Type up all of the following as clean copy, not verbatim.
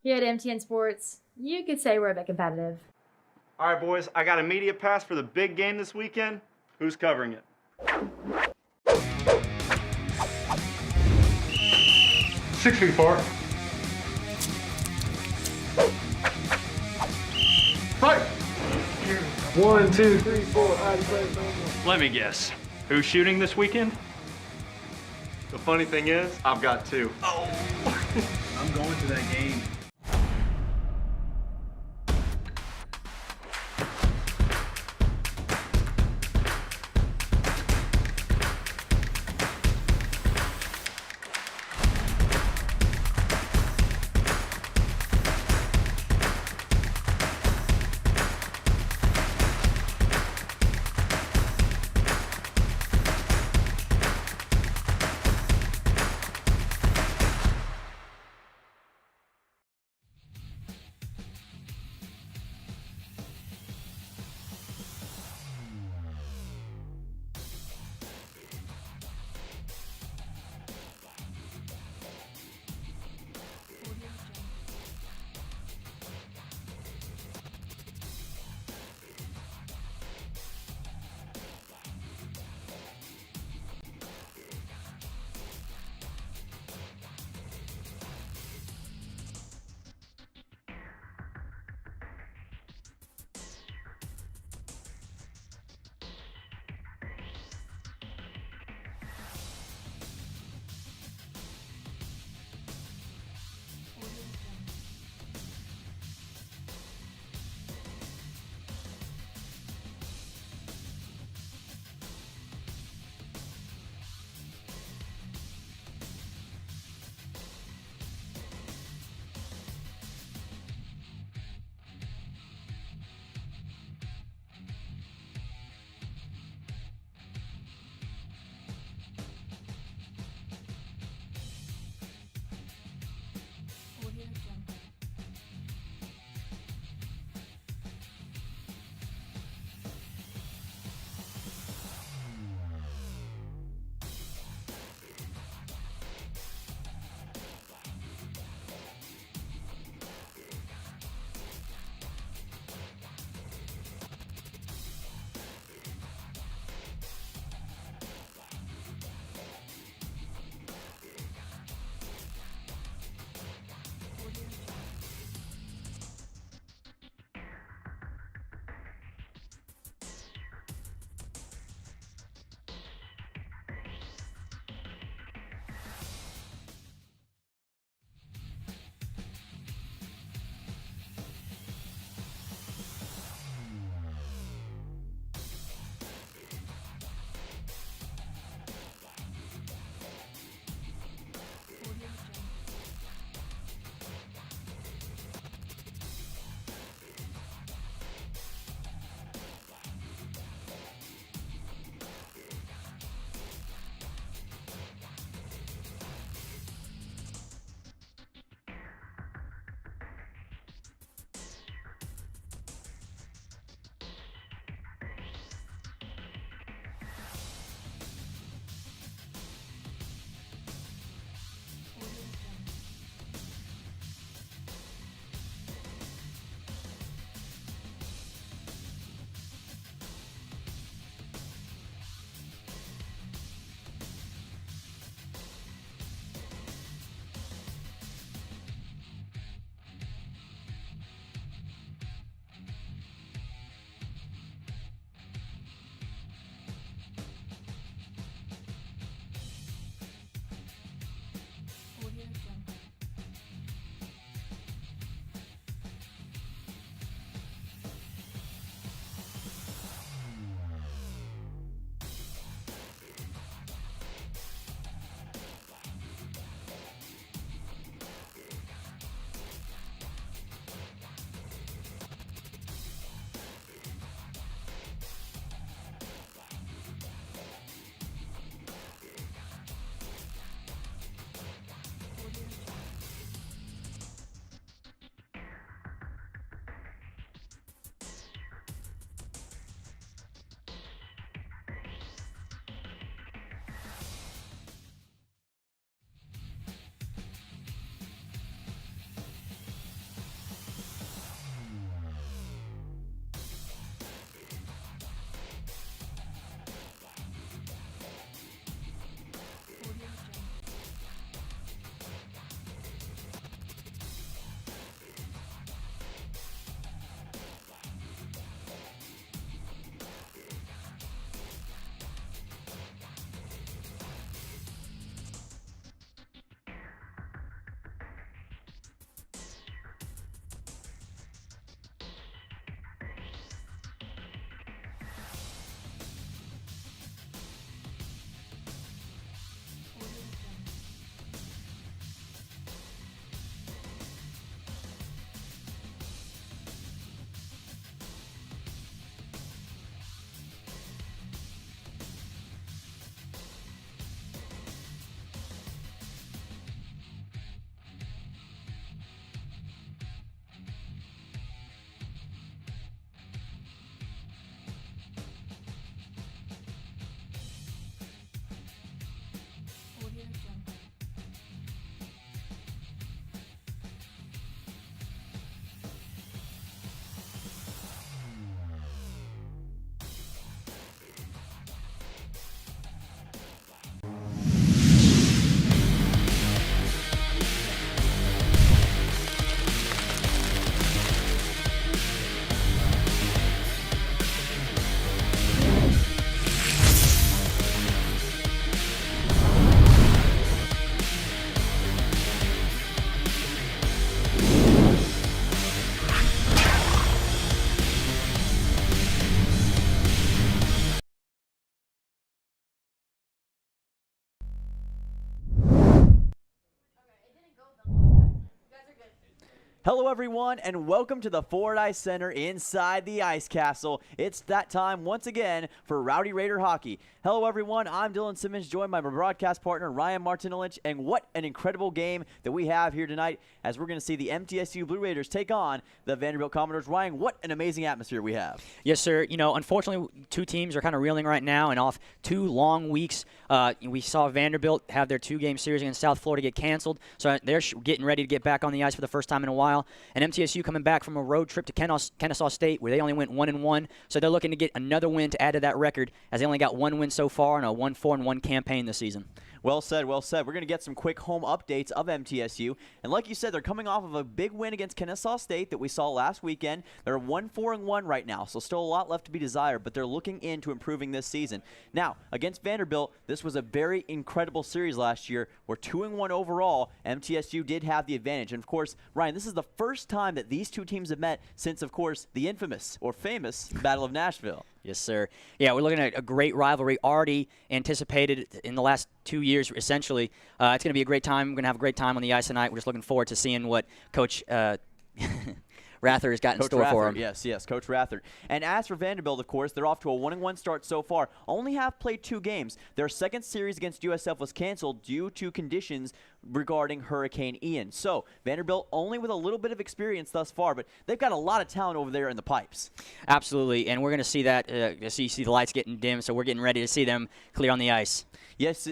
Here at MTN Sports, you could say we're a bit competitive. All right, boys, I got a media pass for the big game this weekend. Who's covering it? 6 feet apart. Fight! 1, 2, 3, 4. Let me guess. Who's shooting this weekend? The funny thing is, I've got two. Oh! I'm going to that game. Hello, everyone, and welcome to the Ford Ice Center inside the Ice Castle. It's that time once again for Rowdy Raider Hockey. Hello, everyone. I'm Dylan Simmons, joined by my broadcast partner, Ryan Martinelich, and what an incredible game that we have here tonight as we're going to see the MTSU Blue Raiders take on the Vanderbilt Commodores. Ryan, what an amazing atmosphere we have. Yes, sir. You know, unfortunately, two teams are kind of reeling right now and off 2 long weeks. We saw Vanderbilt have their 2-game series against South Florida get canceled, so they're getting ready to get back on the ice for the first time in a while. And MTSU coming back from a road trip to Kennesaw State where they only went 1-1, so they're looking to get another win to add to that record as they only got 1 win so far in a 1-4-1 campaign this season. Well said, well said. We're going to get some quick home updates of MTSU. And like you said, they're coming off of a big win against Kennesaw State that we saw last weekend. They're 1-4-1 right now, so still a lot left to be desired, but they're looking into improving this season. Now, against Vanderbilt, this was a very incredible series last year. We're 2-1 overall. MTSU did have the advantage. And, of course, Ryan, this is the first time that these two teams have met since, of course, the infamous or famous Battle of Nashville. Yes, sir. Yeah, we're looking at a great rivalry already anticipated in the last 2 years, essentially. It's going to be a great time. We're going to have a great time on the ice tonight. We're just looking forward to seeing what Coach Rather has got in store for him. Yes, Coach Rather. And as for Vanderbilt, of course, they're off to a 1-1 start so far. Only have played 2 games. Their second series against USF was canceled due to conditions regarding Hurricane Ian. So Vanderbilt only with a little bit of experience thus far, but they've got a lot of talent over there in the pipes. Absolutely, and we're going to see that. You see the lights getting dim, so we're getting ready to see them clear on the ice. Yes,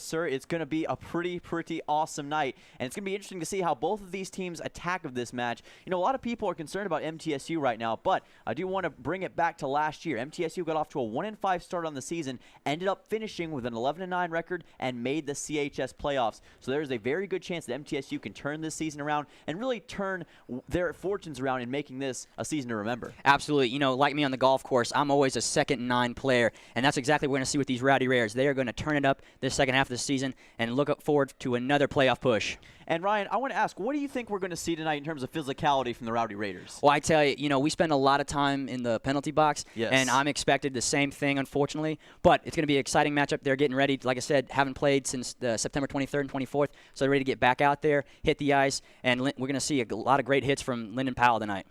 sir. It's going to be a pretty awesome night, and it's going to be interesting to see how both of these teams attack of this match. You know, a lot of people are concerned about MTSU right now, but I do want to bring it back to last year. MTSU got off to a 1-5 start on the season, ended up finishing with an 11-9 record, and made the CHS playoffs. So there's a very good chance that MTSU can turn this season around and really turn their fortunes around in making this a season to remember. Absolutely. You know, like me on the golf course, I'm always a second 9 player, and that's exactly what we're going to see with these Rowdy Raiders. They are going to turn it up this second half of the season and look forward to another playoff push. And Ryan, I want to ask, what do you think we're going to see tonight in terms of physicality from the Rowdy Raiders? Well, I tell you, we spend a lot of time in the penalty box, yes, and I'm expected the same thing, unfortunately. But it's going to be an exciting matchup. They're getting ready. Like I said, haven't played since September 23rd and 24th, so they're ready to get back out there, hit the ice, and we're going to see a lot of great hits from Lyndon Powell tonight.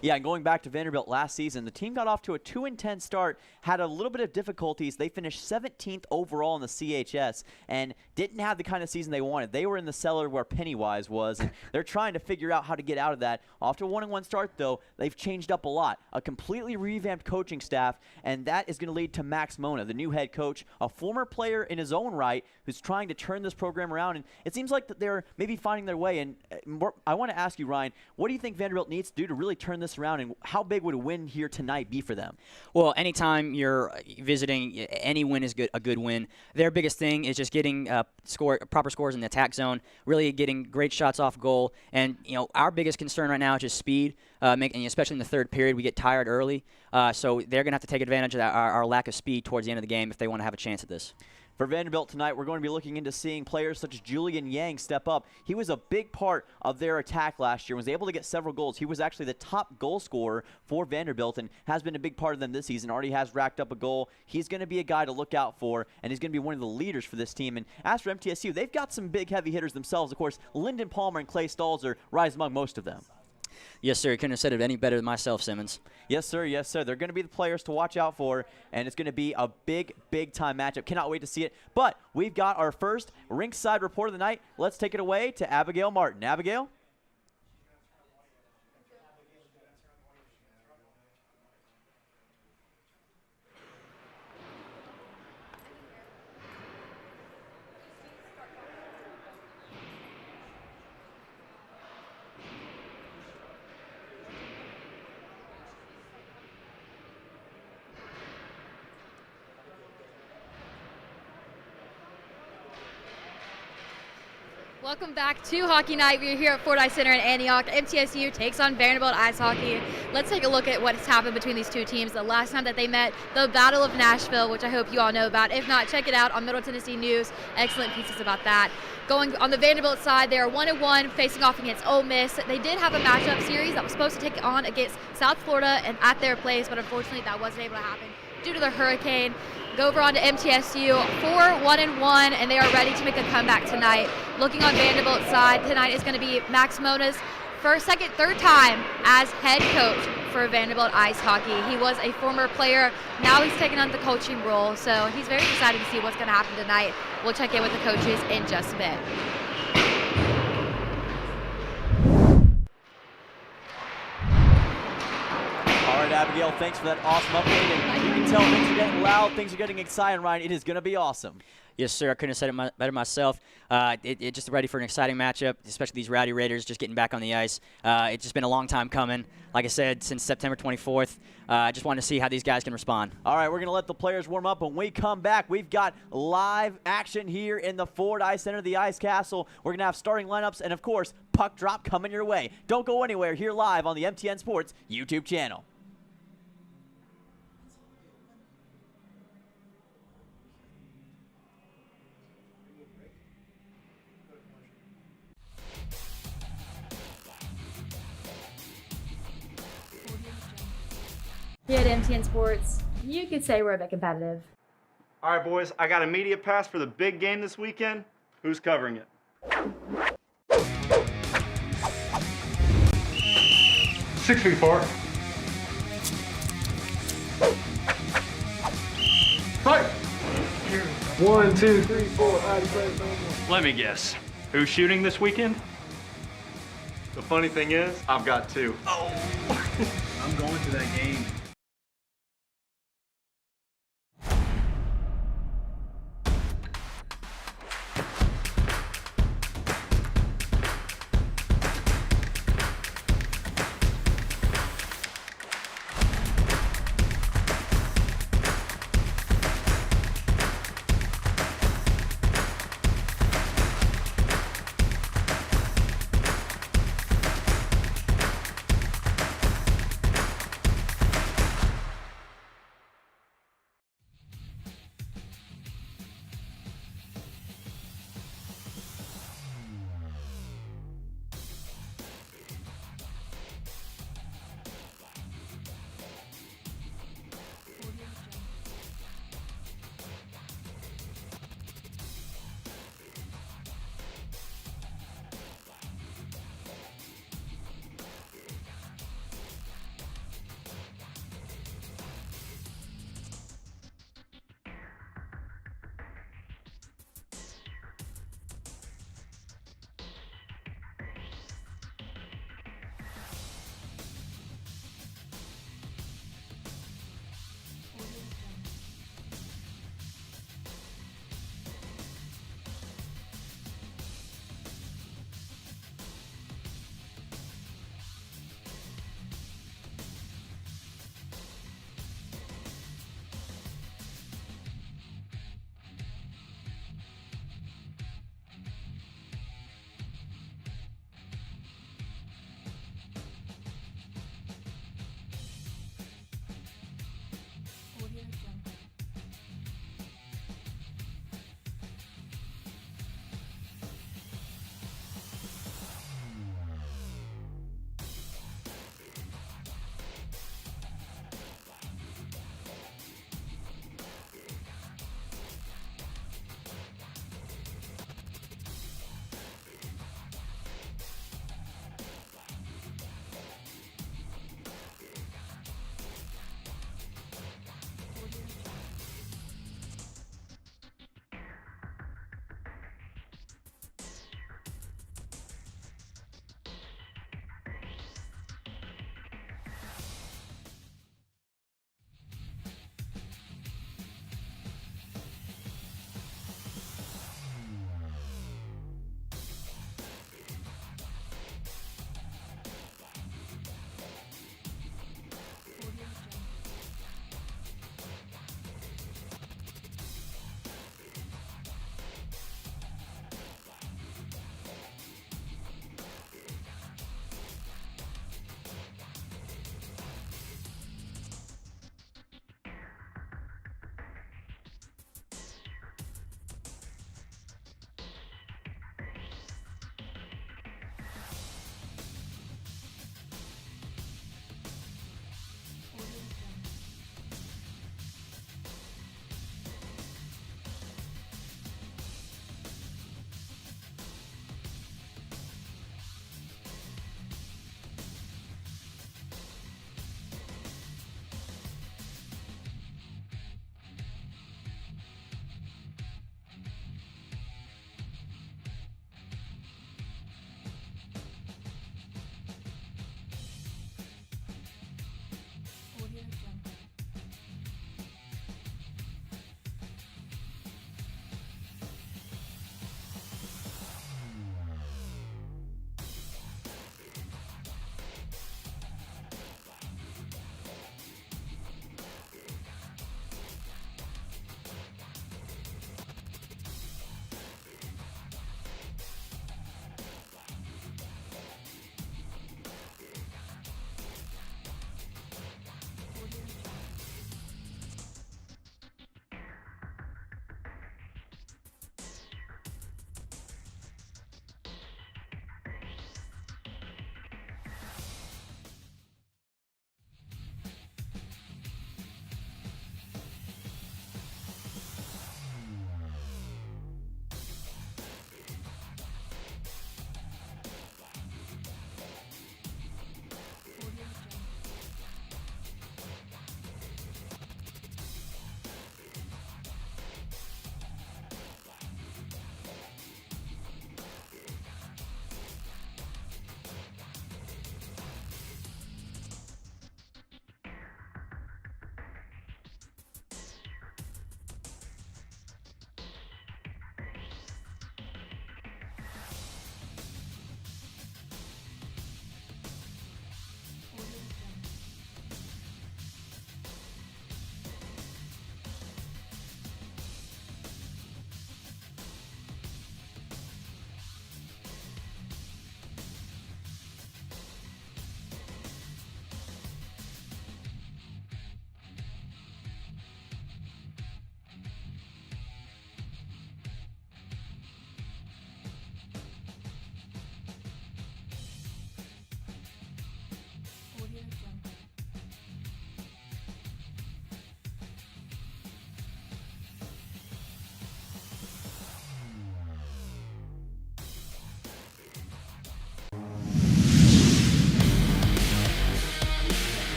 Yeah, and going back to Vanderbilt last season, the team got off to a 2-10 start, had a little bit of difficulties. They finished 17th overall in the CHS and didn't have the kind of season they wanted. They were in the cellar where Pennywise was, and they're trying to figure out how to get out of that. Off to a 1-1 start, though, they've changed up a lot. A completely revamped coaching staff, and that is going to lead to Max Mona, the new head coach, a former player in his own right who's trying to turn this program around. And it seems like that they're maybe finding their way. And I want to ask you, Ryan, what do you think Vanderbilt needs to do to really turn this around, and how big would a win here tonight be for them? Well, anytime you're visiting, any win is a good win. Their biggest thing is just getting proper scores in the attack zone, really getting great shots off goal. And our biggest concern right now is just speed, and especially in the third period, we get tired early. So they're going to have to take advantage of our lack of speed towards the end of the game if they want to have a chance at this. For Vanderbilt tonight, we're going to be looking into seeing players such as Julian Yang step up. He was a big part of their attack last year, was able to get several goals. He was actually the top goal scorer for Vanderbilt and has been a big part of them this season, already has racked up a goal. He's going to be a guy to look out for, and he's going to be one of the leaders for this team. And as for MTSU, they've got some big, heavy hitters themselves. Of course, Lyndon Palmer and Clay Stalzer rise among most of them. Yes, sir. You couldn't have said it any better than myself, Simmons. Yes, sir. Yes, sir. They're going to be the players to watch out for, and it's going to be a big-time matchup. Cannot wait to see it. But we've got our first rinkside report of the night. Let's take it away to Abigail Martin. Abigail? Welcome back to Hockey Night. We're here at Ford Ice Center in Antioch. MTSU takes on Vanderbilt Ice Hockey. Let's take a look at what has happened between these two teams. The last time that they met, the Battle of Nashville, which I hope you all know about. If not, check it out on Middle Tennessee News. Excellent pieces about that. Going on the Vanderbilt side, they are 1-1, facing off against Ole Miss. They did have a matchup series that was supposed to take on against South Florida and at their place, but unfortunately that wasn't able to happen due to the hurricane. Go over on to MTSU, 4-1-1, and they are ready to make a comeback tonight. Looking on Vanderbilt's side, tonight is going to be Max Mona's third time as head coach for Vanderbilt ice hockey. He was a former player. Now he's taken on the coaching role, so he's very excited to see what's going to happen tonight. We'll check in with the coaches in just a bit. All right, Abigail, thanks for that awesome update. And you can tell things are getting loud, things are getting exciting, Ryan. It is going to be awesome. Yes, sir. I couldn't have said it better myself. It just ready for an exciting matchup, especially these Rowdy Raiders just getting back on the ice. It's just been a long time coming. Like I said, since September 24th. I just wanted to see how these guys can respond. All right, we're going to let the players warm up. When we come back, we've got live action here in the Ford Ice Center, the Ice Castle. We're going to have starting lineups and, of course, puck drop coming your way. Don't go anywhere. Here live on the MTN Sports YouTube channel. Here at MTN Sports, you could say we're a bit competitive. All right, boys, I got a media pass for the big game this weekend. Who's covering it? 6 feet apart. Fight! 1, 2, 3, 4. Let me guess. Who's shooting this weekend? The funny thing is, I've got 2. I'm going to that game.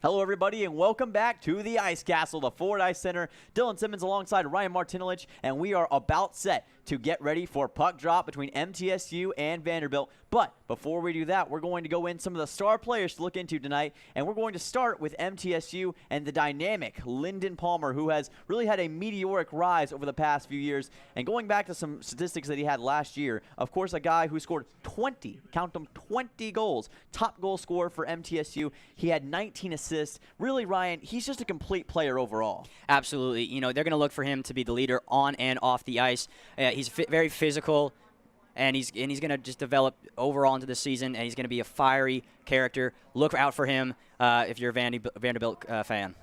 Hello, everybody, and welcome back to the Ice Castle, the Ford Ice Center. Dylan Simmons alongside Ryan Martinelich, and we are about set to get ready for puck drop between MTSU and Vanderbilt. But before we do that, we're going to go in some of the star players to look into tonight, and we're going to start with MTSU and the dynamic Lyndon Palmer, who has really had a meteoric rise over the past few years. And going back to some statistics that he had last year, of course, a guy who scored 20, count them, 20 goals, top goal scorer for MTSU. He had 19 assists. Really, Ryan, he's just a complete player overall. Absolutely. You know, they're going to look for him to be the leader on and off the ice. He's very physical, and he's going to just develop overall into the season, and he's going to be a fiery character. Look out for him if you're a Vanderbilt fan.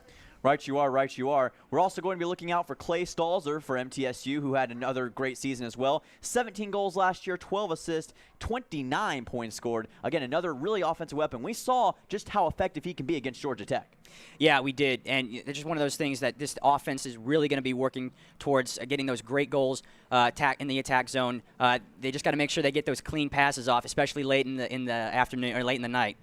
Right you are, right you are. We're also going to be looking out for Clay Stalzer for MTSU, who had another great season as well. 17 goals last year, 12 assists, 29 points scored. Again, another really offensive weapon. We saw just how effective he can be against Georgia Tech. Yeah, we did, and it's just one of those things that this offense is really going to be working towards getting those great goals in the attack zone. They just got to make sure they get those clean passes off, especially late in the afternoon or late in the night.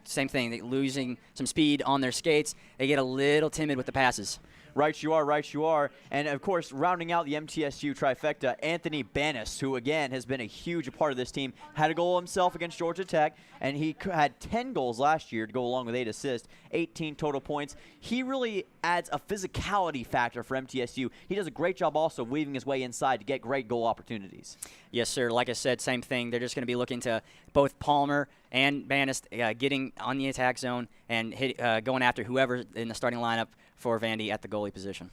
Same thing, they losing some speed on their skates. They get a little timid with the passes. Right you are, right you are. And, of course, rounding out the MTSU trifecta, Anthony Bannis, who, again, has been a huge part of this team, had a goal himself against Georgia Tech, and he had 10 goals last year to go along with 8 assists, 18 total points. He really adds a physicality factor for MTSU. He does a great job also weaving his way inside to get great goal opportunities. Yes, sir. Like I said, same thing. They're just going to be looking to both Palmer and Bannis getting on the attack zone and going after whoever in the starting lineup for Vandy at the goalie position.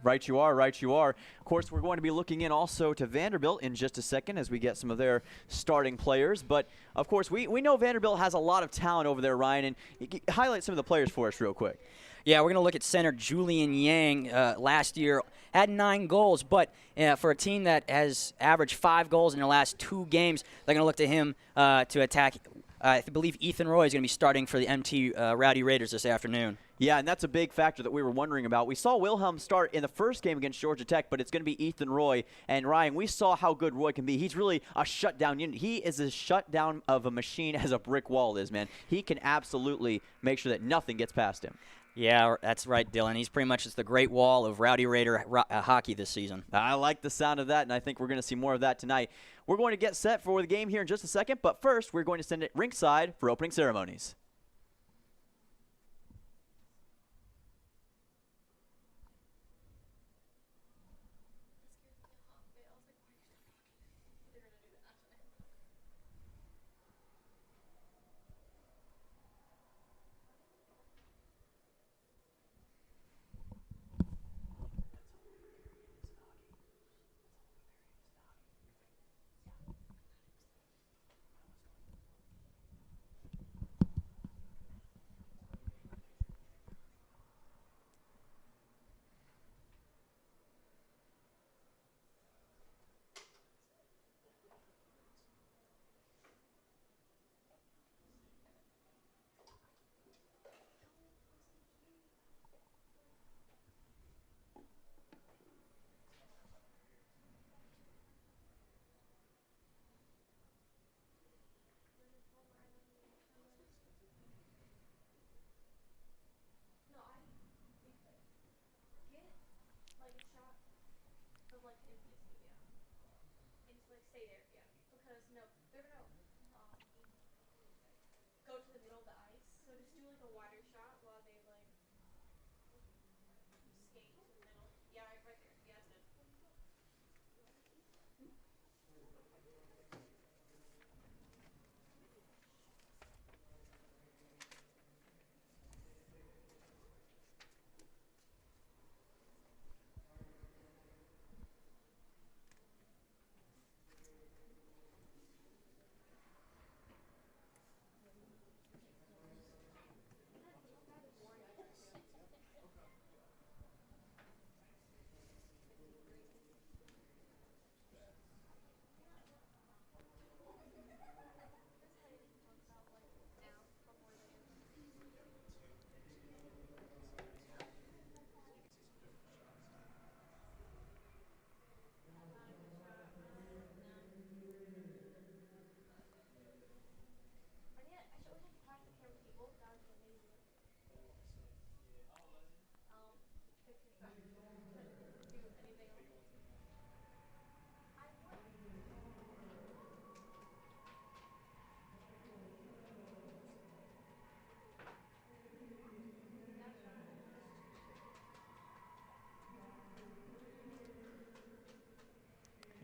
Right you are, right you are. Of course, we're going to be looking in also to Vanderbilt in just a second as we get some of their starting players. But, of course, we know Vanderbilt has a lot of talent over there, Ryan, and highlight some of the players for us real quick. Yeah, we're going to look at center Julian Yang. Last year had 9 goals, but for a team that has averaged 5 goals in their last 2 games, they're going to look to him to attack. I believe Ethan Roy is going to be starting for the MT Rowdy Raiders this afternoon. Yeah, and that's a big factor that we were wondering about. We saw Wilhelm start in the first game against Georgia Tech, but it's going to be Ethan Roy. And, Ryan, we saw how good Roy can be. He's really a shutdown unit. He is as shutdown of a machine as a brick wall is, man. He can absolutely make sure that nothing gets past him. Yeah, that's right, Dylan. He's pretty much just the Great Wall of Rowdy Raider hockey this season. I like the sound of that, and I think we're going to see more of that tonight. We're going to get set for the game here in just a second, but first we're going to send it ringside for opening ceremonies.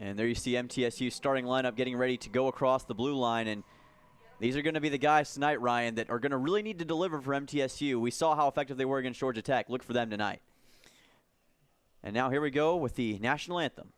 And there you see MTSU starting lineup getting ready to go across the blue line. And these are going to be the guys tonight, Ryan, that are going to really need to deliver for MTSU. We saw how effective they were against Georgia Tech. Look for them tonight. And now here we go with the national anthem.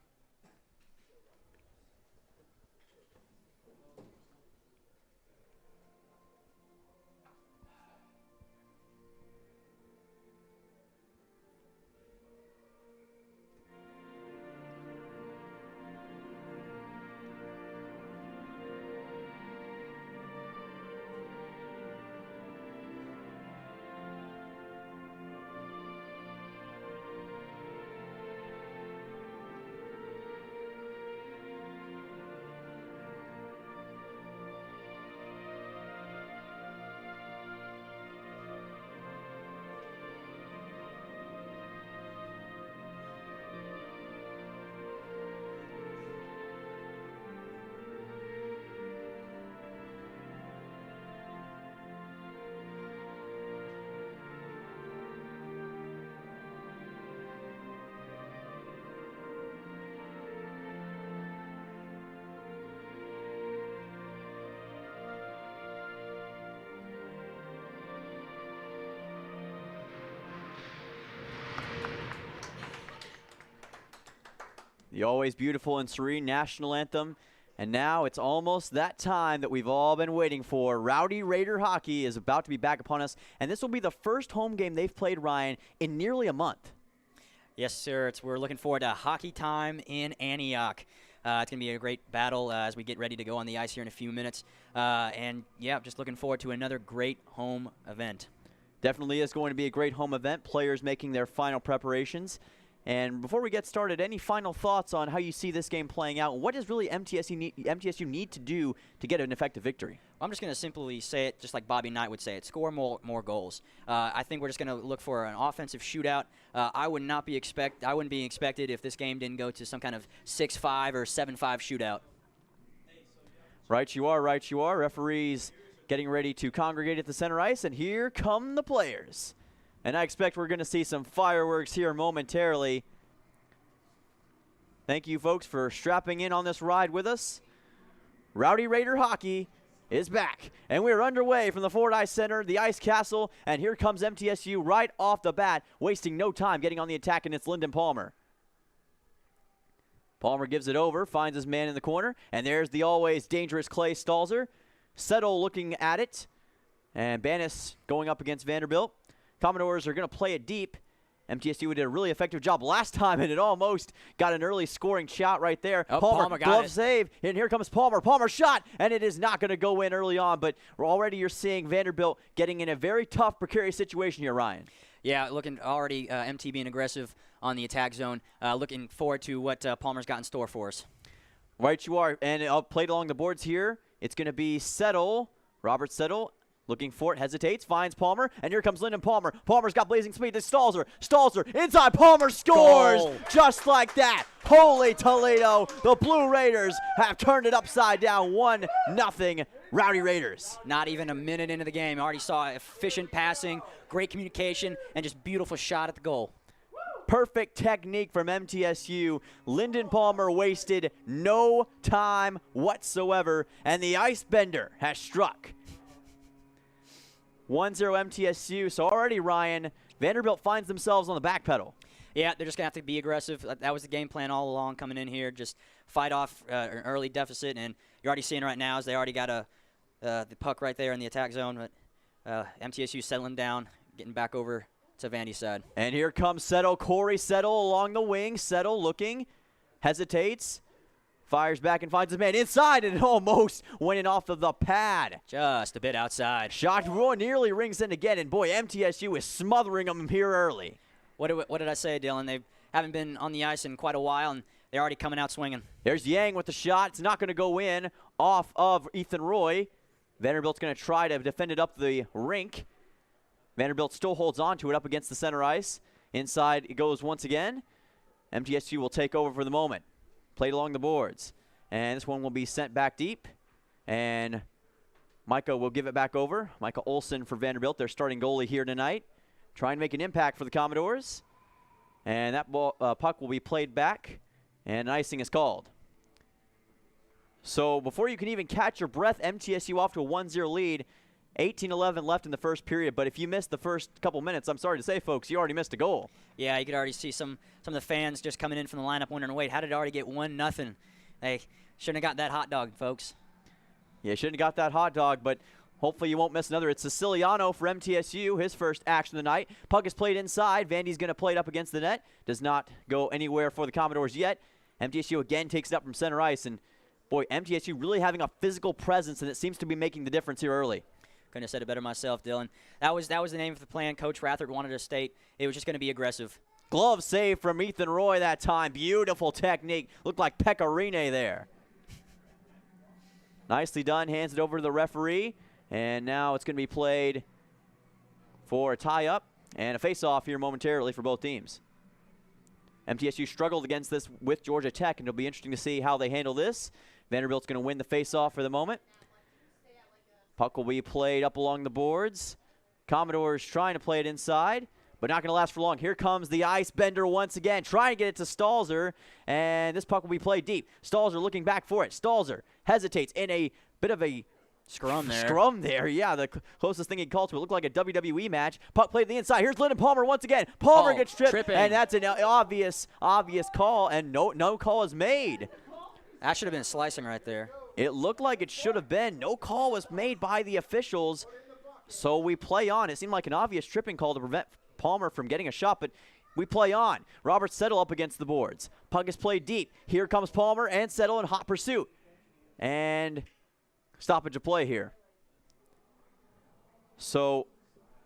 The always beautiful and serene national anthem. And now it's almost that time that we've all been waiting for. Rowdy Raider hockey is about to be back upon us. And this will be the first home game they've played, Ryan, in nearly a month. Yes, sir. We're looking forward to hockey time in Antioch. It's going to be a great battle as we get ready to go on the ice here in a few minutes. And, yeah, just looking forward to another great home event. Definitely is going to be a great home event. Players making their final preparations. And before we get started, any final thoughts on how you see this game playing out? What does really MTSU need to do to get an effective victory? I'm just going to simply say it just like Bobby Knight would say it. Score more goals. I think we're just going to look for an offensive shootout. I wouldn't be expected if this game didn't go to some kind of 6-5 or 7-5 shootout. Right you are. Referees getting ready to congregate at the center ice, and here come the players. And I expect we're going to see some fireworks here momentarily. Thank you, folks, for strapping in on this ride with us. Rowdy Raider hockey is back. And we're underway from the Fordyce Center, the Ice Castle. And here comes MTSU right off the bat, wasting no time getting on the attack, and it's Lyndon Palmer. Palmer gives it over, finds his man in the corner. And there's the always dangerous Clay Stalzer. Settle looking at it. And Bannis going up against Vanderbilt. Commodores are going to play it deep. MTSU did a really effective job last time, and it almost got an early scoring shot right there. Oh, Palmer got glove it. Save, and here comes Palmer. Palmer shot, and it is not going to go in early on, but already you're seeing Vanderbilt getting in a very tough, precarious situation here, Ryan. Yeah, looking already MT being aggressive on the attack zone. Looking forward to what Palmer's got in store for us. Right you are, and played along the boards here. It's going to be Settle, Robert Settle. Looking for it, hesitates, finds Palmer, and here comes Lyndon Palmer. Palmer's got blazing speed to Stalzer. Stalzer inside, Palmer scores! Goal. Just like that. Holy Toledo, the Blue Raiders have turned it upside down, 1-0 Rowdy Raiders. Not even a minute into the game, already saw efficient passing, great communication, and just beautiful shot at the goal. Perfect technique from MTSU. Lyndon Palmer wasted no time whatsoever, and the ice bender has struck. 1-0 MTSU. So already, Ryan, Vanderbilt finds themselves on the back pedal. Yeah, they're just going to have to be aggressive. That was the game plan all along coming in here. Just fight off an early deficit. And you're already seeing right now is they already got the puck right there in the attack zone. But MTSU settling down, getting back over to Vandy's side. And here comes Settle. Corey Settle along the wing. Settle looking, hesitates, fires back and finds his man inside, and it almost went in off of the pad. Just a bit outside. Shot nearly rings in again, and boy, MTSU is smothering them here early. What did I say, Dylan? They haven't been on the ice in quite a while, and they're already coming out swinging. There's Yang with the shot. It's not going to go in off of Ethan Roy. Vanderbilt's going to try to defend it up the rink. Vanderbilt still holds on to it up against the center ice. Inside it goes once again. MTSU will take over for the moment. Played along the boards. And this one will be sent back deep. And Micah will give it back over. Micah Olson for Vanderbilt, their starting goalie here tonight. Trying to make an impact for the Commodores. And that puck will be played back. And icing is called. So before you can even catch your breath, MTSU off to a 1-0 lead. 18-11 left in the first period, but if you missed the first couple minutes, I'm sorry to say, folks, you already missed a goal. Yeah, you could already see some of the fans just coming in from the lineup wondering, wait, how did it already get 1-0? Hey, shouldn't have got that hot dog, folks. Yeah, you shouldn't have got that hot dog, but hopefully you won't miss another. It's Siciliano for MTSU, his first action of the night. Puck is played inside. Vandy's going to play it up against the net. Does not go anywhere for the Commodores yet. MTSU again takes it up from center ice, and boy, MTSU really having a physical presence, and it seems to be making the difference here early. Couldn't have said it better myself, Dylan. That was the name of the plan. Coach Rathert wanted to state it was just going to be aggressive. Glove save from Ethan Roy that time. Beautiful technique. Looked like Pecorine there. Nicely done. Hands it over to the referee. And now it's going to be played for a tie-up and a face-off here momentarily for both teams. MTSU struggled against this with Georgia Tech, and it'll be interesting to see how they handle this. Vanderbilt's going to win the face-off for the moment. Puck will be played up along the boards. Commodores trying to play it inside, but not going to last for long. Here comes the ice bender once again, trying to get it to Stalzer, and this puck will be played deep. Stalzer looking back for it. Stalzer hesitates in a bit of a Scrum there. Yeah, the closest thing he called to it. Looked like a WWE match. Puck played to the inside. Here's Lyndon Palmer once again. Palmer gets tripped, and that's an obvious call, and no call is made. That should have been slicing right there. It looked like it should have been. No call was made by the officials, so we play on. It seemed like an obvious tripping call to prevent Palmer from getting a shot, but we play on. Robert Settle up against the boards. Puck is played deep. Here comes Palmer and Settle in hot pursuit. And stoppage of play here. So,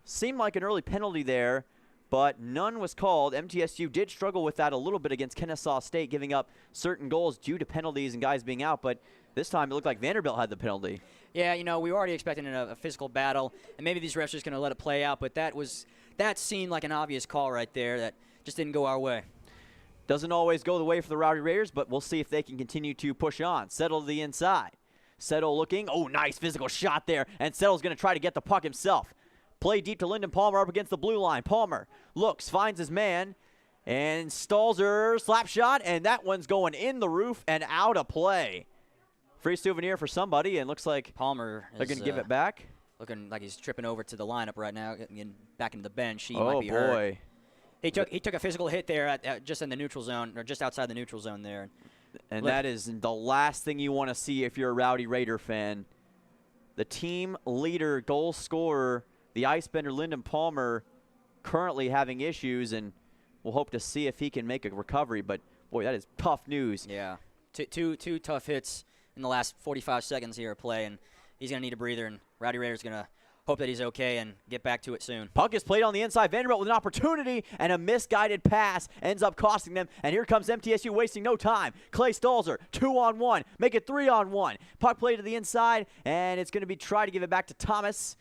seemed like an early penalty there, but none was called. MTSU did struggle with that a little bit against Kennesaw State, giving up certain goals due to penalties and guys being out, but this time it looked like Vanderbilt had the penalty. Yeah, you know, we were already expecting a physical battle, and maybe these refs are just going to let it play out, but that seemed like an obvious call right there that just didn't go our way. Doesn't always go the way for the Rowdy Raiders, but we'll see if they can continue to push on. Settle to the inside. Settle looking. Oh, nice physical shot there, and Settle's going to try to get the puck himself. Play deep to Lyndon Palmer up against the blue line. Palmer looks, finds his man, and Stalzer slap shot, and that one's going in the roof and out of play. Free souvenir for somebody, and looks like Palmer they're going to give it back. Looking like he's tripping over to the lineup right now, getting back into the bench. He might be hurt. Oh, boy. He took a physical hit there just in the neutral zone, or just outside the neutral zone there. And that is the last thing you want to see if you're a Rowdy Raider fan. The team leader, goal scorer, the icebender Lyndon Palmer, currently having issues, and we'll hope to see if he can make a recovery. But, boy, that is tough news. Yeah, two tough hits in the last 45 seconds here of play, and he's going to need a breather, and Rowdy Raider's going to hope that he's okay and get back to it soon. Puck is played on the inside. Vanderbilt with an opportunity, and a misguided pass ends up costing them. And here comes MTSU wasting no time. Clay Stalzer, 2-on-1. Make it 3-on-1. Puck played to the inside, and it's going to be try to give it back to Thomas.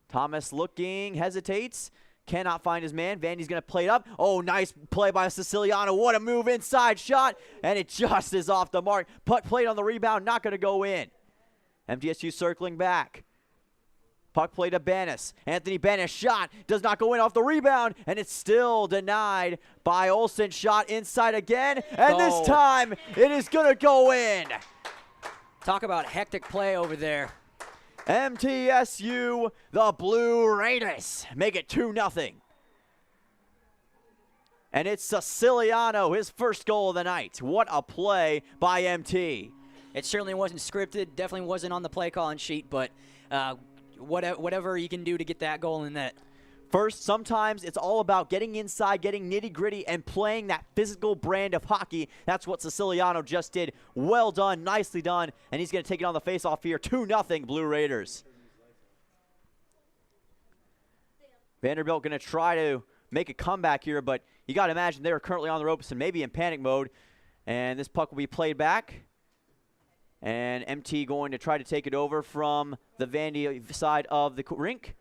Thomas looking, hesitates. Cannot find his man. Vandy's going to play it up. Oh, nice play by Siciliano. What a move, inside shot. And it just is off the mark. Puck played on the rebound, not going to go in. MTSU circling back. Puck play to Banis. Anthony Banis shot. Does not go in off the rebound. And it's still denied by Olsen. Shot inside again. And this time, it is going to go in. Talk about hectic play over there. MTSU, the Blue Raiders, make it 2-0. And it's Siciliano, his first goal of the night. What a play by MT. It certainly wasn't scripted. Definitely wasn't on the play calling sheet, but whatever you can do to get that goal in net. First, sometimes it's all about getting inside, getting nitty-gritty, and playing that physical brand of hockey. That's what Siciliano just did. Well done, nicely done, and he's going to take it on the face-off here. 2-0 Blue Raiders. Vanderbilt going to try to make a comeback here, but you got to imagine they're currently on the ropes and maybe in panic mode. And this puck will be played back. And MT going to try to take it over from the Vandy side of the rink.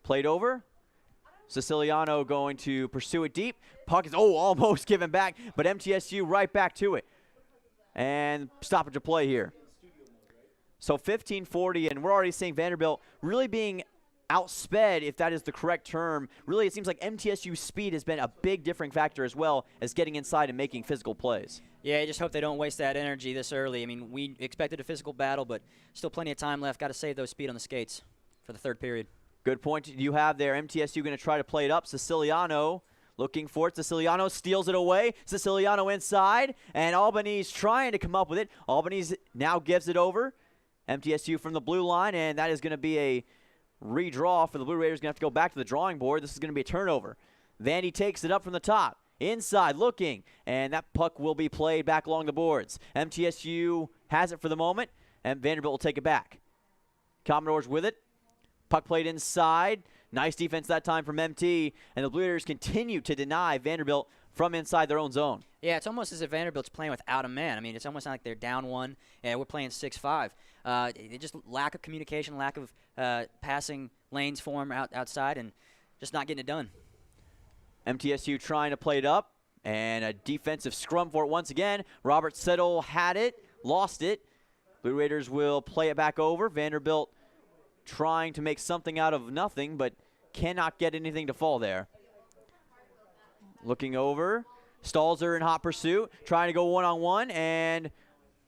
Played over. Siciliano going to pursue it deep. Puck is, almost given back, but MTSU right back to it. And stoppage of play here. So 15:40, and we're already seeing Vanderbilt really being outsped, if that is the correct term. Really, it seems like MTSU's speed has been a big differing factor as well as getting inside and making physical plays. Yeah, I just hope they don't waste that energy this early. I mean, we expected a physical battle, but still plenty of time left. Got to save those speed on the skates for the third period. Good point you have there. MTSU going to try to play it up. Siciliano looking for it. Siciliano steals it away. Siciliano inside, and Albany's trying to come up with it. Albany's now gives it over. MTSU from the blue line, and that is going to be a redraw for the Blue Raiders. Going to have to go back to the drawing board. This is going to be a turnover. Vandy takes it up from the top. Inside looking, and that puck will be played back along the boards. MTSU has it for the moment, and Vanderbilt will take it back. Commodores with it. Puck played inside. Nice defense that time from MT, and the Blue Raiders continue to deny Vanderbilt from inside their own zone. Yeah, it's almost as if Vanderbilt's playing without a man. I mean, it's almost like they're down one, and we're playing 6-5. Just lack of communication, lack of passing lanes for them outside, and just not getting it done. MTSU trying to play it up, and a defensive scrum for it once again. Robert Settle had it, lost it. Blue Raiders will play it back over. Vanderbilt trying to make something out of nothing, but cannot get anything to fall there. Looking over. Stalzer in hot pursuit, trying to go one-on-one, and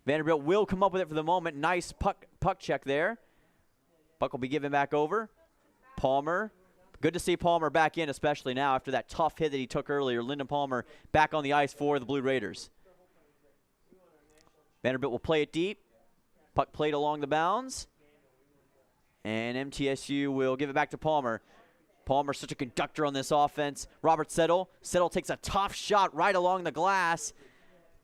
Vanderbilt will come up with it for the moment. Nice puck check there. Puck will be given back over. Palmer. Good to see Palmer back in, especially now after that tough hit that he took earlier. Lyndon Palmer back on the ice for the Blue Raiders. Vanderbilt will play it deep. Puck played along the bounds. And MTSU will give it back to Palmer. Palmer, such a conductor on this offense. Robert Settle. Settle takes a tough shot right along the glass.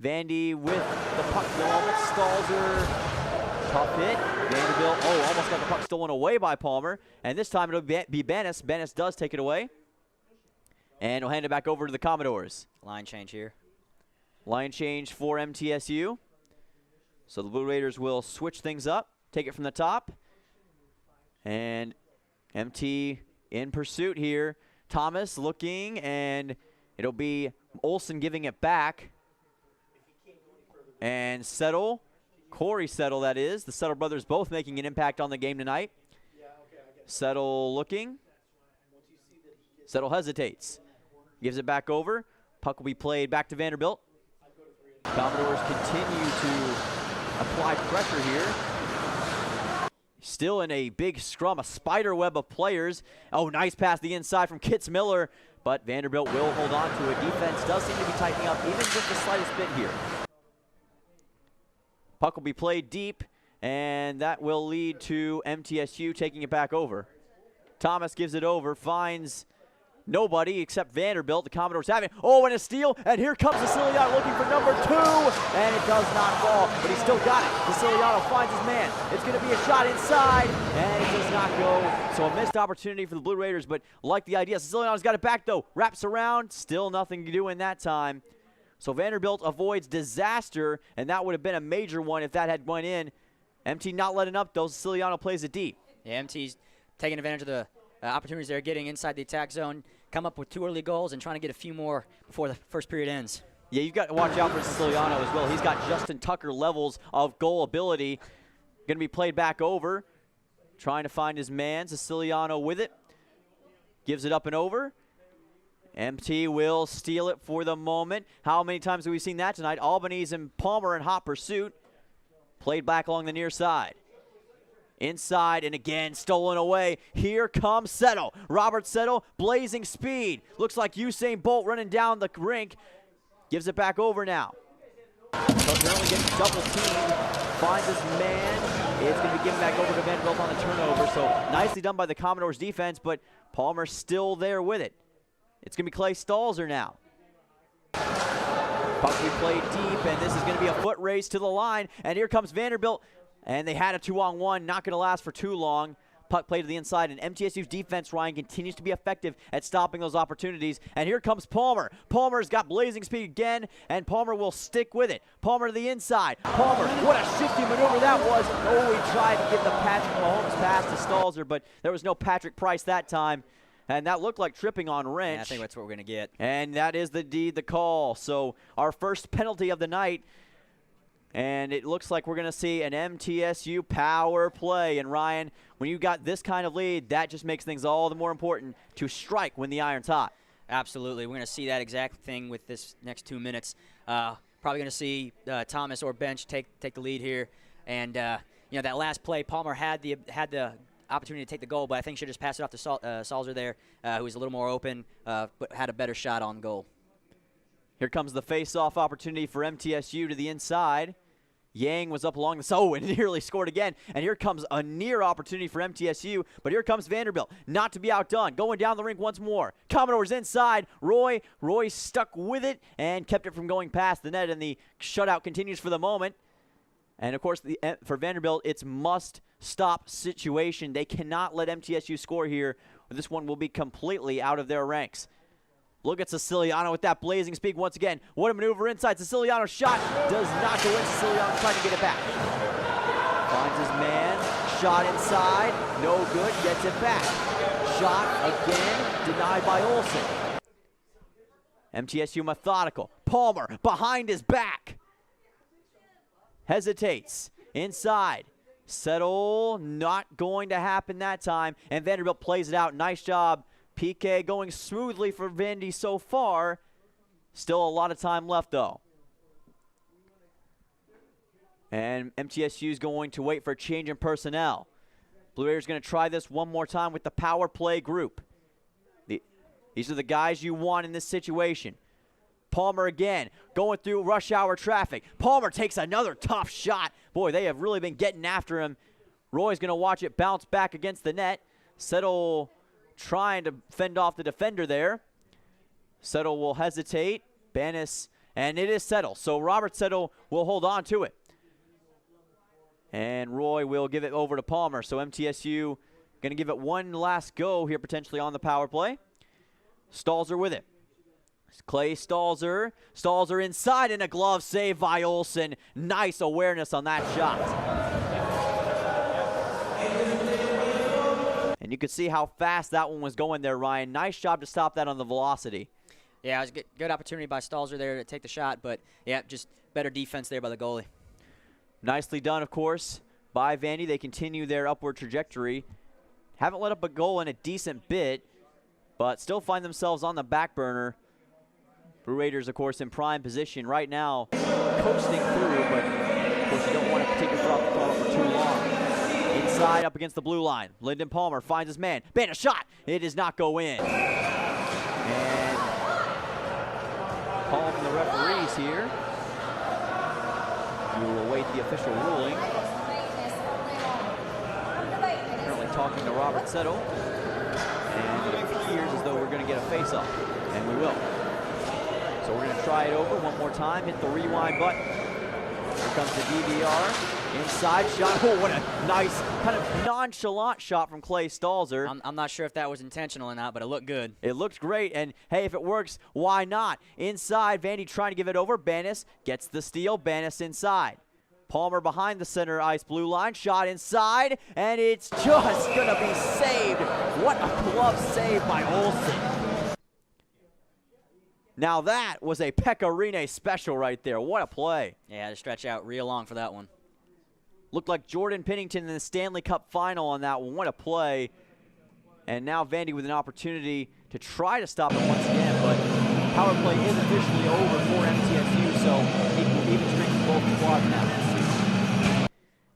Vandy with the puck for the moment. Stalzer. Tough hit. Vanderbilt, almost got the puck stolen away by Palmer. And this time it'll be Bennis. Bennis does take it away. And we'll hand it back over to the Commodores. Line change here. Line change for MTSU. So the Blue Raiders will switch things up. Take it from the top. And MT in pursuit here. Thomas looking, and it'll be Olsen giving it back. And Settle. Corey Settle, that is. The Settle brothers both making an impact on the game tonight. Settle looking. Settle hesitates. Gives it back over. Puck will be played back to Vanderbilt. Commodores continue to apply pressure here. Still in a big scrum, a spider web of players. Oh, nice pass the inside from Kitts Miller. But Vanderbilt will hold on to it. Defense does seem to be tightening up even just the slightest bit here. Puck will be played deep, and that will lead to MTSU taking it back over. Thomas gives it over, finds nobody except Vanderbilt. The Commodores have it. Oh, and a steal, and here comes Siciliano looking for number 2, and it does not fall, but he still got it. Siciliano finds his man. It's going to be a shot inside, and it does not go. So a missed opportunity for the Blue Raiders, but like the idea. Siciliano's got it back, though. Wraps around, still nothing to do in that time. So Vanderbilt avoids disaster, and that would have been a major one if that had went in. MT not letting up, though. Siciliano plays it deep. Yeah, MT's taking advantage of the opportunities they're getting inside the attack zone, come up with 2 early goals, and trying to get a few more before the first period ends. Yeah, you've got to watch out for Siciliano as well. He's got Justin Tucker levels of goal ability. Going to be played back over. Trying to find his man. Siciliano with it. Gives it up and over. MT will steal it for the moment. How many times have we seen that tonight? Albany's and Palmer in hot pursuit. Played back along the near side. Inside, and again, stolen away. Here comes Settle. Robert Settle, blazing speed. Looks like Usain Bolt running down the rink. Gives it back over now. Currently getting double teamed. Finds his man. It's going to be given back over to Vanderbilt on the turnover. So nicely done by the Commodores defense, but Palmer's still there with it. It's going to be Clay Stalzer now. Puck we played deep, and this is going to be a foot race to the line. And here comes Vanderbilt, and they had a 2-on-1, not going to last for too long. Puck played to the inside, and MTSU's defense, Ryan, continues to be effective at stopping those opportunities. And here comes Palmer. Palmer's got blazing speed again, and Palmer will stick with it. Palmer to the inside. Palmer, what a shifty maneuver that was. Oh, he tried to give the Patrick Mahomes pass to Stalzer, but there was no Patrick Price that time. And that looked like tripping on wrench. Yeah, I think that's what we're going to get. And that is the call. So our first penalty of the night. And it looks like we're going to see an MTSU power play. And Ryan, when you got this kind of lead, that just makes things all the more important to strike when the iron's hot. Absolutely. We're going to see that exact thing with this next 2 minutes. probably going to see Thomas or Bench take the lead here. And that last play, Palmer had the opportunity to take the goal, but I think should just pass it off to Salzer there, who was a little more open, but had a better shot on goal. Here comes the face-off opportunity for MTSU to the inside. Yang was up along the and nearly scored again. And here comes a near opportunity for MTSU, but here comes Vanderbilt, not to be outdone, going down the rink once more. Commodores inside. Roy stuck with it and kept it from going past the net, and the shutout continues for the moment. And of course, for Vanderbilt, it's must-stop situation. They cannot let MTSU score here, or this one will be completely out of their ranks. Look at Siciliano with that blazing speed once again. What a maneuver inside. Siciliano's shot does not go in. Siciliano trying to get it back. Finds his man. Shot inside. No good. Gets it back. Shot again. Denied by Olsen. MTSU methodical. Palmer behind his back. Hesitates. Inside. Settle. Not going to happen that time. And Vanderbilt plays it out. Nice job. PK going smoothly for Vandy so far. Still a lot of time left, though. And MTSU is going to wait for a change in personnel. Blue Raiders going to try this one more time with the power play group. These are the guys you want in this situation. Palmer again, going through rush hour traffic. Palmer takes another tough shot. Boy, they have really been getting after him. Roy's going to watch it bounce back against the net. Settle trying to fend off the defender there. Settle will hesitate. Banis, and it is Settle. So Robert Settle will hold on to it. And Roy will give it over to Palmer. So MTSU going to give it one last go here potentially on the power play. Stalzer with it. Clay Stalzer. Stalzer inside, and a glove save by Olsen. Nice awareness on that shot. And you could see how fast that one was going there, Ryan. Nice job to stop that on the velocity. Yeah, it was a good opportunity by Stalzer there to take the shot, but yeah, just better defense there by the goalie. Nicely done, of course, by Vandy. They continue their upward trajectory. Haven't let up a goal in a decent bit, but still find themselves on the back burner. Blue Raiders, of course, in prime position right now, coasting through, but of course you don't want to take your foot off the throttle for too long. Inside up against the blue line. Lyndon Palmer finds his man. Ban a shot. It does not go in. And call from the referees here. We will await the official ruling. Currently talking to Robert Settle. And it appears as though we're going to get a face-off. And we will. So we're going to try it over one more time. Hit the rewind button. Here comes the DVR. Inside shot. Oh, what a nice, kind of nonchalant shot from Clay Stalzer. I'm not sure if that was intentional or not, but it looked good. It looked great, and hey, if it works, why not? Inside, Vandy trying to give it over. Banis gets the steal. Banis inside. Palmer behind the center ice blue line. Shot inside, and it's just going to be saved. What a glove save by Olsen. Now that was a Pecorine special right there. What a play. Yeah, to stretch out real long for that one. Looked like Jordan Pennington in the Stanley Cup final on that one. What a play. And now Vandy with an opportunity to try to stop it once again, but power play is officially over for MTSU, so even strength for both squads now.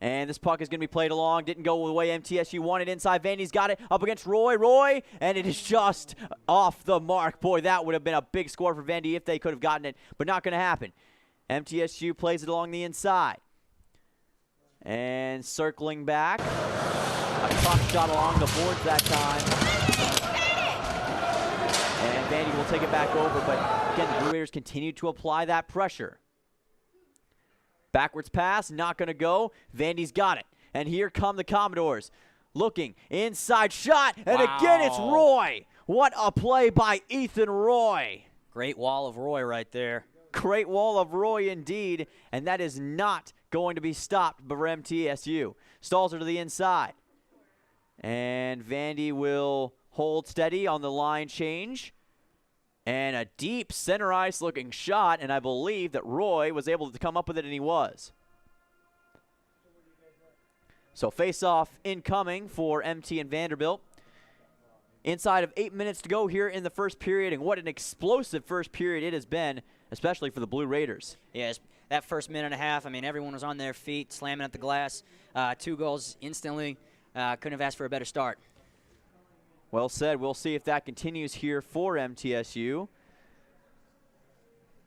And this puck is going to be played along. Didn't go the way MTSU wanted inside. Vandy's got it up against Roy, and it is just off the mark. Boy, that would have been a big score for Vandy if they could have gotten it, but not going to happen. MTSU plays it along the inside. And circling back. A tough shot along the boards that time. And Vandy will take it back over, but again, the Blue Raiders continue to apply that pressure. Backwards pass, not going to go. Vandy's got it. And here come the Commodores. Looking, inside shot, and again it's Roy. What a play by Ethan Roy. Great wall of Roy right there. Great wall of Roy indeed, and that is not going to be stopped by MTSU. Stalzer to the inside. And Vandy will hold steady on the line change. And a deep center ice looking shot, and I believe that Roy was able to come up with it, and he was. So face-off incoming for MT and Vanderbilt. Inside of 8 minutes to go here in the first period, and what an explosive first period it has been. especially for the Blue Raiders. Yes, that first minute and a half, I mean, everyone was on their feet, slamming at the glass. 2 goals instantly. Couldn't have asked for a better start. Well said. We'll see if that continues here for MTSU.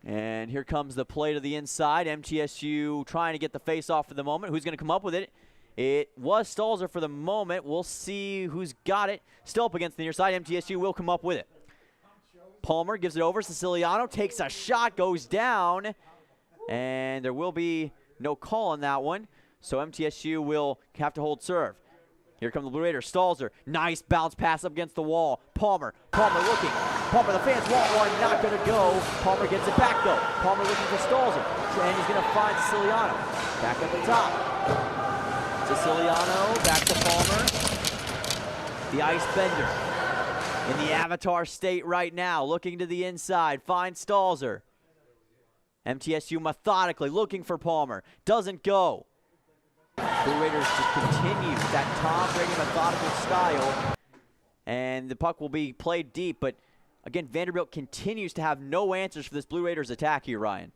And here comes the play to the inside. MTSU trying to get the face-off for the moment. Who's going to come up with it? It was Stalzer for the moment. We'll see who's got it. Still up against the near side. MTSU will come up with it. Palmer gives it over. Siciliano takes a shot, goes down. And there will be no call on that one. So MTSU will have to hold serve. Here come the Blue Raiders. Stalzer, nice bounce pass up against the wall. Palmer looking. Palmer, the fans want one, not going to go. Palmer gets it back though. Palmer looking for Stalzer. And he's going to find Siciliano. Back at the top. Siciliano, back to Palmer. The ice bender in the Avatar state right now, looking to the inside, finds Stalzer. MTSU methodically looking for Palmer, doesn't go. Blue Raiders just continue that Tom Brady methodical style, and the puck will be played deep, but again, Vanderbilt continues to have no answers for this Blue Raiders attack here, Ryan.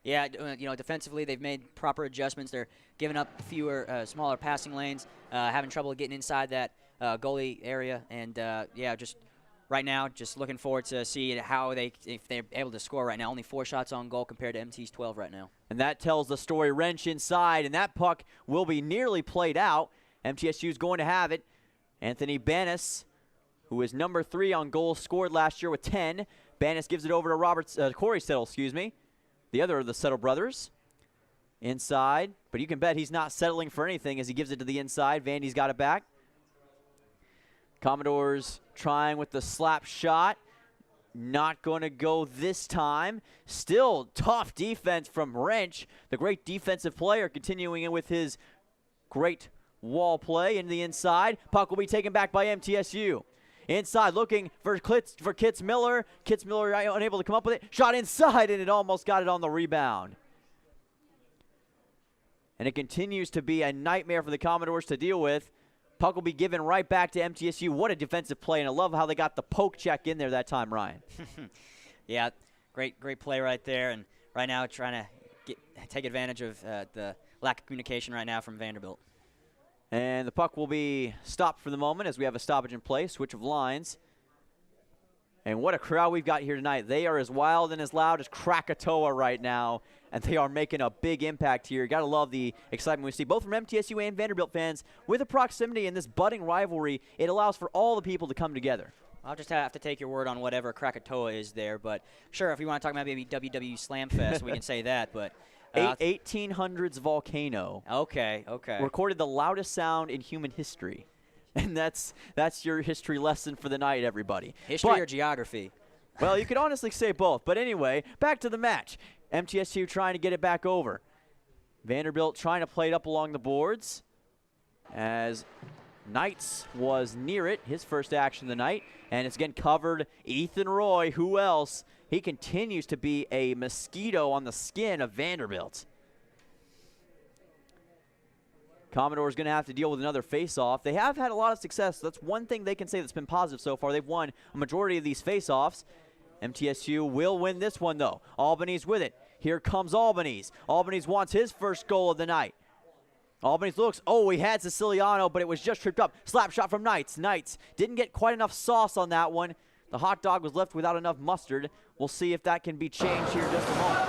Yeah, defensively they've made proper adjustments. They're giving up fewer, smaller passing lanes, having trouble getting inside that goalie area, and just right now, just looking forward to see if they're able to score right now. Only 4 shots on goal compared to MT's 12 right now. And that tells the story. Wrench inside, and that puck will be nearly played out. MTSU is going to have it. Anthony Banis, who is number 3 on goals scored last year with 10. Banis gives it over to Corey Settle, the other of the Settle brothers. Inside, but you can bet he's not settling for anything as he gives it to the inside. Vandy's got it back. Commodores trying with the slap shot. Not going to go this time. Still tough defense from Wrench, the great defensive player, continuing in with his great wall play in the inside. Puck will be taken back by MTSU. Inside, looking for Kitts Miller. Kitts Miller unable to come up with it. Shot inside, and it almost got it on the rebound. And it continues to be a nightmare for the Commodores to deal with. Puck will be given right back to MTSU. What a defensive play, and I love how they got the poke check in there that time, Ryan. Yeah, great play right there, and right now trying to take advantage of the lack of communication right now from Vanderbilt. And the puck will be stopped for the moment as we have a stoppage in play, switch of lines. And what a crowd we've got here tonight. They are as wild and as loud as Krakatoa right now, and they are making a big impact here. Got to love the excitement we see, both from MTSU and Vanderbilt fans. With the proximity and this budding rivalry, it allows for all the people to come together. I'll just have to take your word on whatever Krakatoa is there, but sure, if you want to talk about maybe WW Slam Fest, we can say that, but... 1800s volcano. Okay. Recorded the loudest sound in human history. And that's your history lesson for the night, everybody. History or geography? Well, you could honestly say both. But anyway, back to the match. MTSU trying to get it back over. Vanderbilt trying to play it up along the boards as Knights was near it, his first action of the night. And it's again covered. Ethan Roy, who else? He continues to be a mosquito on the skin of Vanderbilt. Commodore's going to have to deal with another face-off. They have had a lot of success. That's one thing they can say that's been positive so far. They've won a majority of these face-offs. MTSU will win this one, though. Albany's with it. Here comes Albany's. Albany's wants his first goal of the night. Albany's looks. Oh, he had Siciliano, but it was just tripped up. Slap shot from Knights. Knights didn't get quite enough sauce on that one. The hot dog was left without enough mustard. We'll see if that can be changed here in just a moment.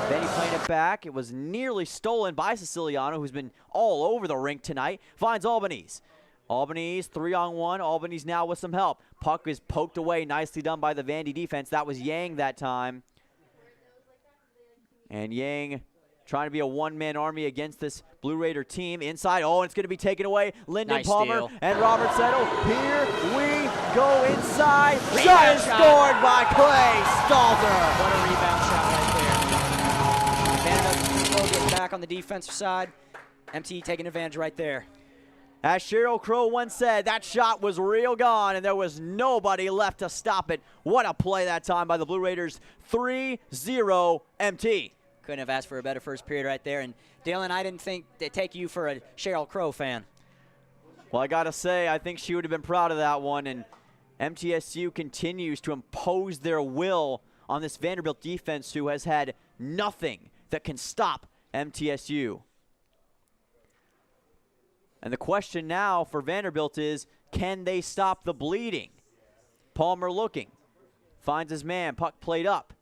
Then he played it back. It was nearly stolen by Siciliano, who's been all over the rink tonight. Finds Albany's. Albany's 3-on-1. Albany's now with some help. Puck is poked away. Nicely done by the Vandy defense. That was Yang that time. And Yang trying to be a one-man army against this Blue Raider team. Inside. Oh, and it's going to be taken away. Lyndon Nice Palmer steal. and Robert Settle. Here we go inside. Shot is scored by Clay Stalzer. What a rebound shot right there. Vanderbilt getting back on the defensive side. MT taking advantage right there. As Cheryl Crow once said, that shot was real gone, and there was nobody left to stop it. What a play that time by the Blue Raiders. 3-0 MT. Couldn't have asked for a better first period right there. And Dylan, I didn't think they'd take you for a Cheryl Crow fan. Well, I got to say, I think she would have been proud of that one, and MTSU continues to impose their will on this Vanderbilt defense who has had nothing that can stop MTSU. And the question now for Vanderbilt is, can they stop the bleeding? Palmer looking. Finds his man. Puck played up.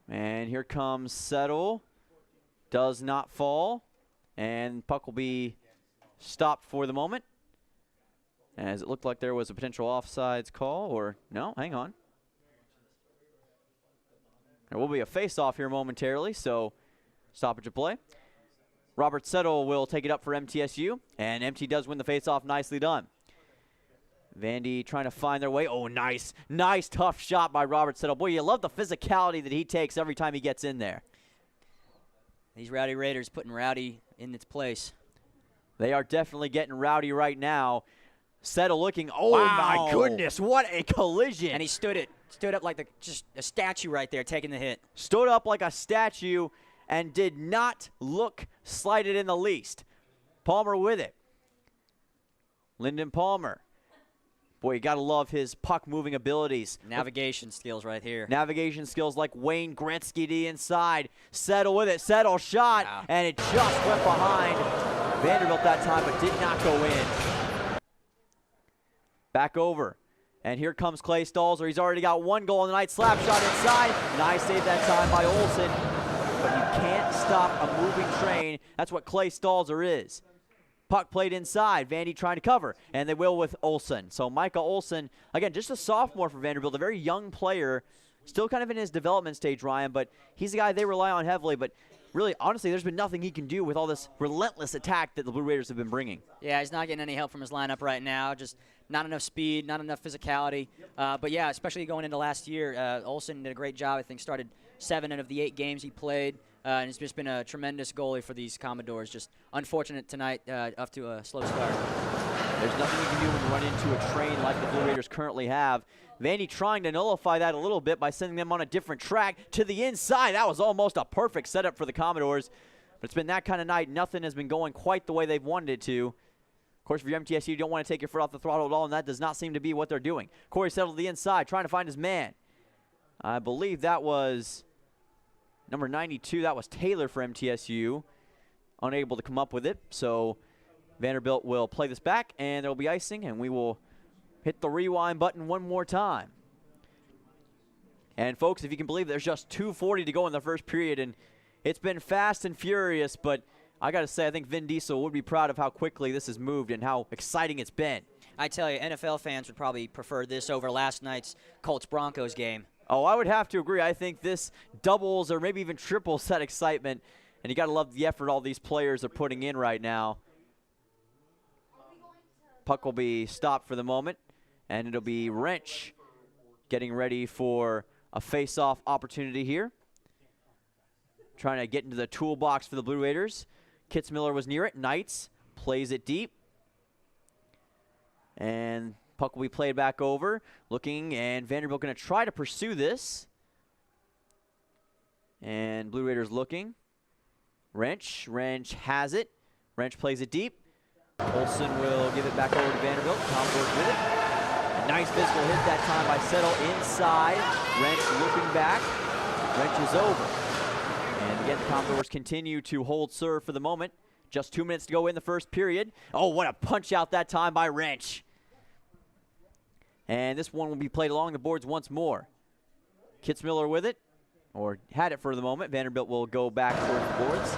And here comes Settle. Does not fall. And puck will be stopped for the moment. As it looked like there was a potential offsides call. Or, no, hang on. There will be a face-off here momentarily, so stoppage of play. Robert Settle will take it up for MTSU, and MT does win the face-off. Nicely done. Vandy trying to find their way. Oh, nice. Nice, tough shot by Robert Settle. Boy, you love the physicality that he takes every time he gets in there. These Rowdy Raiders putting Rowdy in its place. They are definitely getting rowdy right now. Settle looking. Oh, Wow. my goodness. What a collision. And he stood up like just a statue right there taking the hit. Stood up like a statue and did not look slighted in the least. Palmer with it. Lyndon Palmer. Boy, you got to love his puck-moving abilities. Navigation skills right here. Navigation skills like Wayne Gretzky to the inside. Settle with it. Settle shot. Wow. And it just went behind Vanderbilt that time, but did not go in. Back over. And here comes Clay Stalzer. He's already got one goal in the night. Slap shot inside. Nice save that time by Olsen. But you can't stop a moving train. That's what Clay Stalzer is. Puck played inside. Vandy trying to cover. And they will with Olsen. So Micah Olsen, again, just a sophomore for Vanderbilt. A very young player. Still kind of in his development stage, Ryan. But he's a guy they rely on heavily. But really, honestly, there's been nothing he can do with all this relentless attack that the Blue Raiders have been bringing. Yeah, he's not getting any help from his lineup right now. Just not enough speed, not enough physicality. But yeah, especially going into last year, Olsen did a great job. I think started 7 out of the 8 games he played. And he's just been a tremendous goalie for these Commodores. Just unfortunate tonight, off to a slow start. There's nothing you can do when you run into a train like the Blue Raiders currently have. Vandy trying to nullify that a little bit by sending them on a different track to the inside. That was almost a perfect setup for the Commodores. But it's been that kind of night. Nothing has been going quite the way they've wanted it to. Of course, for your MTSU, you don't want to take your foot off the throttle at all, and that does not seem to be what they're doing. Corey settled to the inside, trying to find his man. I believe that was number 92. That was Taylor for MTSU. Unable to come up with it. So Vanderbilt will play this back, and there will be icing, and we will hit the rewind button one more time. And, folks, if you can believe, there's just 2:40 to go in the first period, and it's been fast and furious, but I got to say, I think Vin Diesel would be proud of how quickly this has moved and how exciting it's been. I tell you, NFL fans would probably prefer this over last night's Colts-Broncos game. Oh, I would have to agree. I think this doubles or maybe even triples that excitement, and you got to love the effort all these players are putting in right now. Puck will be stopped for the moment, and it'll be Wrench getting ready for a face-off opportunity here. Trying to get into the toolbox for the Blue Raiders. Kitzmiller was near it. Knights plays it deep. And puck will be played back over. Looking, and Vanderbilt going to try to pursue this. And Blue Raiders looking. Wrench has it. Wrench plays it deep. Olsen will give it back over to Vanderbilt. Commodores with it. A nice physical hit that time by Settle inside. Wrench looking back. Wrench is over. And again, the Commodores continue to hold serve for the moment. Just 2 minutes to go in the first period. Oh, what a punch out that time by Wrench. And this one will be played along the boards once more. Kitzmiller with it, or had it for the moment. Vanderbilt will go back towards the boards.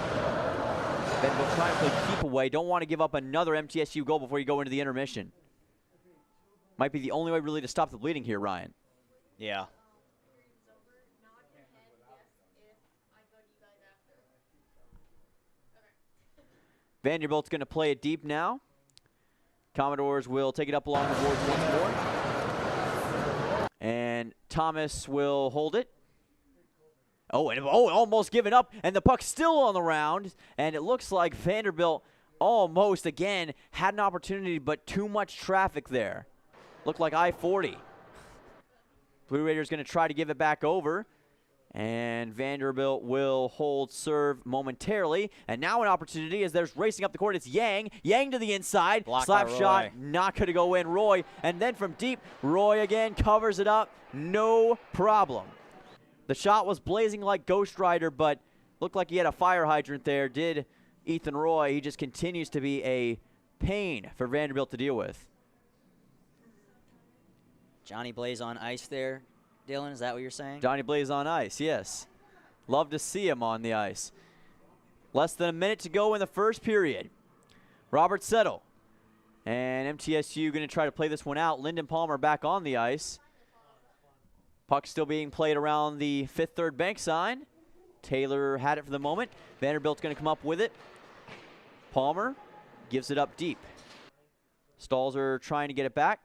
Vanderbilt trying to play keep away. Don't want to give up another MTSU goal before you go into the intermission. Might be the only way really to stop the bleeding here, Ryan. Yeah. Vanderbilt's going to play it deep now. Commodores will take it up along the boards once more. And Thomas will hold it. Almost given up, and the puck's still on the round. And it looks like Vanderbilt almost, again, had an opportunity, but too much traffic there. Looked like I-40. Blue Raiders going to try to give it back over. And Vanderbilt will hold serve momentarily. And now an opportunity as there's racing up the court. It's Yang. Yang to the inside. Blocked Slap by shot. Roy. Not going to go in. Roy. And then from deep, Roy again covers it up. No problem. The shot was blazing like Ghost Rider, but looked like he had a fire hydrant there, did Ethan Roy. He just continues to be a pain for Vanderbilt to deal with. Johnny Blaze on ice there, Dylan, is that what you're saying? Johnny Blaze on ice, yes. Love to see him on the ice. Less than a minute to go in the first period. Robert Settle and MTSU going to try to play this one out. Lyndon Palmer back on the ice. Puck still being played around the fifth third bank sign. Taylor had it for the moment. Vanderbilt's going to come up with it. Palmer gives it up deep. Stalzer trying to get it back.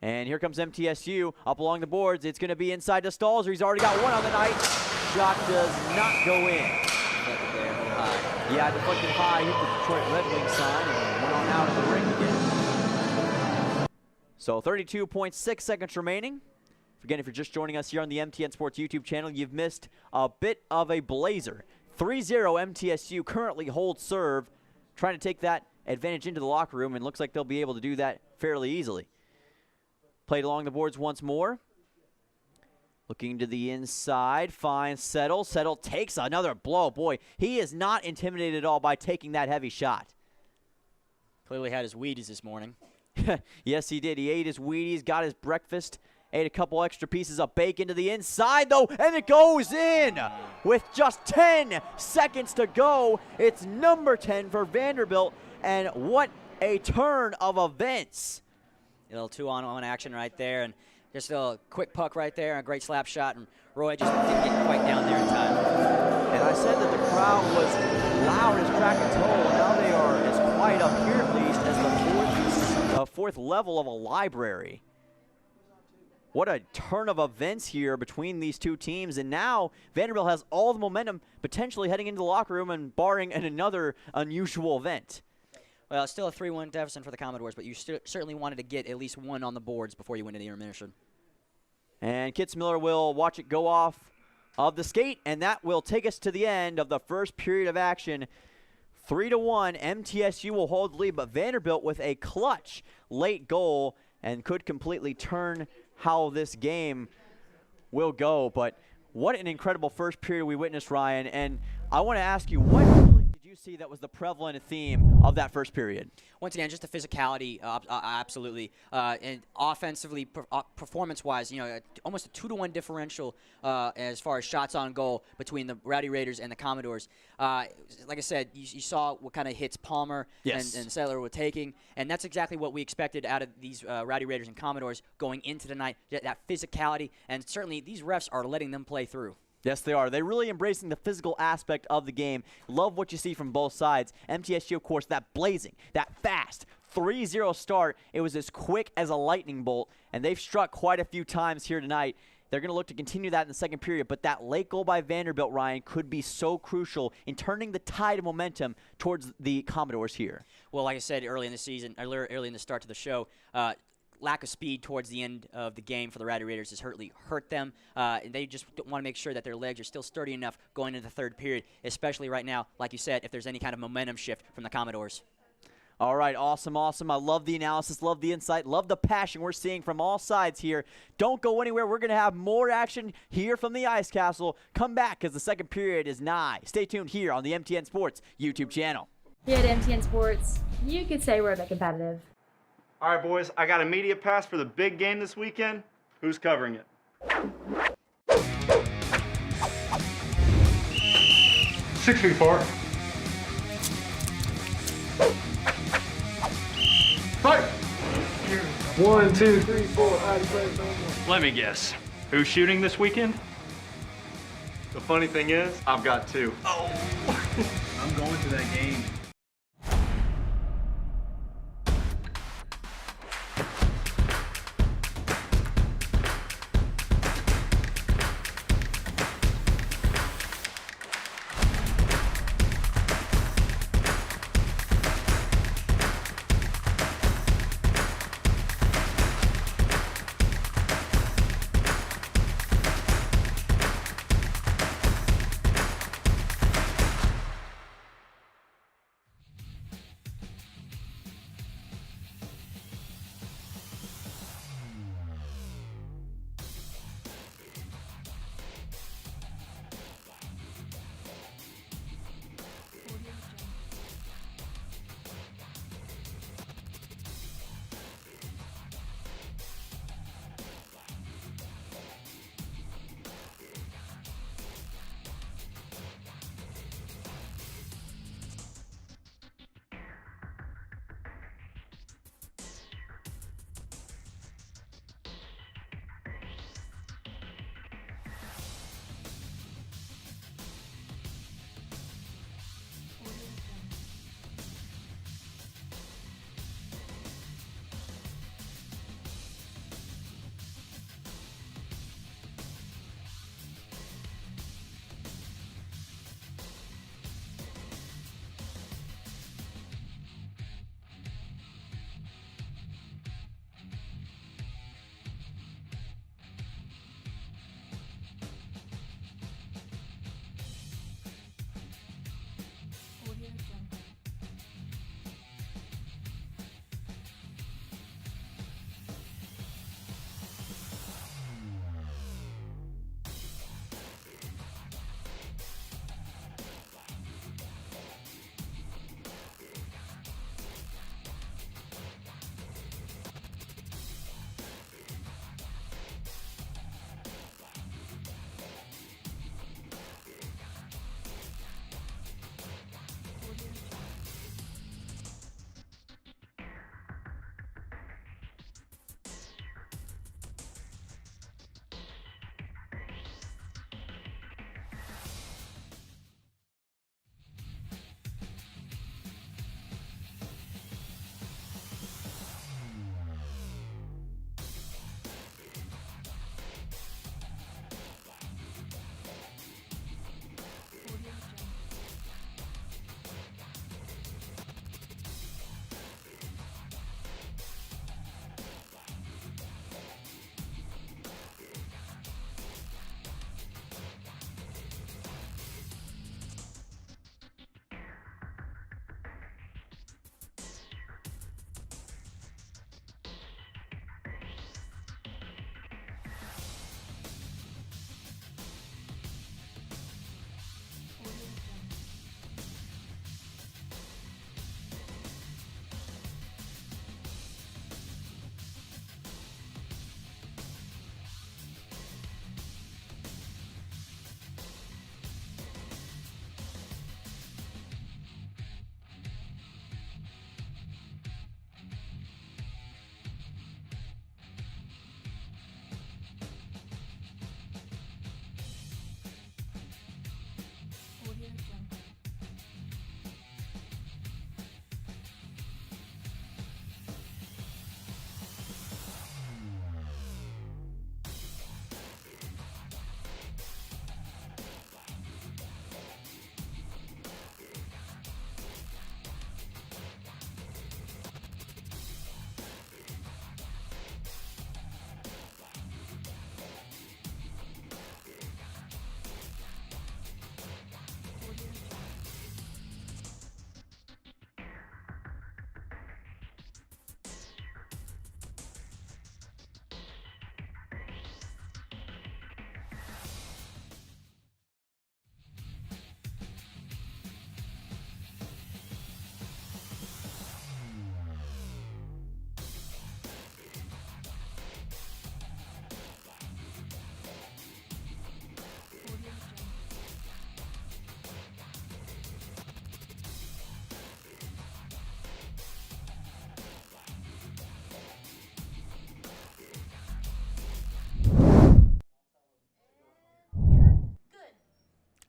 And here comes MTSU up along the boards. It's going to be inside to Stalzer. He's already got one on the night. Shot does not go in. Deflected there, a little high. Yeah, deflected high, hit the Detroit Red Wings sign, and went on out of the ring again. So 32.6 seconds remaining. Again, if you're just joining us here on the MTN Sports YouTube channel, you've missed a bit of a blazer. 3-0 MTSU currently holds serve, trying to take that advantage into the locker room, and looks like they'll be able to do that fairly easily. Played along the boards once more. Looking to the inside, finds Settle. Settle takes another blow. Boy, he is not intimidated at all by taking that heavy shot. Clearly had his Wheaties this morning. Yes, he did. He ate his Wheaties, got his breakfast, ate a couple extra pieces of bacon to the inside, though, and it goes in with just 10 seconds to go. It's number 10 for Vanderbilt, and what a turn of events. A little two-on-one action right there, and just a quick puck right there, a great slap shot, and Roy just didn't get quite down there in time. And I said that the crowd was loud as crack and toll. Now they are as quiet up here, at least, as the fourth level of a library. What a turn of events here between these two teams. And now Vanderbilt has all the momentum potentially heading into the locker room and barring another unusual event. Well, it's still a 3-1 deficit for the Commodores, but you certainly wanted to get at least one on the boards before you went into the intermission. And Kitzmiller will watch it go off of the skate, and that will take us to the end of the first period of action. 3-1, MTSU will hold the lead, but Vanderbilt with a clutch late goal and could completely turn how this game will go. But what an incredible first period we witnessed, Ryan. And I want to ask you, what did you see that was the prevalent theme of that first period? Once again, just the physicality, absolutely, and offensively, performance-wise, you know, almost a 2-to-1 differential as far as shots on goal between the Rowdy Raiders and the Commodores. Like I said, you saw what kind of hits Palmer and Saylor were taking, and that's exactly what we expected out of these Rowdy Raiders and Commodores going into the night. That physicality, and certainly these refs are letting them play through. Yes, they are. They're really embracing the physical aspect of the game. Love what you see from both sides. MTSU, of course, that blazing, that fast 3-0 start. It was as quick as a lightning bolt, and they've struck quite a few times here tonight. They're going to look to continue that in the second period, but that late goal by Vanderbilt, Ryan, could be so crucial in turning the tide of momentum towards the Commodores here. Well, like I said early in the season, early in the start to the show, lack of speed towards the end of the game for the Rowdy Raiders has hurt them. And they just want to make sure that their legs are still sturdy enough going into the third period, especially right now, like you said, if there's any kind of momentum shift from the Commodores. All right, awesome. I love the analysis, love the insight, love the passion we're seeing from all sides here. Don't go anywhere. We're going to have more action here from the Ice Castle. Come back because the second period is nigh. Stay tuned here on the MTN Sports YouTube channel. Here at MTN Sports, you could say we're a bit competitive. All right, boys, I got a media pass for the big game this weekend. Who's covering it? Six feet apart. Fight! 1, 2, 3, 4. Let me guess. Who's shooting this weekend? The funny thing is, I've got two. I'm going to that game.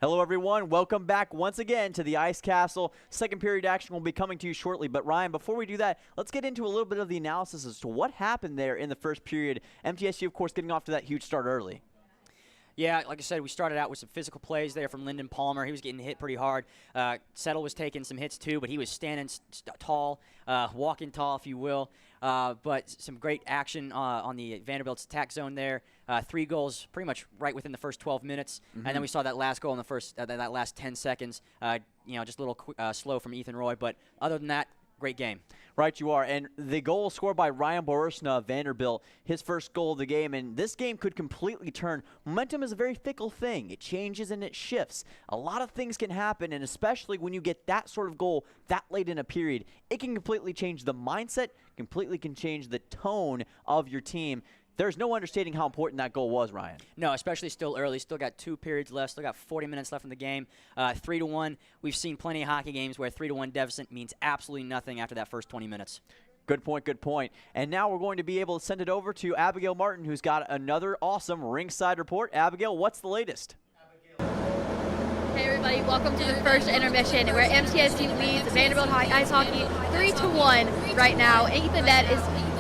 Hello, everyone. Welcome back once again to the Ice Castle. Second period action will be coming to you shortly. But, Ryan, before we do that, let's get into a little bit of the analysis as to what happened there in the first period. MTSU, of course, getting off to that huge start early. Yeah, like I said, we started out with some physical plays there from Lyndon Palmer. He was getting hit pretty hard. Settle was taking some hits too, but he was standing tall, walking tall, if you will. But some great action on the Vanderbilt's attack zone there. 3 goals pretty much right within the first 12 minutes. And then we saw that last goal in the first, that last 10 seconds. Just a little slow from Ethan Roy. But other than that, great game. Right, you are. And the goal scored by Ryan Borisna of Vanderbilt, his first goal of the game. And this game could completely turn. Momentum is a very fickle thing. It changes and it shifts. A lot of things can happen, and especially when you get that sort of goal that late in a period, it can completely change the mindset, completely can change the tone of your team. There's no understating how important that goal was, Ryan. No, especially still early. Still got 2 periods left. Still got 40 minutes left in the game. 3-1. We've seen plenty of hockey games where 3-1 deficit means absolutely nothing after that first 20 minutes. Good point, good point. And now we're going to be able to send it over to Abigail Martin, who's got another awesome ringside report. Abigail, what's the latest? Hey everybody, welcome to the first intermission where MTSU leads Vanderbilt Ice Hockey 3-1 right now.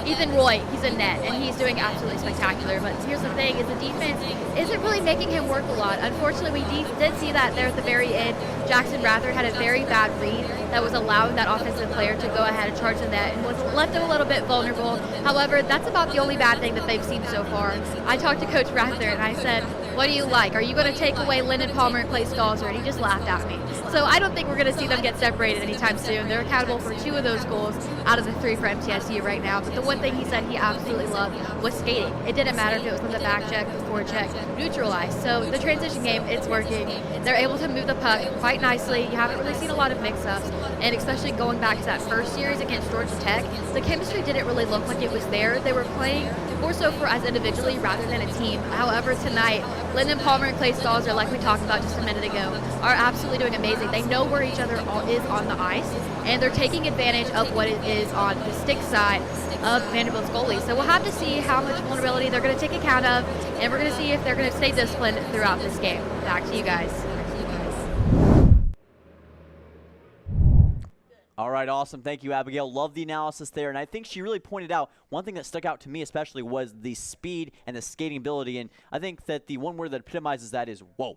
Ethan Roy, he's in net, and he's doing absolutely spectacular. But here's the thing, is the defense isn't really making him work a lot. Unfortunately, we did see that there at the very end. Jackson Rathard had a very bad read that was allowing that offensive player to go ahead and charge the net and was left him a little bit vulnerable. However, that's about the only bad thing that they've seen so far. I talked to Coach Rathard, and I said, what do you like? Are you going to take away Lyndon Palmer and Clay Stalzer? And he just laughed at me. So I don't think we're going to see them get separated anytime soon. They're accountable for 2 of those goals out of the 3 for MTSU right now. But the one thing he said he absolutely loved was skating. It didn't matter if it was on the back check, the forward check, neutral ice. So the transition game, it's working. They're able to move the puck quite nicely. You haven't really seen a lot of mix-ups. And especially going back to that first series against Georgia Tech, the chemistry didn't really look like it was there. They were playing more so for us individually rather than a team. However, tonight, Lyndon Palmer and Clay Stalzer, like we talked about just a minute ago, are absolutely doing amazing. They know where each other is on the ice, and they're taking advantage of what it is on the stick side of Vanderbilt's goalie. So we'll have to see how much vulnerability they're going to take account of, and we're going to see if they're going to stay disciplined throughout this game. Back to you guys. All right, awesome. Thank you, Abigail. Love the analysis there. And I think she really pointed out one thing that stuck out to me especially was the speed and the skating ability. And I think that the one word that epitomizes that is, whoa.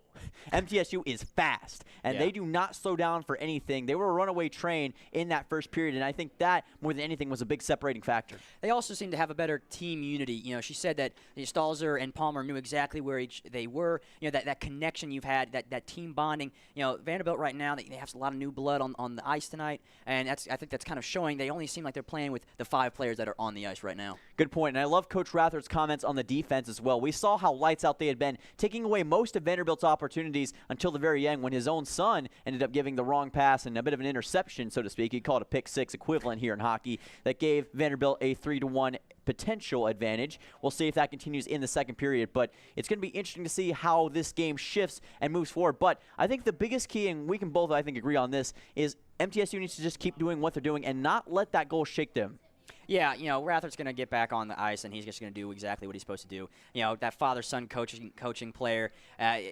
MTSU is fast, and they do not slow down for anything. They were a runaway train in that first period, and I think that, more than anything, was a big separating factor. They also seem to have a better team unity. You know, she said that Stalzer and Palmer knew exactly where they were. You know, that connection you've had, that team bonding. You know, Vanderbilt right now, they have a lot of new blood on the ice tonight. And I think that's kind of showing. They only seem like they're playing with the 5 players that are on the ice right now. Good point. And I love Coach Rathard's comments on the defense as well. We saw how lights out they had been, taking away most of Vanderbilt's opportunities until the very end when his own son ended up giving the wrong pass and a bit of an interception, so to speak. He called it a pick 6 equivalent here in hockey that gave Vanderbilt a 3-1 potential advantage. We'll see if that continues in the second period, but it's going to be interesting to see how this game shifts and moves forward. But I think the biggest key, and we can both, I think, agree on this, is MTSU needs to just keep doing what they're doing and not let that goal shake them. Yeah, you know, Rathard's going to get back on the ice, and he's just going to do exactly what he's supposed to do. You know, that father-son coaching player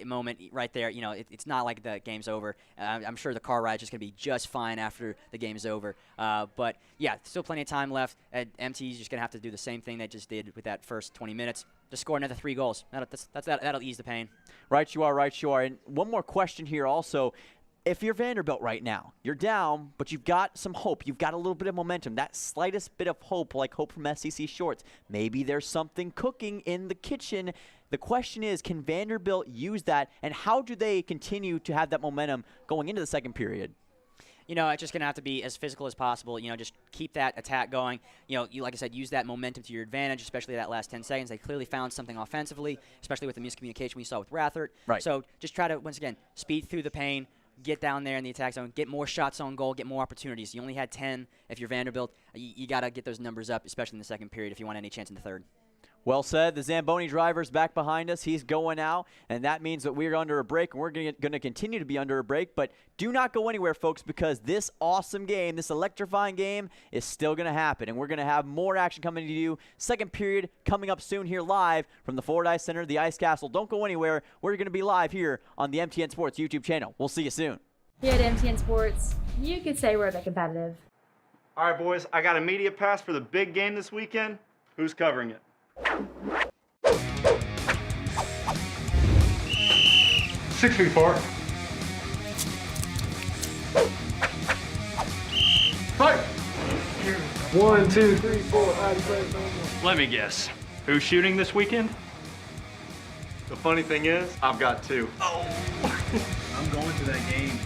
moment right there, you know, it's not like the game's over. I'm sure the car ride's just going to be just fine after the game's over. But, yeah, still plenty of time left. MT's just going to have to do the same thing they just did with that first 20 minutes. Just score another 3 goals. That'll ease the pain. Right, you are, right, you are. And one more question here also. If you're Vanderbilt right now, you're down, but you've got some hope. You've got a little bit of momentum, that slightest bit of hope, like hope from SEC Shorts. Maybe there's something cooking in the kitchen. The question is, can Vanderbilt use that, and how do they continue to have that momentum going into the second period? You know, it's just going to have to be as physical as possible. You know, just keep that attack going. You know, like I said, use that momentum to your advantage, especially that last 10 seconds. They clearly found something offensively, especially with the miscommunication we saw with Rathard. Right. So just try to, once again, speed through the pain, get down there in the attack zone, get more shots on goal, get more opportunities. You only had 10. If you're Vanderbilt, you got to get those numbers up, especially in the second period if you want any chance in the third. Well said. The Zamboni driver's back behind us. He's going out, and that means that we're under a break, and we're going to continue to be under a break. But do not go anywhere, folks, because this awesome game, this electrifying game, is still going to happen, and we're going to have more action coming to you. Second period coming up soon here live from the Ford Ice Center, the Ice Castle. Don't go anywhere. We're going to be live here on the MTN Sports YouTube channel. We'll see you soon. Here at MTN Sports, you could say we're a bit competitive. All right, boys, I got a media pass for the big game this weekend. Who's covering it? 6 feet apart. Fight! 1, 2, 3, 4, Let me guess. Who's shooting this weekend? The funny thing is, I've got 2. I'm going to that game.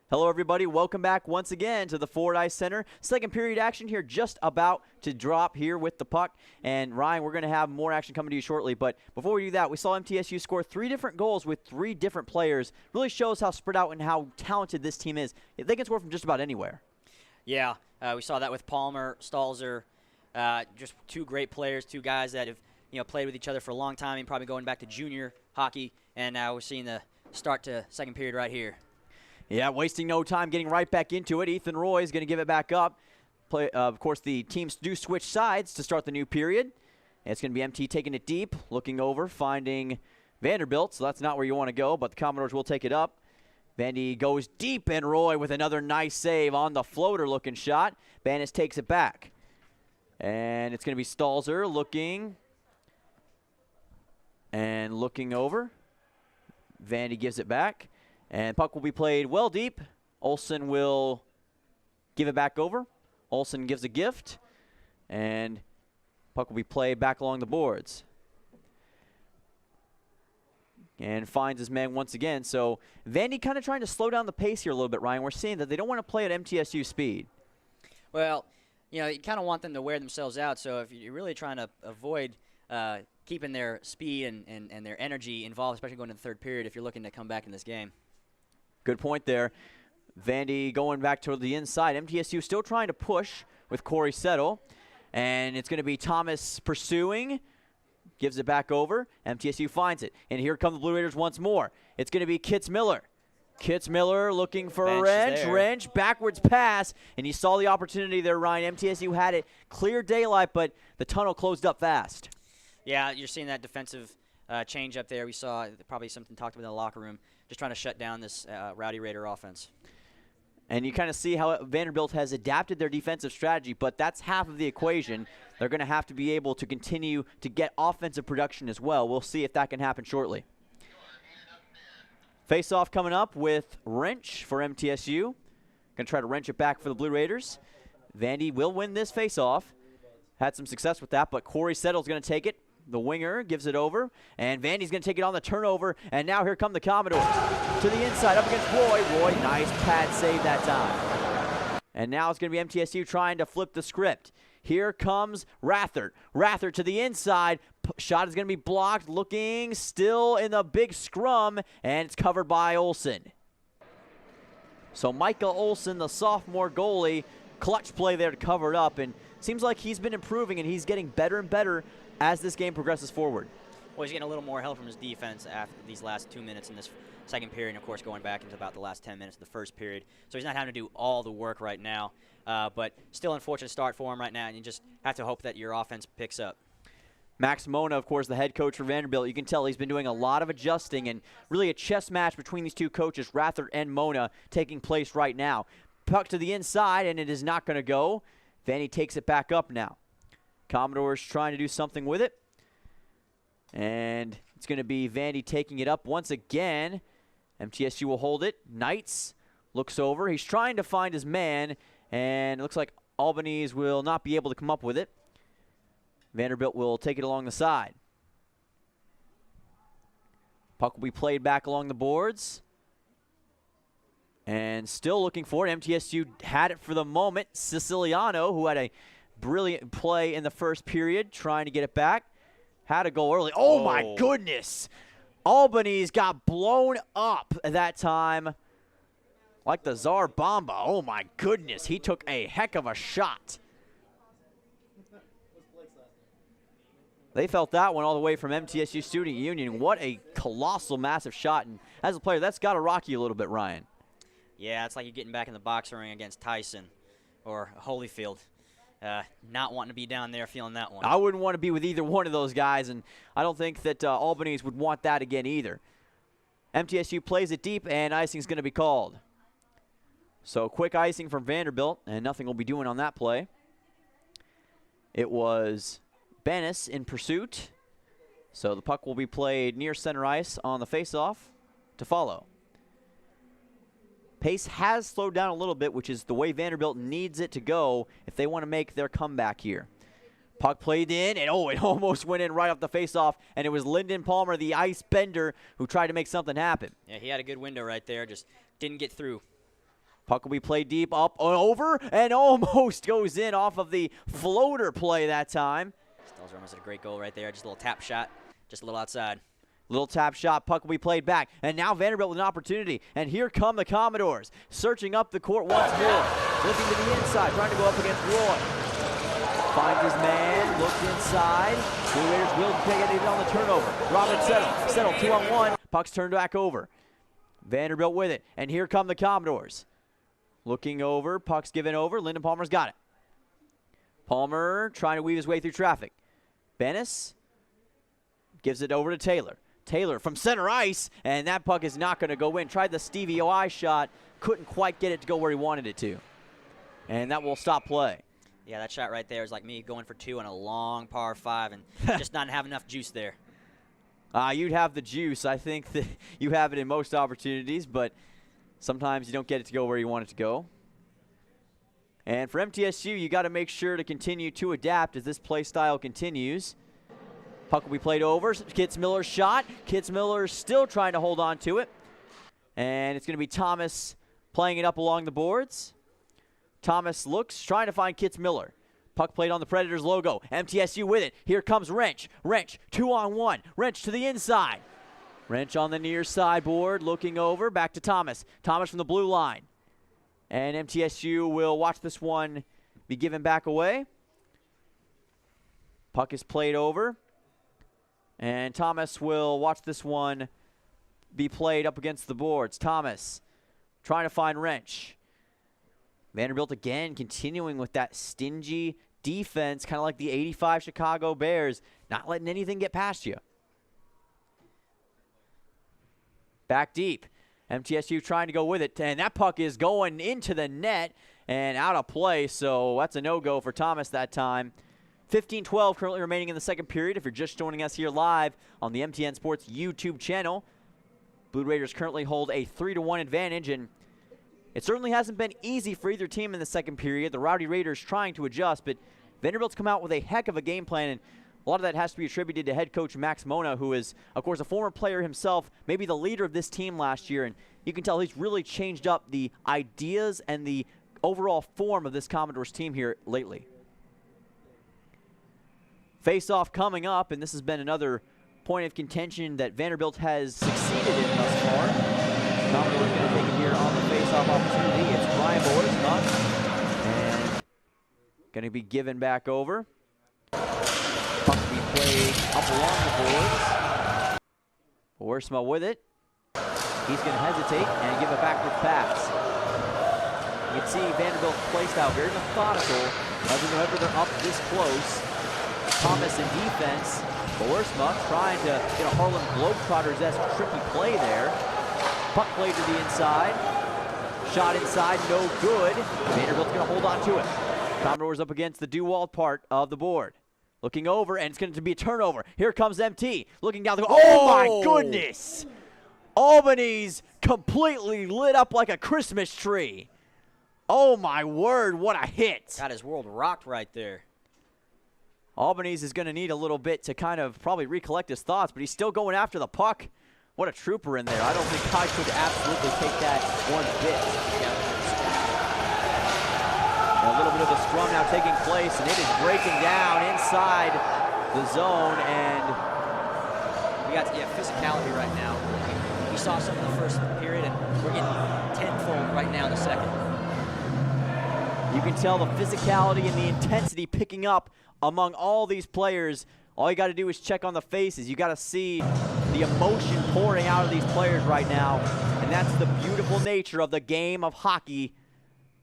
Hello, everybody. Welcome back once again to the Ford Ice Center. Second period action here, just about to drop here with the puck. And, Ryan, we're going to have more action coming to you shortly. But before we do that, we saw MTSU score 3 different goals with 3 different players. Really shows how spread out and how talented this team is. They can score from just about anywhere. Yeah, we saw that with Palmer, Stalzer, just 2 great players, 2 guys that have played with each other for a long time and probably going back to junior hockey. And now we're seeing the start to second period right here. Yeah, wasting no time, getting right back into it. Ethan Roy is going to give it back up. Of course, the teams do switch sides to start the new period. It's going to be MT taking it deep, looking over, finding Vanderbilt, so that's not where you want to go, but the Commodores will take it up. Vandy goes deep, and Roy with another nice save on the floater-looking shot. Bannis takes it back. And it's going to be Stalzer looking and looking over. Vandy gives it back, and puck will be played well deep. Olsen will give it back over. Olsen gives a gift, and puck will be played back along the boards. And finds his man once again. So Vandy kind of trying to slow down the pace here a little bit, Ryan. We're seeing that they don't want to play at MTSU speed. Well, you know, you kind of want them to wear themselves out. So if you're really trying to avoid keeping their speed and their energy involved, especially going to the third period, if you're looking to come back in this game. Good point there. Vandy going back toward the inside. MTSU still trying to push with Corey Settle. And it's going to be Thomas pursuing. Gives it back over. MTSU finds it. And here come the Blue Raiders once more. It's going to be Kitts Miller. Kitts Miller looking for a wrench. Wrench, backwards pass. And you saw the opportunity there, Ryan. MTSU had it clear daylight, but the tunnel closed up fast. Yeah, you're seeing that defensive change up there. We saw probably something talked about in the locker room, just trying to shut down this Rowdy Raider offense. And you kind of see how Vanderbilt has adapted their defensive strategy, but that's half of the equation. They're going to have to be able to continue to get offensive production as well. We'll see if that can happen shortly. Face-off coming up with Wrench for MTSU. Going to try to wrench it back for the Blue Raiders. Vandy will win this face-off. Had some success with that, but Corey Settle's going to take it. The winger gives it over, and Vandy's going to take it on the turnover, and now here come the Commodores. To the inside, up against Roy. Roy, nice pad save that time. And now it's going to be MTSU trying to flip the script. Here comes Rathert. Rathert to the inside. Shot is going to be blocked, looking still in the big scrum, and it's covered by Olsen. So Micah Olsen, the sophomore goalie, clutch play there to cover it up, and seems like he's been improving, and he's getting better and better as this game progresses forward. Well, he's getting a little more help from his defense after these last 2 minutes in this second period, and of course going back into about the last 10 minutes of the first period. So he's not having to do all the work right now, but still unfortunate start for him right now, and you just have to hope that your offense picks up. Max Mona, of course, the head coach for Vanderbilt. You can tell he's been doing a lot of adjusting, and really a chess match between these two coaches, Rathert and Mona, taking place right now. Puck to the inside, and it is not going to go. Vandy takes it back up now. Commodores trying to do something with it. And it's going to be Vandy taking it up once again. MTSU will hold it. Knights looks over. He's trying to find his man, and it looks like Albanese will not be able to come up with it. Vanderbilt will take it along the side. Puck will be played back along the boards. And still looking for it. MTSU had it for the moment. Siciliano, who had a brilliant play in the first period, trying to get it back. Had a goal early. Oh, my goodness. Albanese got blown up that time like the Tsar Bomba. Oh, my goodness. He took a heck of a shot. They felt that one all the way from MTSU Student Union. What a colossal, massive shot. And as a player, that's got to rock you a little bit, Ryan. Yeah, it's like you're getting back in the boxing ring against Tyson or Holyfield. Not wanting to be down there feeling that one. I wouldn't want to be with either one of those guys, and I don't think that Albanese would want that again either. MTSU plays it deep, and icing is going to be called. So quick icing from Vanderbilt, and nothing will be doing on that play. It was Bennis in pursuit. So the puck will be played near center ice on the faceoff to follow. Pace has slowed down a little bit, which is the way Vanderbilt needs it to go if they want to make their comeback here. Puck played in, and it almost went in right off the faceoff, and it was Lyndon Palmer, the ice bender, who tried to make something happen. Yeah, he had a good window right there, just didn't get through. Puck will be played deep, up and over, and almost goes in off of the floater play that time. Stelzer almost had a great goal right there, just a little tap shot, just a little outside. Little tap shot, puck will be played back. And now Vanderbilt with an opportunity. And here come the Commodores, searching up the court once more. Looking to the inside, trying to go up against Roy. Finds his man, looks inside. Blue Raiders will take it on the turnover. Robin Settle 2-on-1. Puck's turned back over. Vanderbilt with it, and here come the Commodores. Looking over, puck's given over. Lyndon Palmer's got it. Palmer trying to weave his way through traffic. Bennis gives it over to Taylor. Taylor from center ice, and that puck is not going to go in. Tried the Stevie O shot, couldn't quite get it to go where he wanted it to. And that will stop play. Yeah, that shot right there is like me going for 2 on a long par 5 and just not have enough juice there. You'd have the juice. I think that you have it in most opportunities, but sometimes you don't get it to go where you want it to go. And for MTSU, you got to make sure to continue to adapt as this play style continues. Puck will be played over. Kitzmiller's shot. Kitzmiller still trying to hold on to it. And it's going to be Thomas playing it up along the boards. Thomas looks, trying to find Kitzmiller. Puck played on the Predators logo. MTSU with it. Here comes Wrench. Wrench, 2-on-1. Wrench to the inside. Wrench on the near sideboard, looking over. Back to Thomas. Thomas from the blue line. And MTSU will watch this one be given back away. Puck is played over. And Thomas will watch this one be played up against the boards. Thomas trying to find Wrench. Vanderbilt again continuing with that stingy defense, kind of like the 85 Chicago Bears, not letting anything get past you. Back deep. MTSU trying to go with it, and that puck is going into the net and out of play, so that's a no-go for Thomas that time. 15-12 currently remaining in the second period. If you're just joining us here live on the MTN Sports YouTube channel, Blue Raiders currently hold a 3-1 advantage, and it certainly hasn't been easy for either team in the second period. The Rowdy Raiders trying to adjust, but Vanderbilt's come out with a heck of a game plan, and a lot of that has to be attributed to head coach Max Mona, who is, of course, a former player himself, maybe the leader of this team last year, and you can tell he's really changed up the ideas and the overall form of this Commodores team here lately. Face-off coming up, and this has been another point of contention that Vanderbilt has succeeded in thus far. Commodores going to take it here on the face-off opportunity. It's Brian Boersma, and going to be given back over. Puck to be played up along the boards. Boersma with it. He's going to hesitate and give a backwards pass. You can see Vanderbilt placed out very methodical, whenever they're up this close. Thomas in defense. Boersma trying to get a Harlem Globetrotters-esque tricky play there. Puck played to the inside. Shot inside, no good. Vanderbilt's going to hold on to it. Commodores up against the due-walled part of the board. Looking over, and it's going to be a turnover. Here comes MT. Looking down the goal. Oh, my goodness! Albany's completely lit up like a Christmas tree. Oh, my word, what a hit. Got his world rocked right there. Albany's is going to need a little bit to kind of probably recollect his thoughts, but he's still going after the puck. What a trooper in there. I don't think Kai could absolutely take that one bit. And a little bit of a scrum now taking place, and it is breaking down inside the zone, and we got physicality right now. We saw some in the first period, and we're getting tenfold right now in the second. You can tell the physicality and the intensity picking up among all these players. All you got to do is check on the faces. You got to see the emotion pouring out of these players right now, and that's the beautiful nature of the game of hockey.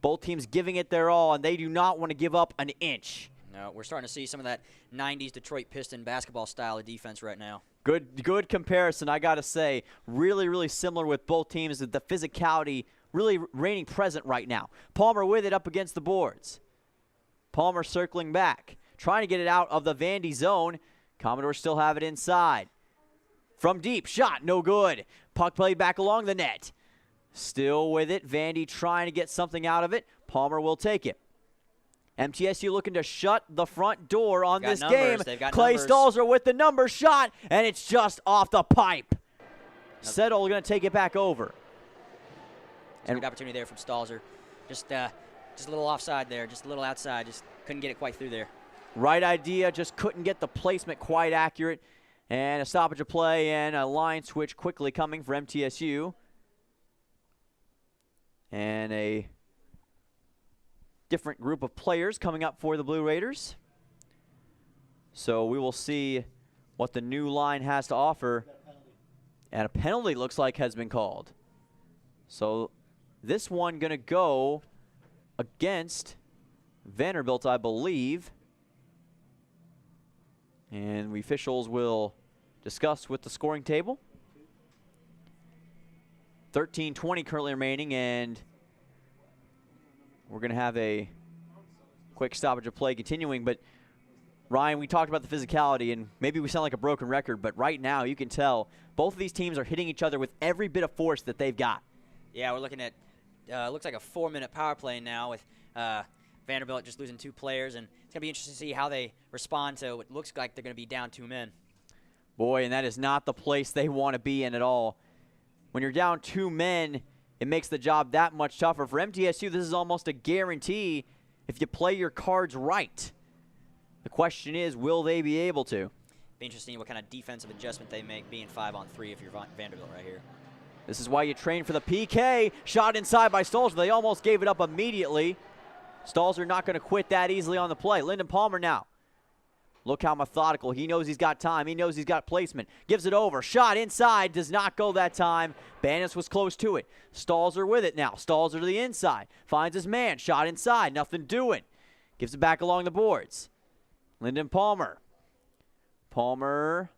Both teams giving it their all, and they do not want to give up an inch. No, we're starting to see some of that 90s Detroit Piston basketball style of defense right now. Good comparison, I got to say. Really, really similar with both teams. The physicality really reigning present right now. Palmer with it up against the boards. Palmer circling back, trying to get it out of the Vandy zone. Commodores still have it inside. From deep, shot, no good. Puck played back along the net. Still with it, Vandy trying to get something out of it. Palmer will take it. MTSU looking to shut the front door on this game. Clay Stalzer with the number shot, and it's just off the pipe. Settle going to take it back over. And good opportunity there from Stalzer. Just a little offside there, just a little outside. Just couldn't get it quite through there. Right idea, just couldn't get the placement quite accurate. And a stoppage of play and a line switch quickly coming for MTSU. And a different group of players coming up for the Blue Raiders. So we will see what the new line has to offer. And a penalty looks like has been called. So this one going to go against Vanderbilt, I believe. And the officials will discuss with the scoring table. 13:20 currently remaining, and we're going to have a quick stoppage of play continuing. But Ryan, we talked about the physicality, and maybe we sound like a broken record, but right now you can tell both of these teams are hitting each other with every bit of force that they've got. Yeah, we're looking at looks like a 4-minute power play now with Vanderbilt just losing 2 players, and it's going to be interesting to see how they respond to what looks like they're going to be down 2 men. Boy, and that is not the place they want to be in at all. When you're down 2 men, it makes the job that much tougher. For MTSU, this is almost a guarantee if you play your cards right. The question is, will they be able to? Be interesting what kind of defensive adjustment they make being 5-on-3 if you're Vanderbilt right here. This is why you train for the PK. Shot inside by Stalzer. They almost gave it up immediately. Stalzer not going to quit that easily on the play. Lyndon Palmer now. Look how methodical. He knows he's got time. He knows he's got placement. Gives it over. Shot inside. Does not go that time. Banis was close to it. Stalzer with it now. Stalzer to the inside. Finds his man. Shot inside. Nothing doing. Gives it back along the boards. Lyndon Palmer. Palmer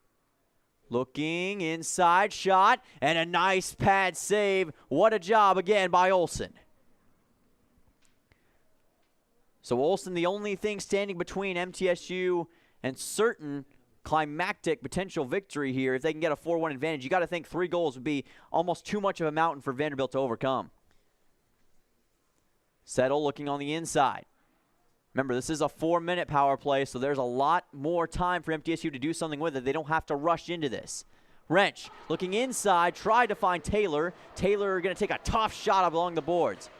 looking inside. Shot. And a nice pad save. What a job again by Olsen. So Olsen, the only thing standing between MTSU and certain climactic potential victory here. If they can get a 4-1 advantage, you got to think 3 goals would be almost too much of a mountain for Vanderbilt to overcome. Settle looking on the inside. Remember, this is a 4-minute power play, so there's a lot more time for MTSU to do something with it. They don't have to rush into this. Wrench looking inside, tried to find Taylor. Taylor going to take a tough shot up along the boards.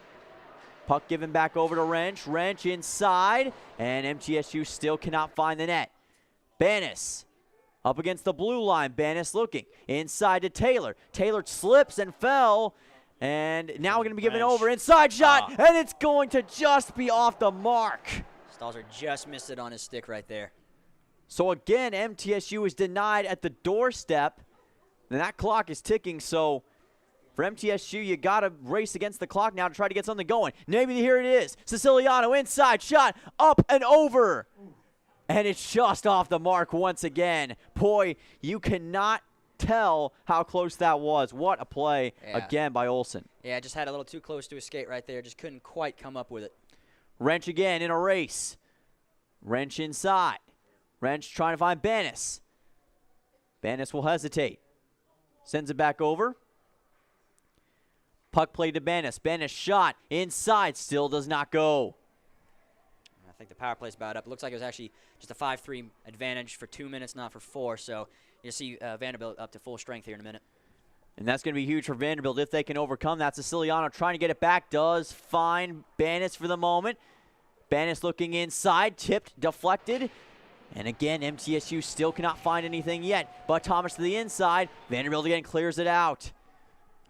Puck given back over to Wrench. Wrench inside, and MTSU still cannot find the net. Banis up against the blue line. Banis looking inside to Taylor. Taylor slips and fell, and now we're going to be given over. Inside shot, and it's going to just be off the mark. Stalzer just missed it on his stick right there. So again, MTSU is denied at the doorstep, and that clock is ticking, so for MTSU, you got to race against the clock now to try to get something going. Maybe here it is. Siciliano inside shot, up and over. And it's just off the mark once again. Boy, you cannot tell how close that was. What a play again by Olsen. Yeah, just had a little too close to his skate right there. Just couldn't quite come up with it. Wrench again in a race. Wrench inside. Wrench trying to find Banis. Banis will hesitate. Sends it back over. Puck played to Banis. Banis shot inside. Still does not go. I think the power play's about up. It looks like it was actually just a 5-3 advantage for 2 minutes, not for 4. So you'll see Vanderbilt up to full strength here in a minute. And that's going to be huge for Vanderbilt if they can overcome that. Siciliano trying to get it back. Does find Banis for the moment. Banis looking inside. Tipped, deflected. And again, MTSU still cannot find anything yet. But Thomas to the inside. Vanderbilt again clears it out.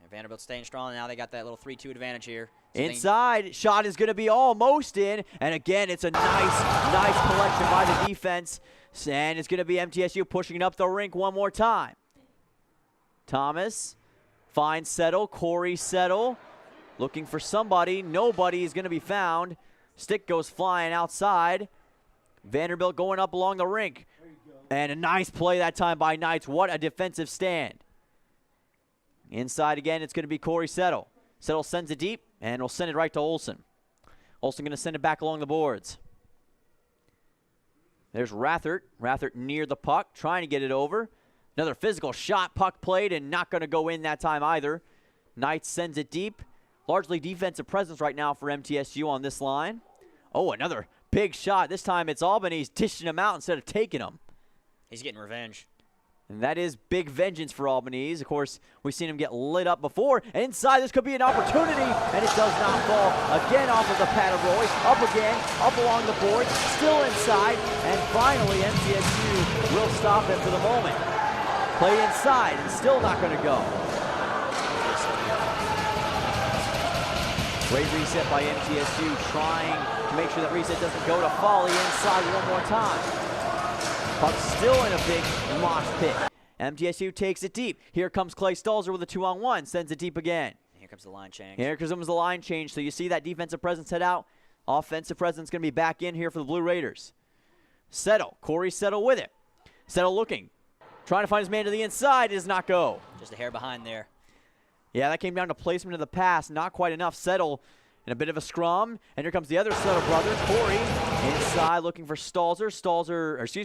Vanderbilt staying strong. Now they got that little 3-2 advantage here. So inside, shot is going to be almost in. And again, it's a nice collection by the defense. And it's going to be MTSU pushing it up the rink one more time. Thomas finds Settle. Corey Settle looking for somebody. Nobody is going to be found. Stick goes flying outside. Vanderbilt going up along the rink. And a nice play that time by Knights. What a defensive stand. Inside again, it's going to be Corey Settle. Settle sends it deep, and will send it right to Olsen. Olsen going to send it back along the boards. There's Rathert. Rathert near the puck, trying to get it over. Another physical shot, puck played, and not going to go in that time either. Knights sends it deep. Largely defensive presence right now for MTSU on this line. Oh, another big shot. This time it's Albany's dishing him out instead of taking him. He's getting revenge. And that is big vengeance for Albanese. Of course, we've seen him get lit up before. And inside, this could be an opportunity. And it does not fall. Again off of the pad of Roy. Up again, up along the board. Still inside. And finally, MTSU will stop it for the moment. Play inside and still not going to go. Great reset by MTSU, trying to make sure that reset doesn't go to Folly inside one more time. Puck still in a big mosh pit. MTSU takes it deep. Here comes Clay Stalzer with a 2-on-1. Sends it deep again. Here comes the line change. Here comes the line change. So you see that defensive presence head out. Offensive presence going to be back in here for the Blue Raiders. Settle. Corey Settle with it. Settle looking. Trying to find his man to the inside. Does not go. Just a hair behind there. Yeah, that came down to placement of the pass. Not quite enough. Settle in a bit of a scrum. And here comes the other Settle brother, Corey. Inside looking for Stalzer.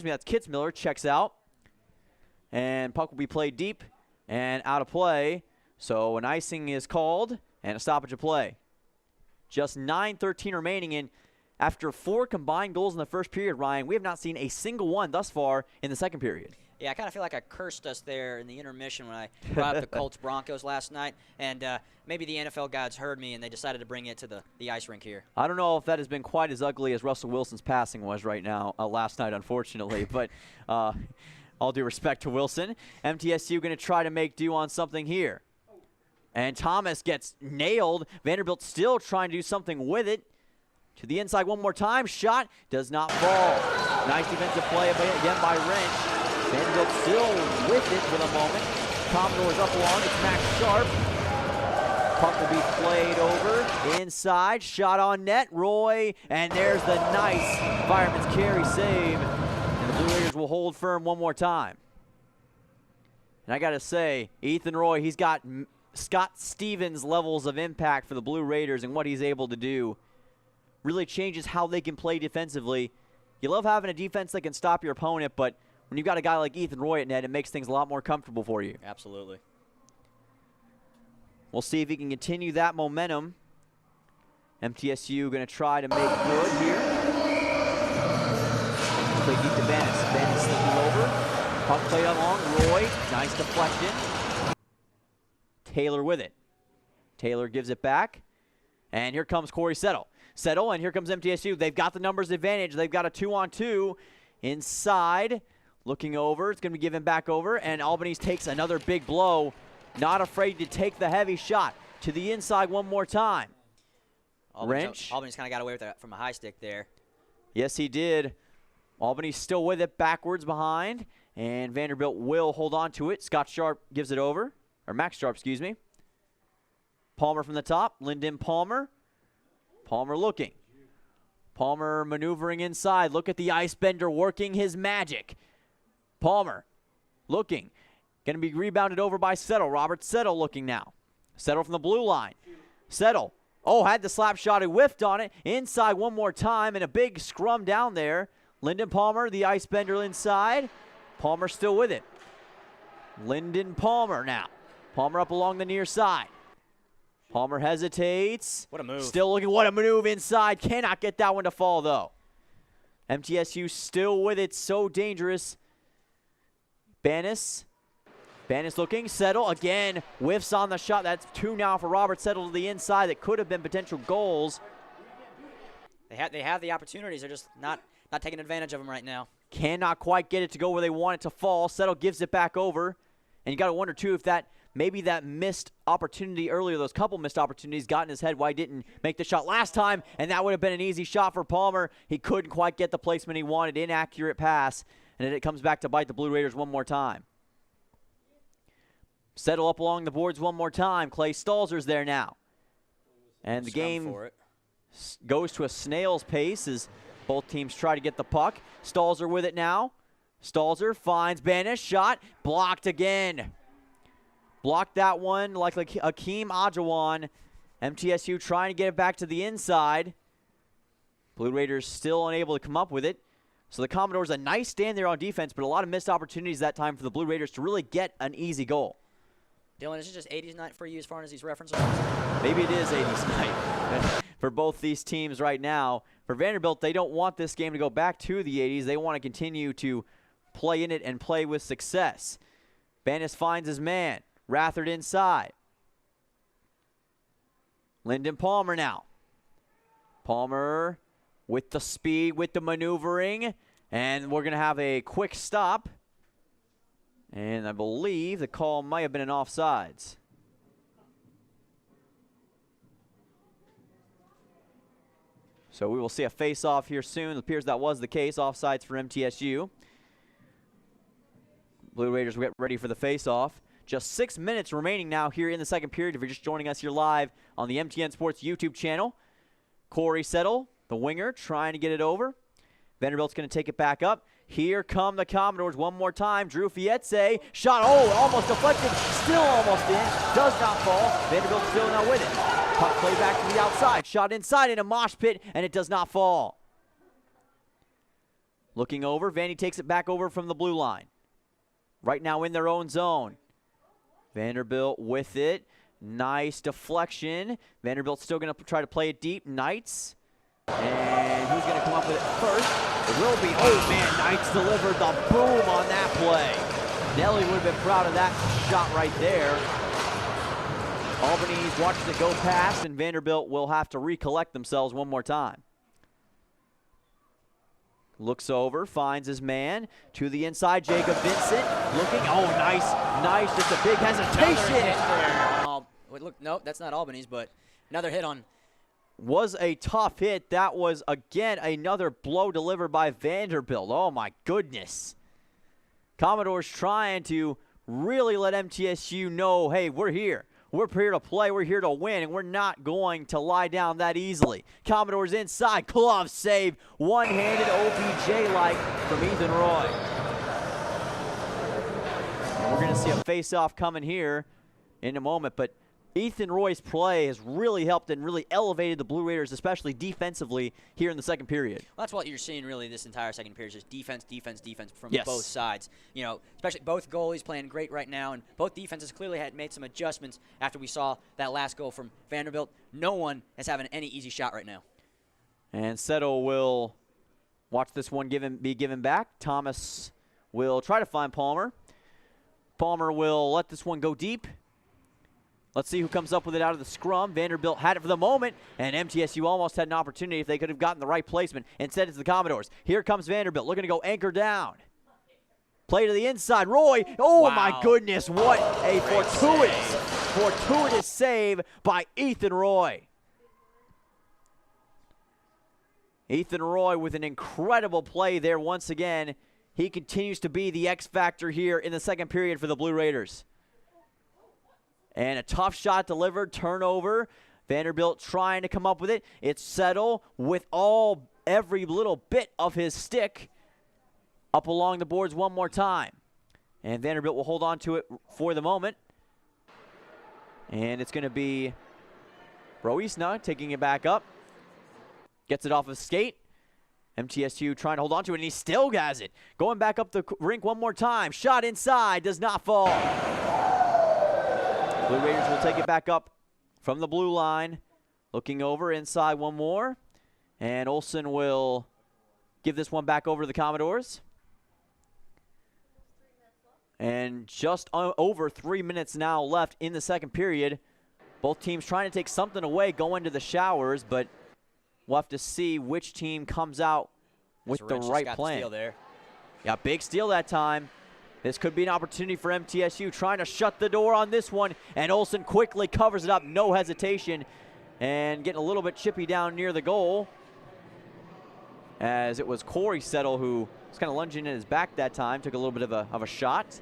That's Kitzmiller. Checks out. And puck will be played deep and out of play. So an icing is called and a stoppage of play. Just 9:13 remaining, and after 4 combined goals in the first period, Ryan, we have not seen a single one thus far in the second period. Yeah, I kind of feel like I cursed us there in the intermission when I brought up the Colts-Broncos last night, and maybe the NFL gods heard me and they decided to bring it to the ice rink here. I don't know if that has been quite as ugly as Russell Wilson's passing was right now, last night, unfortunately, but all due respect to Wilson. MTSU going to try to make do on something here. And Thomas gets nailed. Vanderbilt still trying to do something with it. To the inside one more time. Shot does not fall. Nice defensive play again by Wrench. Vanderbilt still with it for the moment. Commodores up along. It's Max Sharp. Puck will be played over. Inside. Shot on net. Roy. And there's the nice Fireman's carry save. And the Blue Raiders will hold firm one more time. And I got to say, Ethan Roy, he's got Scott Stevens levels of impact for the Blue Raiders, and what he's able to do really changes how they can play defensively. You love having a defense that can stop your opponent, but when you've got a guy like Ethan Roy at net, it makes things a lot more comfortable for you. Absolutely. We'll see if he can continue that momentum. MTSU going to try to make good here. Play deep to Bennis. Bennis slipping over. Puck played along. Roy, nice deflection. Taylor with it. Taylor gives it back. And here comes Corey Settle. Settle, and here comes MTSU. They've got the numbers advantage. They've got a 2-on-2 inside. Looking over. It's going to be given back over. And Albany's takes another big blow. Not afraid to take the heavy shot. To the inside one more time. Wrench. Albany's kind of got away with that from a high stick there. Yes, he did. Albany's still with it backwards behind. And Vanderbilt will hold on to it. Scott Sharp gives it over. Or Max Sharp, excuse me. Palmer from the top. Lyndon Palmer. Palmer looking. Palmer maneuvering inside. Look at the ice bender working his magic. Palmer looking. Going to be rebounded over by Settle. Robert Settle looking now. Settle from the blue line. Settle. Oh, had the slap shot. He whiffed on it. Inside one more time, and a big scrum down there. Lyndon Palmer, the ice bender inside. Palmer still with it. Lyndon Palmer now. Palmer up along the near side. Palmer hesitates. What a move. Still looking. What a move inside. Cannot get that one to fall, though. MTSU still with it. So dangerous. Bannis. Bannis looking. Settle again. Whiffs on the shot. That's 2 now for Robert Settle to the inside. That could have been potential goals. They have the opportunities. They're just not taking advantage of them right now. Cannot quite get it to go where they want it to fall. Settle gives it back over. And you got to wonder, too, if maybe that missed opportunity earlier, those couple missed opportunities, got in his head why he didn't make the shot last time, and that would have been an easy shot for Palmer. He couldn't quite get the placement he wanted. Inaccurate pass, and then it comes back to bite the Blue Raiders one more time. Settle up along the boards one more time. Clay Stalzer's there now. And the game goes to a snail's pace as both teams try to get the puck. Stalzer with it now. Stalzer finds Banish. Shot blocked again. Blocked that one like Akeem Ajawan. MTSU trying to get it back to the inside. Blue Raiders still unable to come up with it. So the Commodores, a nice stand there on defense, but a lot of missed opportunities that time for the Blue Raiders to really get an easy goal. Dylan, is it just 80s night for you as far as these references? Maybe it is 80s night for both these teams right now. For Vanderbilt, they don't want this game to go back to the 80s. They want to continue to play in it and play with success. Bannis finds his man. Rathard inside. Lyndon Palmer now. Palmer with the speed, with the maneuvering. And we're going to have a quick stop. And I believe the call might have been an offsides. So we will see a face-off here soon. It appears that was the case. Offsides for MTSU. Blue Raiders get ready for the face-off. Just 6 minutes remaining now here in the second period. If you're just joining us here live on the MTN Sports YouTube channel. Corey Settle, the winger, trying to get it over. Vanderbilt's going to take it back up. Here come the Commodores one more time. Drew Fietze, shot, almost deflected, still almost in, does not fall. Vanderbilt still not with it. Puck play back to the outside, shot inside in a mosh pit, and it does not fall. Looking over, Vandy takes it back over from the blue line. Right now in their own zone. Vanderbilt with it. Nice deflection. Vanderbilt's still going to try to play it deep. Knights. And who's going to come up with it first? It will be, Knights delivered the boom on that play. Nelly would have been proud of that shot right there. Albany's watches it go past, and Vanderbilt will have to recollect themselves one more time. Looks over, finds his man to the inside. Jacob Vincent looking. Nice. Just a big hesitation. Look, no, that's not Albany's, but another hit on. Was a tough hit. That was, again, another blow delivered by Vanderbilt. Oh, my goodness. Commodores trying to really let MTSU know, hey, we're here. We're here to play. We're here to win, and we're not going to lie down that easily. Commodores inside. Glove save. One-handed OBJ-like from Ethan Roy. And we're going to see a face-off coming here in a moment, but Ethan Roy's play has really helped and really elevated the Blue Raiders, especially defensively here in the second period. Well, that's what you're seeing really this entire second period, just defense from Yes. both sides. You know, especially both goalies playing great right now, and both defenses clearly had made some adjustments after we saw that last goal from Vanderbilt. No one is having any easy shot right now. And Seto will watch this one be given back. Thomas will try to find Palmer. Palmer will let this one go deep. Let's see who comes up with it out of the scrum. Vanderbilt had it for the moment, and MTSU almost had an opportunity if they could have gotten the right placement. Instead, it's the Commodores. Here comes Vanderbilt, looking to go anchor down. Play to the inside. Roy, wow. My goodness, what a fortuitous save by Ethan Roy. Ethan Roy with an incredible play there once again. He continues to be the X factor here in the second period for the Blue Raiders. And a tough shot delivered, turnover. Vanderbilt trying to come up with it. It's Settle with every little bit of his stick up along the boards one more time. And Vanderbilt will hold on to it for the moment. And it's going to be Roisna taking it back up. Gets it off his skate. MTSU trying to hold on to it, and he still has it. Going back up the rink one more time. Shot inside, does not fall. Blue Raiders will take it back up from the blue line. Looking over inside one more. And Olsen will give this one back over to the Commodores. And just over 3 minutes now left in the second period. Both teams trying to take something away, go into the showers, but we'll have to see which team comes out with the right plan. Steal there. Yeah, big steal that time. This could be an opportunity for MTSU trying to shut the door on this one, and Olsen quickly covers it up, no hesitation, and getting a little bit chippy down near the goal, as it was Corey Settle who was kind of lunging in his back that time, took a little bit of a shot.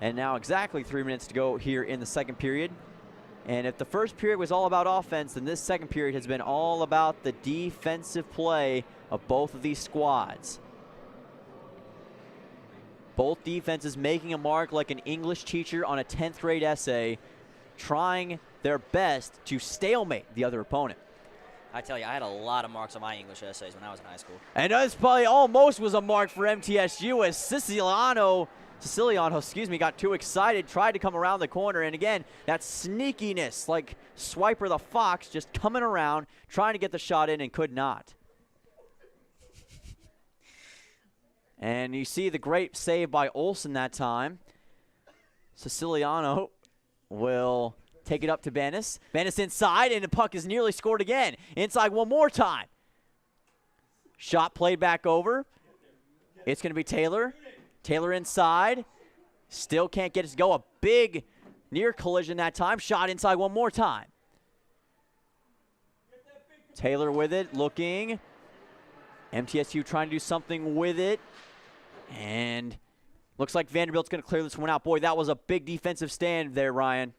And now exactly 3 minutes to go here in the second period. And if the first period was all about offense, then this second period has been all about the defensive play of both of these squads. Both defenses making a mark like an English teacher on a 10th grade essay, trying their best to stalemate the other opponent. I tell you, I had a lot of marks on my English essays when I was in high school. And this probably almost was a mark for MTSU as Siciliano, got too excited, tried to come around the corner, and again, that sneakiness, like Swiper the Fox, just coming around, trying to get the shot in and could not. And you see the great save by Olsen that time. Siciliano will take it up to Bennis. Bennis inside, and the puck is nearly scored again. Inside one more time. Shot played back over. It's going to be Taylor. Taylor inside. Still can't get it to go. A big near collision that time. Shot inside one more time. Taylor with it, looking. MTSU trying to do something with it. And Looks like Vanderbilt's going to clear this one out. Boy, that was a big defensive stand there, Ryan.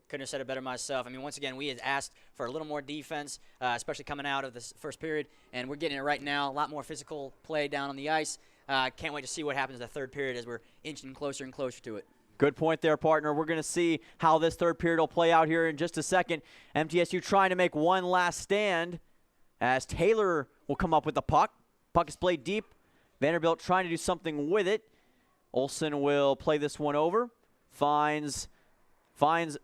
Couldn't have said it better myself. I mean, once again, we had asked for a little more defense, especially coming out of this first period, and we're getting it right now. A lot more physical play down on the ice. Can't wait to see what happens in the third period as we're inching closer and closer to it. Good point there, partner. We're going to see how this third period will play out here in just a second. MTSU trying to make one last stand as Taylor will come up with the puck. Puck is played deep. Vanderbilt trying to do something with it. Olsen will play this one over. Finds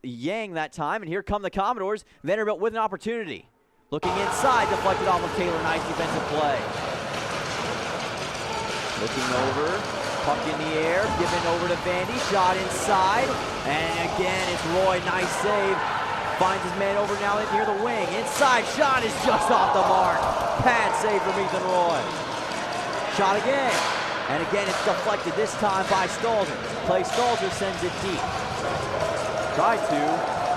Yang that time, and here come the Commodores. Vanderbilt with an opportunity. Looking inside, deflected off of Taylor. Nice defensive play. Looking over, puck in the air, given over to Vandy. Shot inside, and again it's Roy. Nice save. Finds his man over now near the wing. Inside, shot is just off the mark. Pad save from Ethan Roy. Shot again, and again it's deflected, this time by Stalzer. Clay Stalzer sends it deep. Tried to,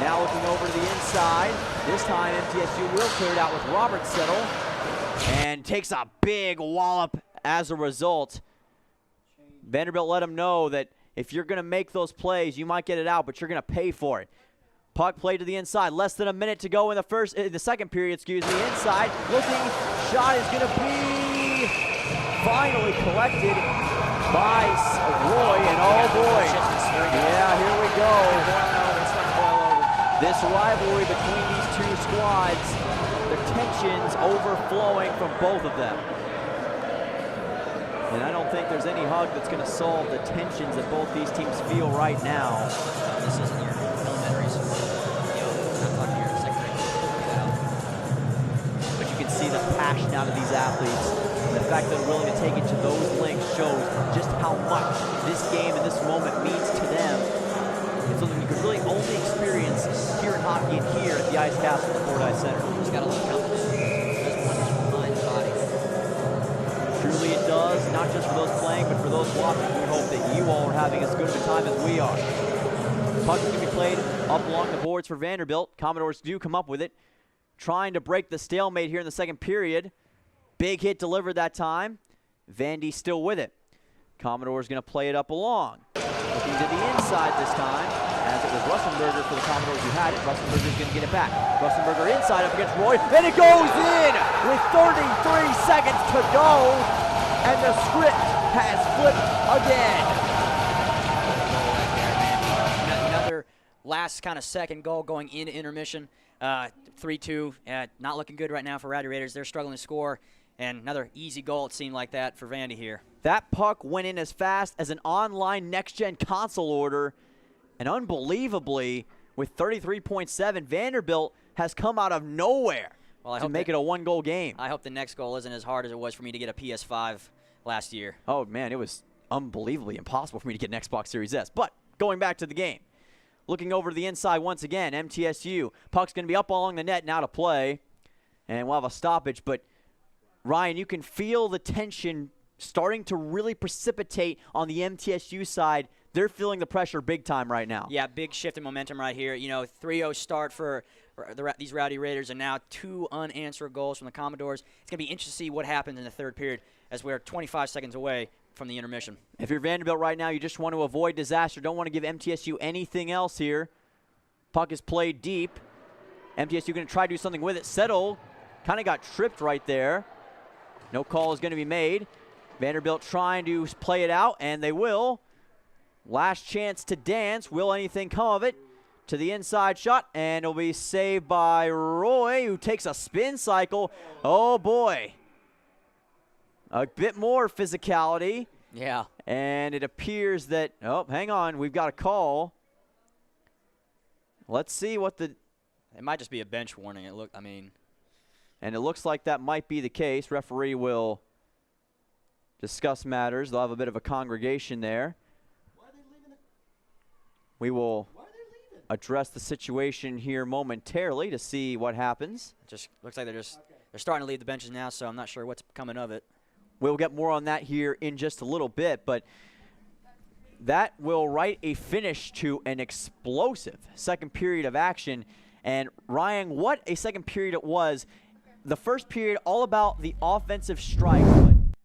now looking over to the inside. This time MTSU will clear it out with Robert Settle, and takes a big wallop as a result. Vanderbilt let him know that if you're going to make those plays, you might get it out, but you're going to pay for it. Puck played to the inside, less than a minute to go in the second period, excuse me. Inside, looking, shot is going to be finally collected by Roy, and oh boy, yeah, here we go. This rivalry between these two squads, the tensions overflowing from both of them. And I don't think there's any hug that's going to solve the tensions that both these teams feel right now. This isn't your elementary school. I'm not talking your second grade. But you can see the passion out of these athletes. The fact that they're willing to take it to those lengths shows just how much this game and this moment means to them. It's something you can really only experience here in hockey and here at the Ice Castle at the Fordyce Center. Just got to look how this wonderful mind and body. Truly it does, not just for those playing, but for those watching. We hope that you all are having as good of a time as we are. Puck is going to be played up along the boards for Vanderbilt. Commodores do come up with it, trying to break the stalemate here in the second period. Big hit delivered that time. Vandy still with it. Commodores going to play it up along. Looking to the inside this time, as it was Russenberger for the Commodores who had it. Russenberger's going to get it back. Russenberger inside up against Roy, and it goes in with 33 seconds to go, and the script has flipped again. Another last kind of second goal going into intermission. 3-2, not looking good right now for Rowdy Raiders. They're struggling to score, and another easy goal, it seemed like that, for Vandy here. That puck went in as fast as an online next-gen console order, and unbelievably, with 33.7, Vanderbilt has come out of nowhere to make it a one-goal game. I hope the next goal isn't as hard as it was for me to get a PS5 last year. Oh, man, it was unbelievably impossible for me to get an Xbox Series S. But going back to the game, looking over to the inside once again, MTSU. Puck's going to be up along the net now to play, and we'll have a stoppage. But, Ryan, you can feel the tension starting to really precipitate on the MTSU side. They're feeling the pressure big time right now. Yeah, big shift in momentum right here. You know, 3-0 start for these Rowdy Raiders, and now 2 unanswered goals from the Commodores. It's going to be interesting to see what happens in the third period as we're 25 seconds away from the intermission. If you're Vanderbilt right now, you just want to avoid disaster. Don't want to give MTSU anything else here. Puck is played deep. MTSU going to try to do something with it. Settle kind of got tripped right there. No call is going to be made. Vanderbilt trying to play it out, and they will. Last chance to dance. Will anything come of it? To the inside shot, and it'll be saved by Roy, who takes a spin cycle. Oh, boy. A bit more physicality. Yeah. And it appears that, oh, hang on, we've got a call. Let's see what the... It might just be a bench warning. And it looks like that might be the case. Referee will discuss matters. They'll have a bit of a congregation there. We will address the situation here momentarily to see what happens. It just looks like they're starting to leave the benches now, so I'm not sure what's coming of it. We'll get more on that here in just a little bit, but that will write a finish to an explosive second period of action. And Ryan, what a second period it was. The first period all about the offensive strike,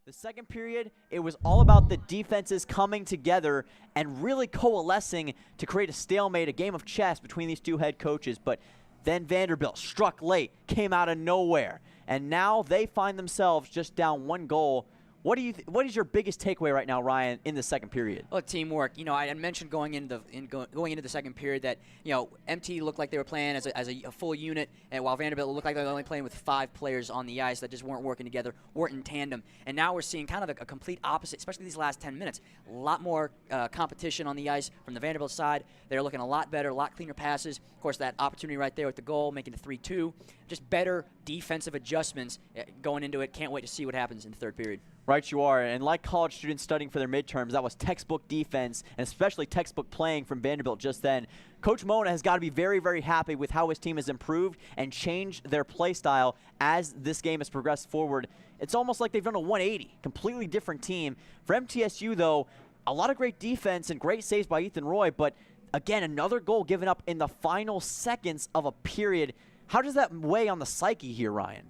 but The second period, it was all about the defenses coming together and really coalescing to create a stalemate, a game of chess between these two head coaches. But then Vanderbilt struck late, came out of nowhere, and now they find themselves just down 1 goal. What is your biggest takeaway right now, Ryan, in the second period? Well, teamwork. You know, I had mentioned going into the second period that, you know, MT looked like they were playing as a full unit, and while Vanderbilt looked like they were only playing with 5 players on the ice that just weren't working together, weren't in tandem. And now we're seeing kind of a complete opposite, especially these last 10 minutes. A lot more competition on the ice from the Vanderbilt side. They're looking a lot better, a lot cleaner passes. Of course, that opportunity right there with the goal, making it 3-2. Just better defensive adjustments going into it. Can't wait to see what happens in the third period. Right you are, and like college students studying for their midterms, that was textbook defense, and especially textbook playing from Vanderbilt just then. Coach Mona has got to be very, very happy with how his team has improved and changed their play style as this game has progressed forward. It's almost like they've done a 180, completely different team. For MTSU, though, a lot of great defense and great saves by Ethan Roy, but again, another goal given up in the final seconds of a period. How does that weigh on the psyche here, Ryan?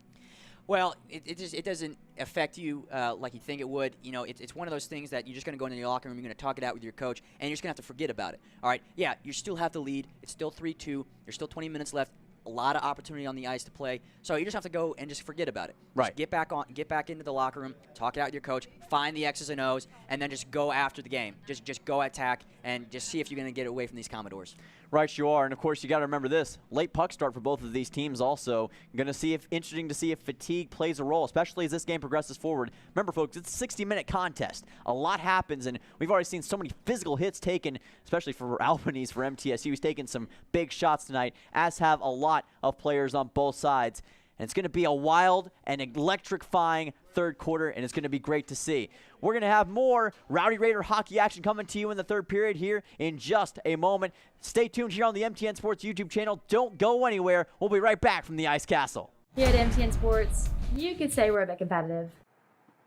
Well, it doesn't affect you like you think it would. You know, it's one of those things that you're just going to go into your locker room, you're going to talk it out with your coach, and you're just going to have to forget about it. All right, yeah, you still have the lead. It's still 3-2. There's still 20 minutes left. A lot of opportunity on the ice to play. So you just have to go and just forget about it. Right. Just get back into the locker room, talk it out with your coach, find the X's and O's, and then just go after the game. Just go attack and just see if you're going to get away from these Commodores. Right, you are, and of course you got to remember this: late puck start for both of these teams. Also, going to see if interesting to see if fatigue plays a role, especially as this game progresses forward. Remember, folks, it's a 60-minute contest. A lot happens, and we've already seen so many physical hits taken, especially for Albanese, for MTSU. He's taken some big shots tonight, as have a lot of players on both sides. And it's going to be a wild and electrifying third quarter, and it's going to be great to see. We're going to have more Rowdy Raider hockey action coming to you in the third period here in just a moment. Stay tuned here on the MTN Sports YouTube channel. Don't go anywhere. We'll be right back from the Ice Castle. Here at MTN Sports, you could say we're a bit competitive.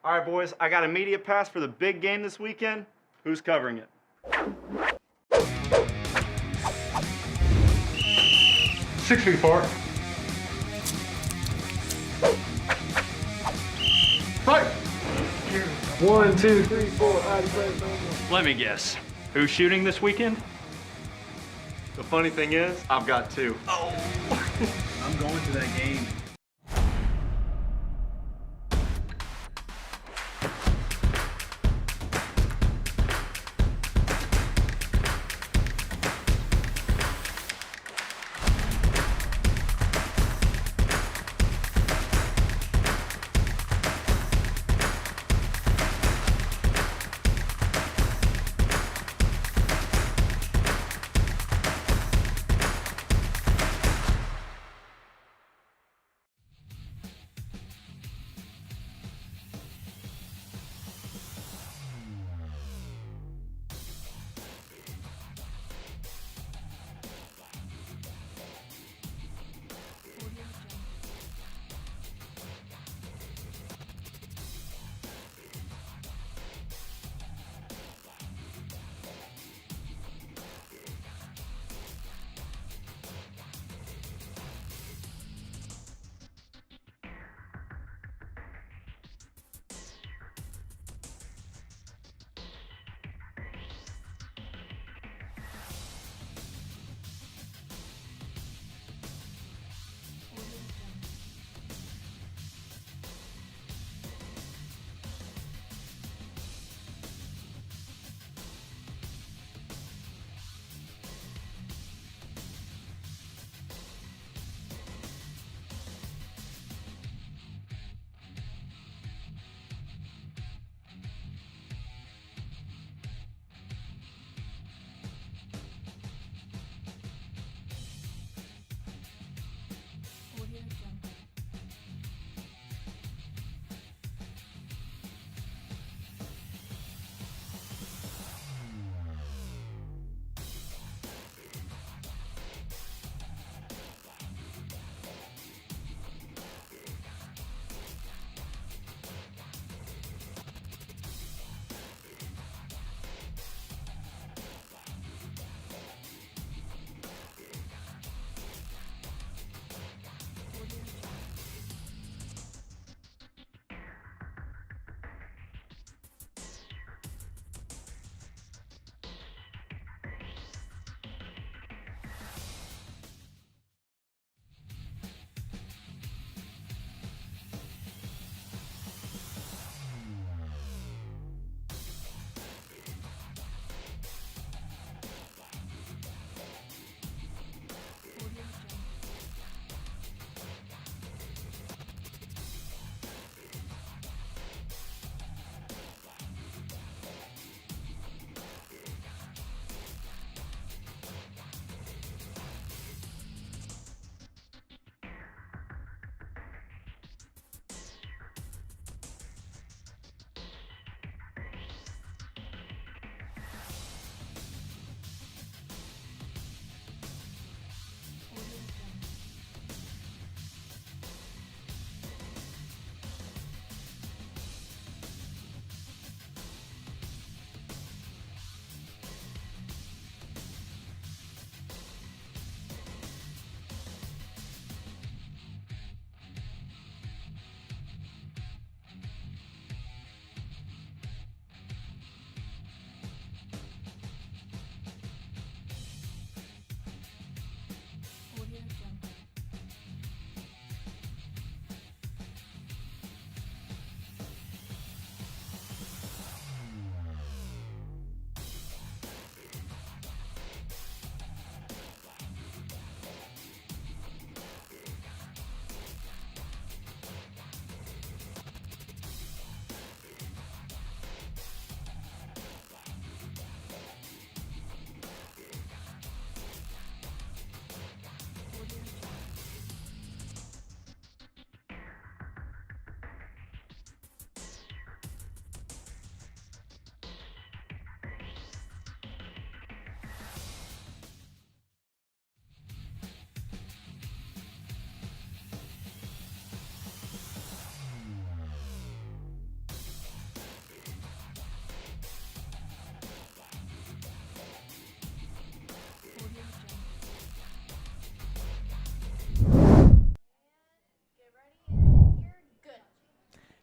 All right, boys, I got a media pass for the big game this weekend. Who's covering it? 6 feet apart. Right. 1, 2, 3, 4. Let me guess. Who's shooting this weekend? The funny thing is, I've got 2. I'm going to that game.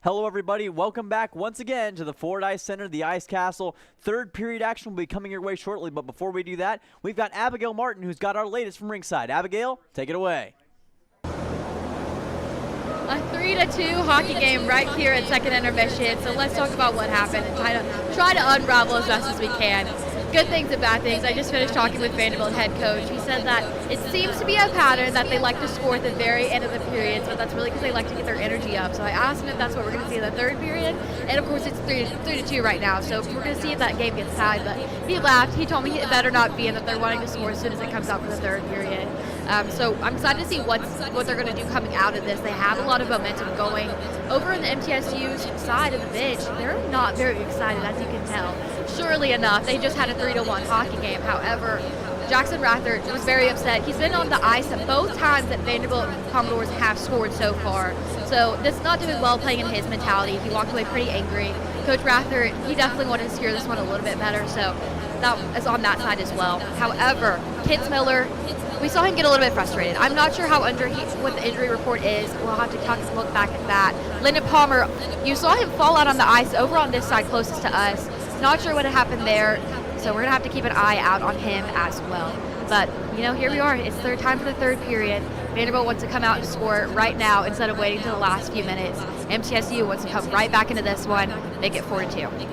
Hello, everybody. Welcome back once again to the Fordyce Center, the Ice Castle. Third period action will be coming your way shortly, but before we do that, we've got Abigail Martin, who's got our latest from ringside. Abigail, take it away. A 3-2 hockey game right here at second intermission. So let's talk about what happened and try to unravel as best as we can. Good things and bad things. I just finished talking with Vanderbilt head coach. He said that it seems to be a pattern that they like to score at the very end of the period, so that's really because they like to get their energy up. So I asked him if that's what we're going to see in the third period, and of course it's 3-2 right now, so we're going to see if that game gets tied. But he laughed. He told me it better not be, and that they're wanting to score as soon as it comes out for the third period. So I'm excited to see what they're going to do coming out of this. They have a lot of momentum going. Over on the MTSU's side of the bench, they're not very excited, as you can tell. Surely enough, they just had a 3-1 hockey game. However, Jackson Rathert was very upset. He's been on the ice at both times that Vanderbilt Commodores have scored so far. So this is not doing well playing in his mentality. He walked away pretty angry. Coach Rathert, he definitely wanted to steer this one a little bit better, so that is on that side as well. However, Kinsmiller, we saw him get a little bit frustrated. I'm not sure how what the injury report is. We'll have to look back at that. Lyndon Palmer, you saw him fall out on the ice over on this side closest to us. Not sure what had happened there, so we're going to have to keep an eye out on him as well. But, here we are. It's third time for the third period. Vanderbilt wants to come out and score right now instead of waiting until the last few minutes. MTSU wants to come right back into this one, make it 4-2.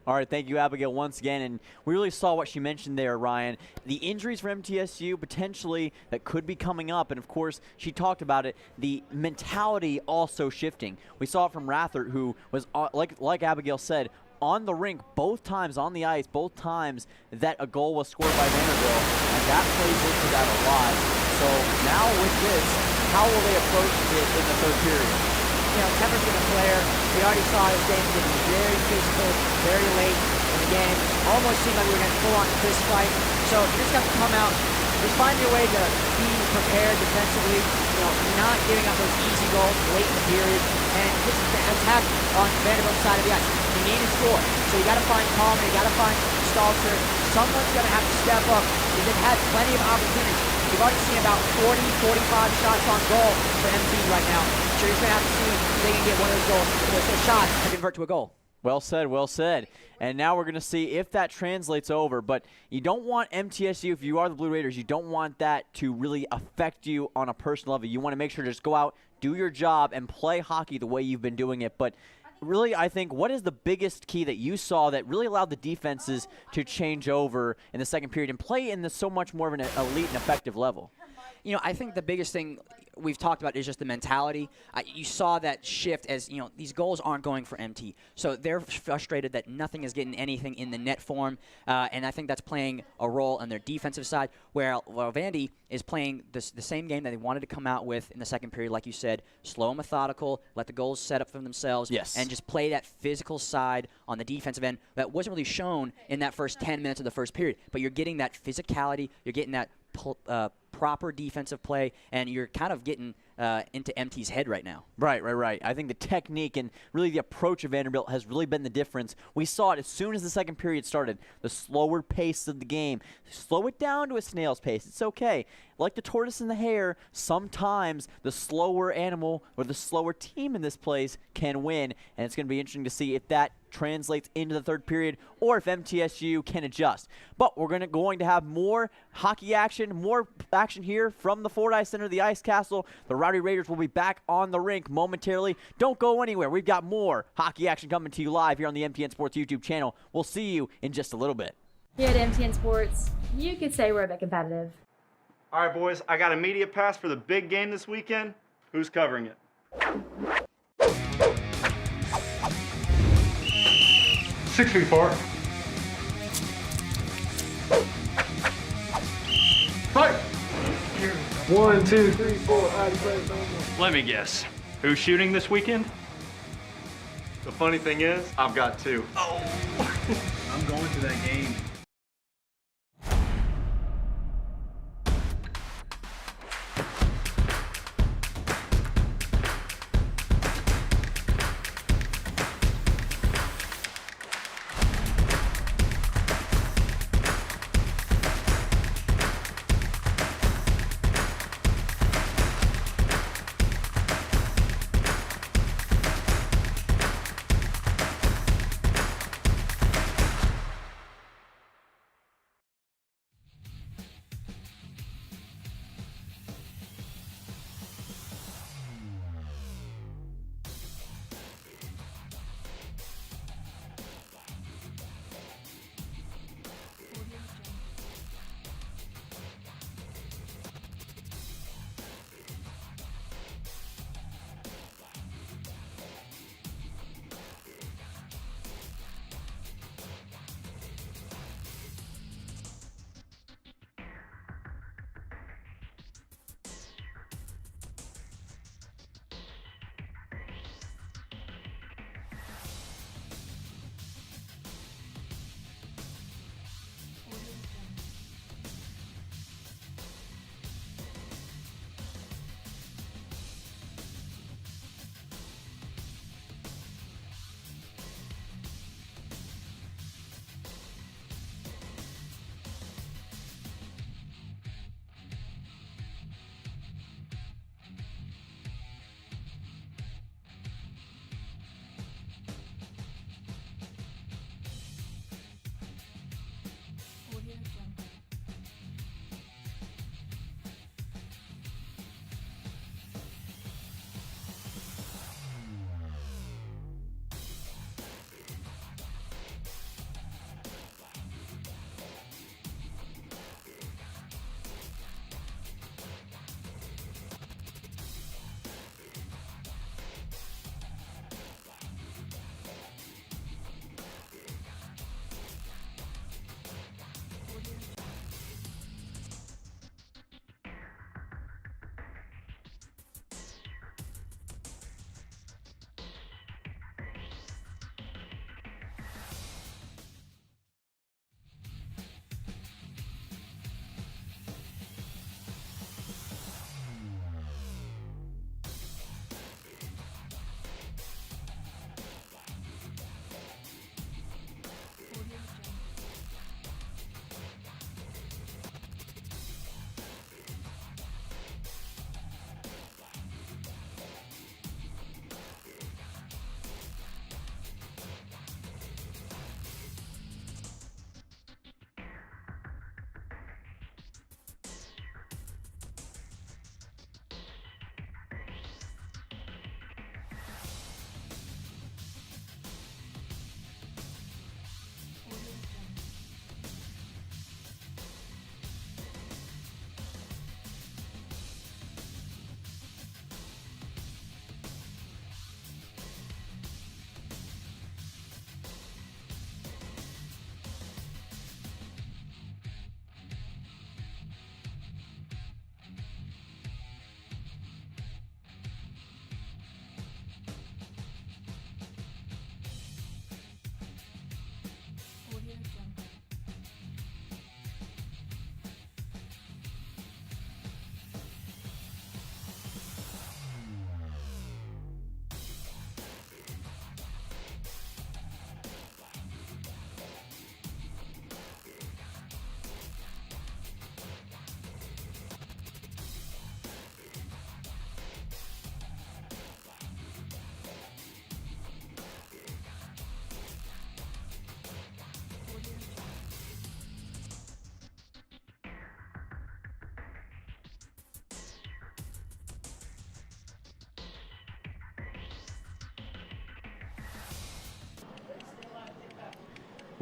All right, thank you, Abigail, once again. And we really saw what she mentioned there, Ryan. The injuries for MTSU potentially that could be coming up. And, of course, she talked about it, the mentality also shifting. We saw it from Rathert, who was, like Abigail said, on the rink both times, on the ice, both times that a goal was scored by Vanderbilt. And that plays into that a lot. So now with this, how will they approach it in the third period? Temper's going to flare. We already saw this game getting very physical, very late in the game. Almost seemed like we were going to full on fist fight. So you just have to come out, just find your way to be prepared defensively. Not giving up those easy goals late in the period, and just attack on Vanderbilt's side of the ice. You need to score, so you got to find Palmer, you got to find Stalter. Someone's going to have to step up. They've had plenty of opportunities. We've already seen about 40, 45 shots on goal for MT right now. So you're just going to have to see if they can get one of those goals, those shots to convert to a goal. Well said, well said. And now we're going to see if that translates over. But you don't want MTSU, if you are the Blue Raiders, you don't want that to really affect you on a personal level. You want to make sure to just go out, do your job, and play hockey the way you've been doing it. But really, I think, what is the biggest key that you saw that really allowed the defenses to change over in the second period and play in so much more of an elite and effective level? I think the biggest thing we've talked about is just the mentality. You saw that shift as, these goals aren't going for MT. So they're frustrated that nothing is getting anything in the net form. And I think that's playing a role on their defensive side, where Vandy is playing the same game that they wanted to come out with in the second period, like you said, slow and methodical, let the goals set up for themselves, and just play that physical side on the defensive end that wasn't really shown in that first 10 minutes of the first period. But you're getting that physicality, you're getting that proper defensive play, and you're kind of getting into MT's head right now. Right. I think the technique and really the approach of Vanderbilt has really been the difference. We saw it as soon as the second period started. The slower pace of the game. Slow it down to a snail's pace. It's okay. Like the tortoise and the hare, sometimes the slower animal or the slower team in this place can win, and it's going to be interesting to see if that translates into the third period or if MTSU can adjust. But we're going to have more hockey action, more action here from the Fordyce Center, the Ice Castle. The Rowdy Raiders will be back on the rink momentarily. Don't go anywhere. We've got more hockey action coming to you live here on the MTN Sports YouTube channel. We'll see you in just a little bit. Here at MTN Sports, you could say we're a bit competitive. All right, boys, I got a media pass for the big game this weekend. Who's covering it? 6 feet apart. Right. 1, 2, 3, 4. Let me guess. Who's shooting this weekend? The funny thing is, I've got two. I'm going to that game.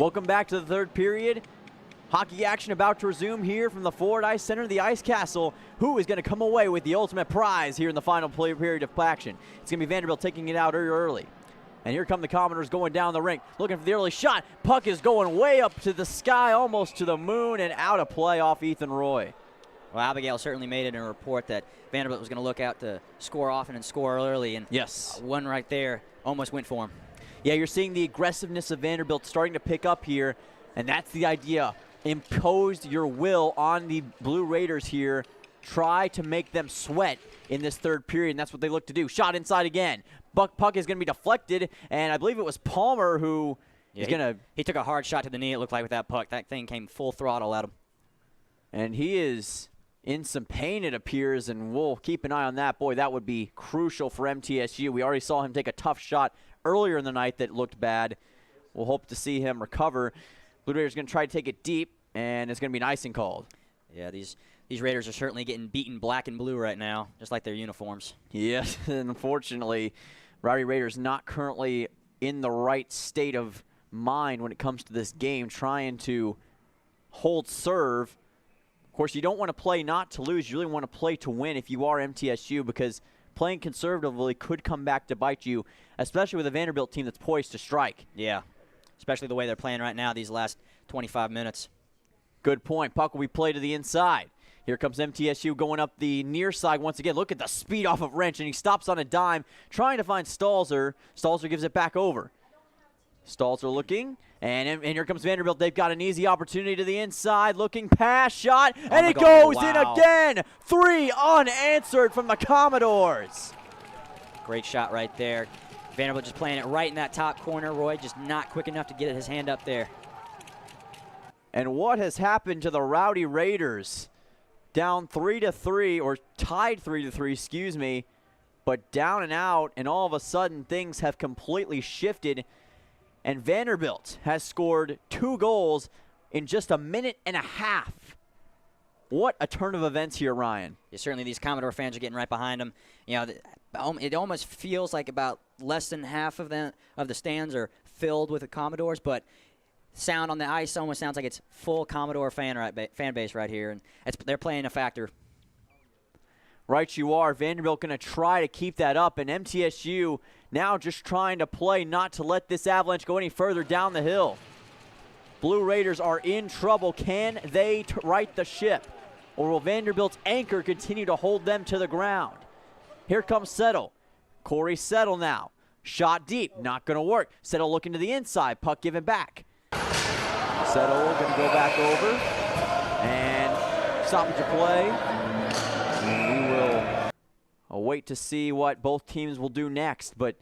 Welcome back to the third period. Hockey action about to resume here from the Ford Ice Center, the Ice Castle. Who is going to come away with the ultimate prize here in the final period of action? It's going to be Vanderbilt taking it out early. And here come the Commodores going down the rink, looking for the early shot. Puck is going way up to the sky, almost to the moon, and out of play off Ethan Roy. Well, Abigail certainly made it in a report that Vanderbilt was going to look out to score often and score early. And yes, one right there almost went for him. Yeah, you're seeing the aggressiveness of Vanderbilt starting to pick up here, and that's the idea. Impose your will on the Blue Raiders here. Try to make them sweat in this third period, and that's what they look to do. Shot inside again. Puck is going to be deflected, and I believe it was Palmer who is going to... He took a hard shot to the knee, it looked like, with that puck. That thing came full throttle at him. And he is in some pain, it appears, and we'll keep an eye on that. Boy, that would be crucial for MTSU. We already saw him take a tough shot earlier in the night that looked bad. We'll hope to see him recover. Blue Raiders going to try to take it deep, and it's going to be an icing called. Yeah, these Raiders are certainly getting beaten black and blue right now, just like their uniforms. Yes, unfortunately, Rowdy Raiders not currently in the right state of mind when it comes to this game, trying to hold serve. Of course, you don't want to play not to lose. You really want to play to win if you are MTSU, because playing conservatively could come back to bite you, especially with a Vanderbilt team that's poised to strike. Yeah, especially the way they're playing right now these last 25 minutes. Good point. Puck will be played to the inside. Here comes MTSU going up the near side once again. Look at the speed off of Wrench, and he stops on a dime, trying to find Stalzer. Stalzer gives it back over. Stalzer looking, and here comes Vanderbilt. They've got an easy opportunity to the inside, looking pass, shot, and it goes in again. 3 unanswered from the Commodores. Great shot right there. Vanderbilt just playing it right in that top corner. Roy just not quick enough to get his hand up there. And what has happened to the Rowdy Raiders? Down 3-3, or tied 3-3, excuse me, but down and out, and all of a sudden things have completely shifted, and Vanderbilt has scored 2 goals in just a minute and a half. What a turn of events here, Ryan. Yeah, certainly these Commodore fans are getting right behind them. You know, it almost feels like about less than half of the stands are filled with the Commodores, but sound on the ice almost sounds like it's full Commodore fan base right here, and they're playing a factor. Right you are. Vanderbilt going to try to keep that up, and MTSU now just trying to play not to let this avalanche go any further down the hill. Blue Raiders are in trouble. Can they right the ship, or will Vanderbilt's anchor continue to hold them to the ground? Here comes Settle. Corey Settle now. Shot deep, not going to work. Settle looking to the inside, puck given back. Settle going to go back over, and stoppage of play. And we will wait to see what both teams will do next. But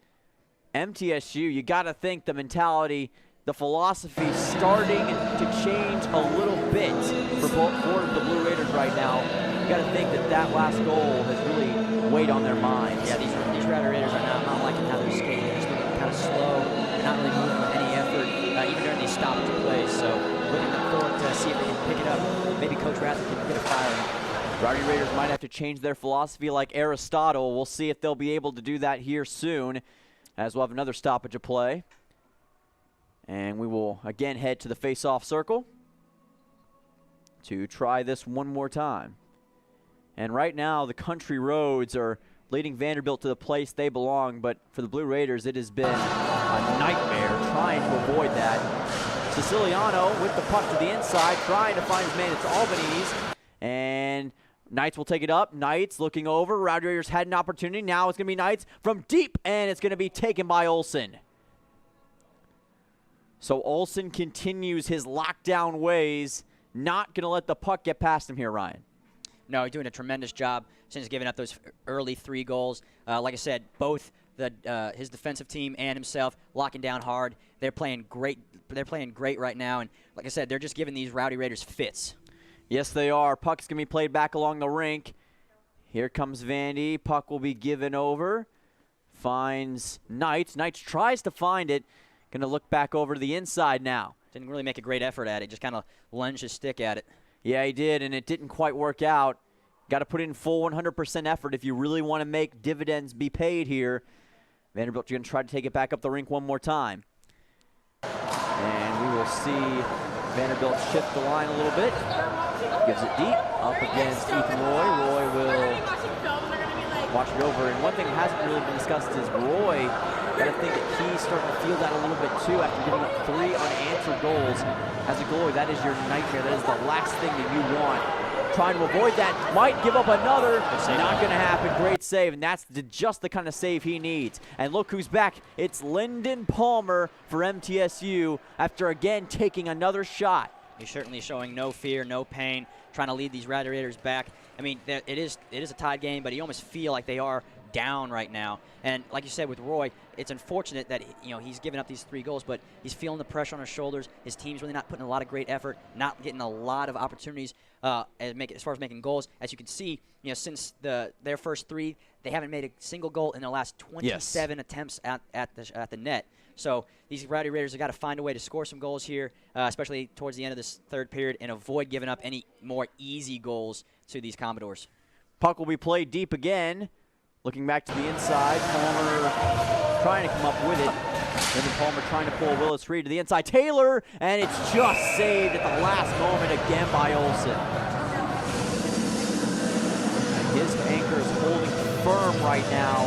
MTSU, you got to think the mentality, the philosophy starting to change a little bit for the Blue Raiders right now. You got to think that last goal has really weighed on their minds. Yeah, these Rowdy Raiders are not liking how they're skating. They're just looking kind of slow, not really moving with any effort, even during these stoppage plays. So looking forward to see if they can pick it up. Maybe Coach Rather can get a fire. Rowdy Raiders might have to change their philosophy like Aristotle. We'll see if they'll be able to do that here soon, as we'll have another stoppage of play. And we will again head to the face-off circle to try this one more time. And right now, the country roads are leading Vanderbilt to the place they belong, but for the Blue Raiders, it has been a nightmare trying to avoid that. Siciliano with the puck to the inside, trying to find his man. It's Albanese, and Knights will take it up. Knights looking over. Rowdy Raiders had an opportunity. Now it's going to be Knights from deep, and it's going to be taken by Olsen. So Olsen continues his lockdown ways, not going to let the puck get past him here, Ryan. No, he's doing a tremendous job since giving up those early 3 goals. Like I said, both his defensive team and himself locking down hard. They're playing great. They're playing great right now, and like I said, they're just giving these Rowdy Raiders fits. Yes, they are. Puck's going to be played back along the rink. Here comes Vandy. Puck will be given over. Finds Knights. Knights tries to find it. Going to look back over to the inside now. Didn't really make a great effort at it. Just kind of lunged his stick at it. Yeah, he did, and it didn't quite work out. Got to put in full 100% effort if you really want to make dividends be paid here. Vanderbilt, you're going to try to take it back up the rink one more time. And we will see Vanderbilt shift the line a little bit. Gives it deep, up against Ethan Roy. Roy will watch it over. And one thing that hasn't really been discussed is Roy. I think that he's starting to feel that a little bit too after giving up 3 unanswered goals. As a goalie, that is your nightmare. That is the last thing that you want. Trying to avoid that, might give up another. Not going to happen. Great save, and that's just the kind of save he needs. And look who's back. It's Lyndon Palmer for MTSU after again taking another shot. He's certainly showing no fear, no pain, trying to lead these Rowdy Raiders back. I mean, it is a tied game, but you almost feel like they are down right now. And like you said with Roy, it's unfortunate that he's given up these 3 goals, but he's feeling the pressure on his shoulders. His team's really not putting a lot of great effort, not getting a lot of opportunities as far as making goals. As you can see, since their first 3, they haven't made a single goal in their last 27 attempts at the net. So these Rowdy Raiders have got to find a way to score some goals here, especially towards the end of this 3rd period, and avoid giving up any more easy goals to these Commodores. Puck will be played deep again. Looking back to the inside, Palmer trying to come up with it. Lyndon Palmer trying to pull Willis Reed to the inside. Taylor, and it's just saved at the last moment again by Olsen. And his anchor is holding firm right now.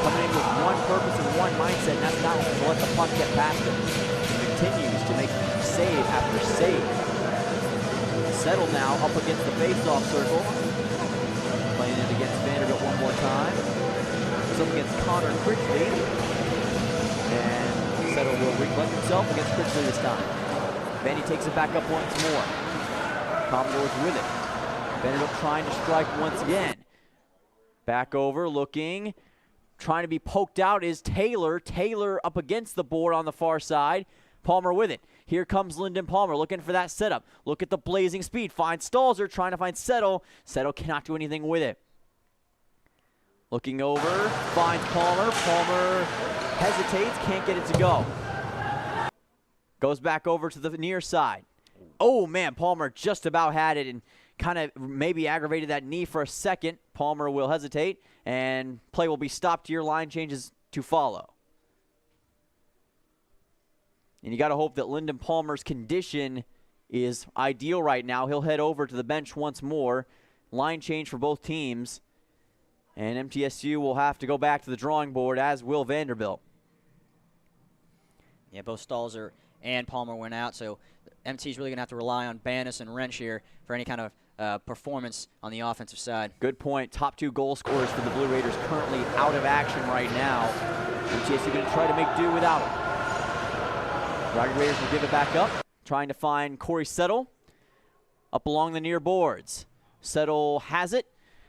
Coming in with one purpose and one mindset, and that's not to let the puck get past him. He continues to make save after save. Settle now up against the face-off circle. Playing it against Vanderbilt one more time. It's up against Connor Critchley. And Settle will recollect himself against Critchley this time. Vandy takes it back up once more. Commodores with it. Vanderbilt trying to strike once again. Back over, looking. Trying to be poked out is Taylor. Taylor up against the board on the far side. Palmer with it. Here comes Lyndon Palmer looking for that setup. Look at the blazing speed. Finds Stalzer, trying to find Settle. Settle cannot do anything with it. Looking over, finds Palmer. Palmer hesitates, can't get it to go. Goes back over to the near side. Oh, man, Palmer just about had it and kind of maybe aggravated that knee for a second. Palmer will hesitate, and play will be stopped here. Line changes to follow. And you got to hope that Lyndon Palmer's condition is ideal right now. He'll head over to the bench once more. Line change for both teams. And MTSU will have to go back to the drawing board, as will Vanderbilt. Yeah, both Stalzer and Palmer went out, so MT's really going to have to rely on Banis and Wrench here for any kind of performance on the offensive side. Good point. Top 2 goal scorers for the Blue Raiders currently out of action right now. MTSU going to try to make do without them. Rowdy Raiders will give it back up, trying to find Corey Settle up along the near boards. Settle has it,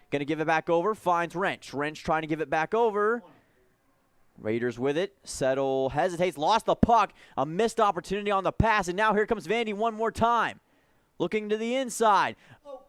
going to give it back over, finds Wrench. Wrench trying to give it back over. Raiders with it. Settle hesitates, lost the puck, a missed opportunity on the pass, and now here comes Vandy one more time. Looking to the inside.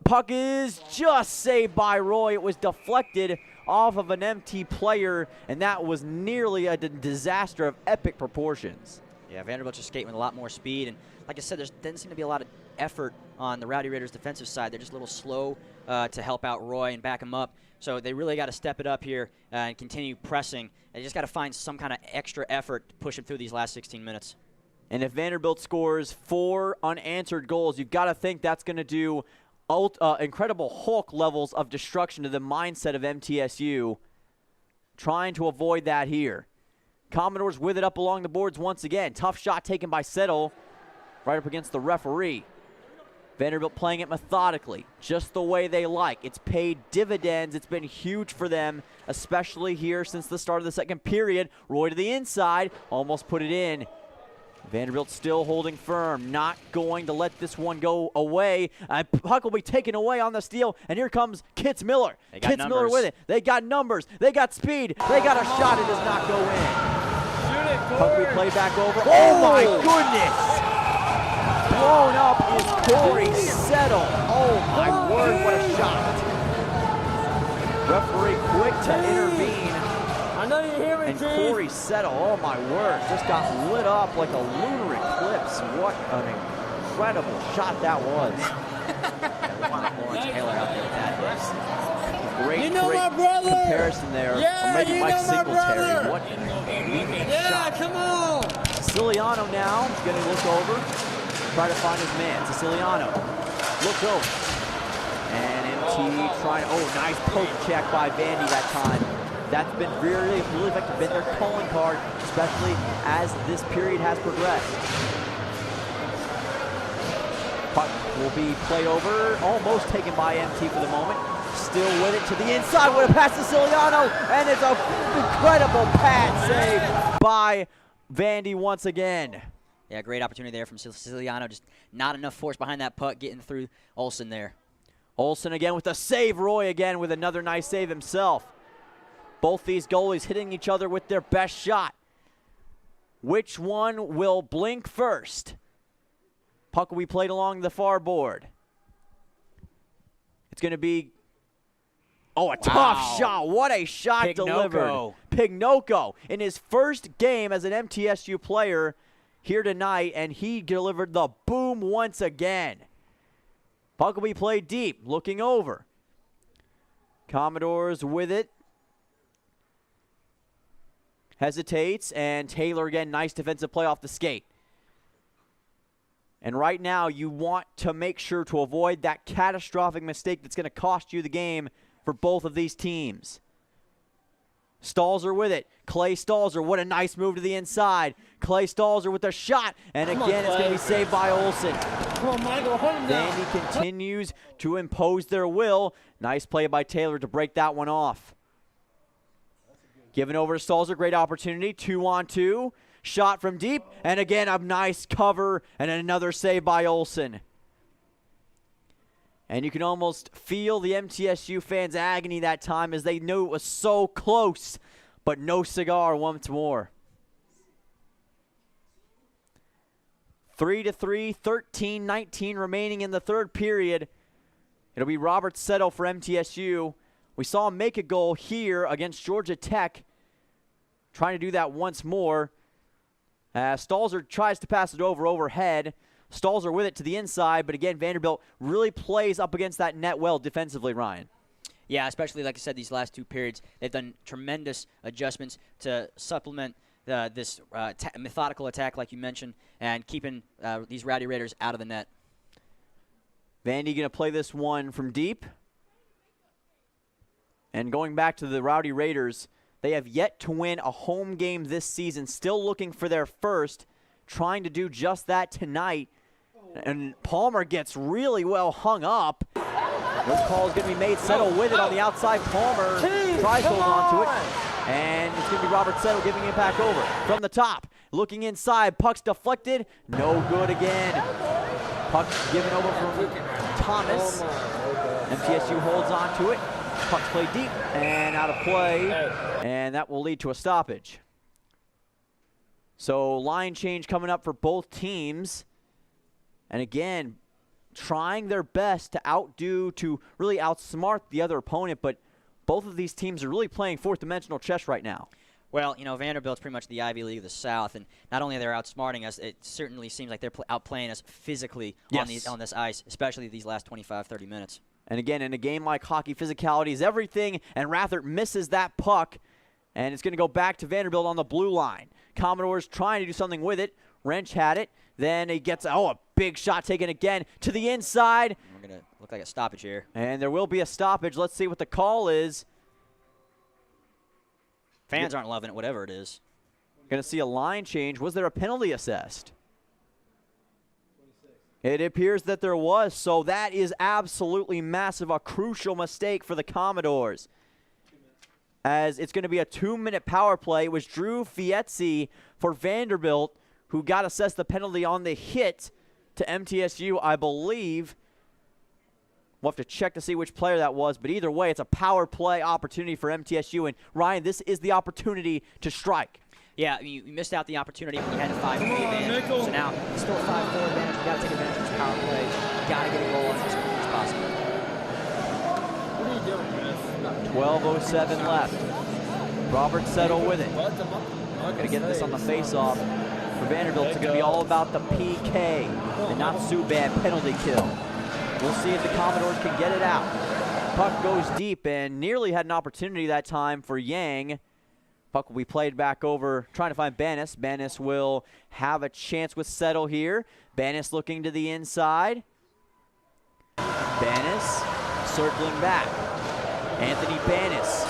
Puck is just saved by Roy. It was deflected off of an empty player, and that was nearly a disaster of epic proportions. Yeah, Vanderbilt just skating with a lot more speed. And like I said, there doesn't seem to be a lot of effort on the Rowdy Raiders' defensive side. They're just a little slow to help out Roy and back him up. So they really got to step it up here and continue pressing. They just got to find some kind of extra effort to push him through these last 16 minutes. And if Vanderbilt scores 4 unanswered goals, you've got to think that's going to do incredible Hulk levels of destruction to the mindset of MTSU. Trying to avoid that here. Commodores with it up along the boards once again. Tough shot taken by Settle right up against the referee. Vanderbilt playing it methodically, just the way they like. It's paid dividends. It's been huge for them, especially here since the start of the second period. Roy to the inside, almost put it in. Vanderbilt still holding firm, not going to let this one go away. Puck will be taken away on the steal, and here comes Kitts Miller. Kitts Miller with it. They got numbers. They got speed. They got a shot. It does not go in. Puck will be played back over. Oh, my goodness. Blown up is Corey Settle. Oh, my word, what a shot. Referee quick to intervene. I know you hear me, And Corey Settle, oh my word, just got lit up like a lunar eclipse. What an incredible shot that was. Lawrence Taylor out there with that. Great, my great brother. comparison there. Yeah, or maybe you Mike know my Singletary. brother. What an elite Yeah, shot. come on. Siciliano now is going to look over, try to find his man. Siciliano looks over. And MT trying, oh, nice poke check by Vandy that time. That's been really effective, been their calling card, especially as this period has progressed. Puck will be played over, almost taken by MT for the moment. Still with it to the inside, with a pass to Siciliano, and it's an incredible pad save by Vandy once again. Yeah, great opportunity there from Siciliano. Just not enough force behind that puck getting through Olsen there. Olsen again with a save. Roy again with another nice save himself. Both these goalies hitting each other with their best shot. Which one will blink first? Puck will be played along the far board. It's going to be, oh, a tough shot. What a shot delivered. Pignocco in his first game as an MTSU player here tonight, and he delivered the boom once again. Puck will be played deep, looking over. Commodores with it. Hesitates, and Taylor again, nice defensive play off the skate. And right now, you want to make sure to avoid that catastrophic mistake that's going to cost you the game for both of these teams. Stalzer with it. Clay Stalzer, what a nice move to the inside. Clay Stalzer with a shot, and again, it's going to be saved by Olsen. Come on, Michael, hold him down. Vandy continues to impose their will. Nice play by Taylor to break that one off. Given over to Stalzer, great opportunity, 2-on-2. Shot from deep, and again, a nice cover, and another save by Olsen. And you can almost feel the MTSU fans' agony that time as they knew it was so close, but no cigar once more. 3-3, 13-19 remaining in the third period. It'll be Robert Settle for MTSU. We saw him make a goal here against Georgia Tech. Trying to do that once more. Stalzer tries to pass it overhead. Stalzer with it to the inside, but again, Vanderbilt really plays up against that net well defensively, Ryan. Yeah, especially, like I said, these last two periods, they've done tremendous adjustments to supplement this methodical attack, like you mentioned, and keeping these Rowdy Raiders out of the net. Vandy going to play this one from deep. And going back to the Rowdy Raiders, they have yet to win a home game this season, still looking for their first, trying to do just that tonight. And Palmer gets really well hung up. This call is going to be made. Settle with it on the outside. Palmer tries to hold on to it. And it's going to be Robert Settle giving it back over. From the top, looking inside. Puck's deflected. No good again. Puck given over from Thomas. MTSU holds on to it. Puck's played deep and out of play, and that will lead to a stoppage. So line change coming up for both teams. And again, trying their best to outdo, to really outsmart the other opponent, but both of these teams are really playing fourth dimensional chess right now. Well, you know, Vanderbilt's pretty much the Ivy League of the South, and not only are they outsmarting us, it certainly seems like they're outplaying us physically on this ice, especially these last 25, 30 minutes. And again, in a game like hockey, physicality is everything, and Rathert misses that puck, and it's going to go back to Vanderbilt on the blue line. Commodores trying to do something with it. Wrench had it. Then he gets, a big shot taken again to the inside. We're going to look like a stoppage here. And there will be a stoppage. Let's see what the call is. Fans aren't loving it, whatever it is. Going to see a line change. Was there a penalty assessed? It appears that there was, so that is absolutely massive, a crucial mistake for the Commodores. As it's going to be a 2-minute power play. It was Drew Fietzi for Vanderbilt who got assessed the penalty on the hit to MTSU, I believe. We'll have to check to see which player that was, but either way, it's a power play opportunity for MTSU. And, Ryan, this is the opportunity to strike. Yeah, you missed out the opportunity when you had a 5-3 advantage. So now it's still a 5-4 advantage. You got to take advantage of this power play. You got to get a goal on it as quickly as possible. What are you doing, man? 12:07 left. Robert Settle with it. Going to get this on the face-off. For Vanderbilt, it's going to be all about the PK, the not-so-bad penalty kill. We'll see if the Commodores can get it out. Puck goes deep and nearly had an opportunity that time for Yang. Puck will be played back over, trying to find Banis. Banis will have a chance with Settle here. Banis looking to the inside. Banis circling back. Anthony Banis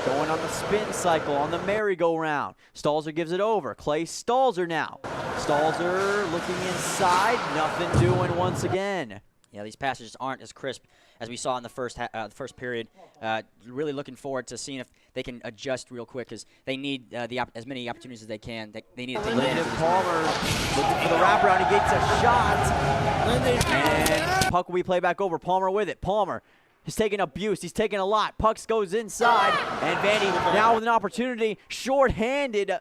going on the spin cycle on the merry-go-round. Stalzer gives it over. Clay Stalzer now. Stalzer looking inside. Nothing doing once again. Yeah, these passes aren't as crisp as we saw in the first period. Really looking forward to seeing if they can adjust real quick because they need as many opportunities as they can. They need to take advantage of this. Palmer looking for the wraparound. He gets a shot. And puck will be played back over. Palmer with it. Palmer is taking abuse. He's taking a lot. Pucks goes inside. And Vandy now with an opportunity. Short-handed.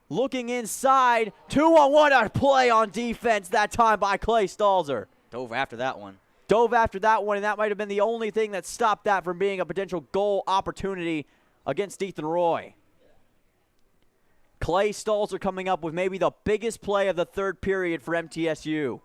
Looking inside. 2-on-1 play on defense that time by Clay Stalzer. Dove after that one. Dove after that one, and that might have been the only thing that stopped that from being a potential goal opportunity against Ethan Roy. Clay Stalzer coming up with maybe the biggest play of the third period for MTSU.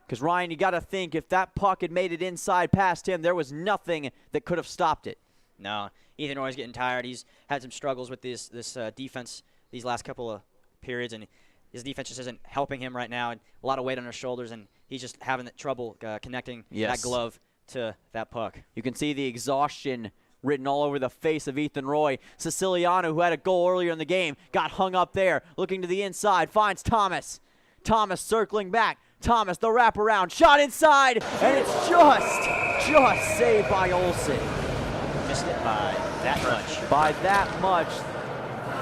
Because, Ryan, you got to think, if that puck had made it inside past him, there was nothing that could have stopped it. No, Ethan Roy's getting tired. He's had some struggles with this defense these last couple of periods, and his defense just isn't helping him right now. And a lot of weight on his shoulders, and he's just having trouble connecting that glove to that puck. You can see the exhaustion written all over the face of Ethan Roy. Siciliano, who had a goal earlier in the game, got hung up there, looking to the inside, finds Thomas. Thomas circling back. Thomas, the wraparound, shot inside, and it's just saved by Olsen. Missed it by that much. By that much.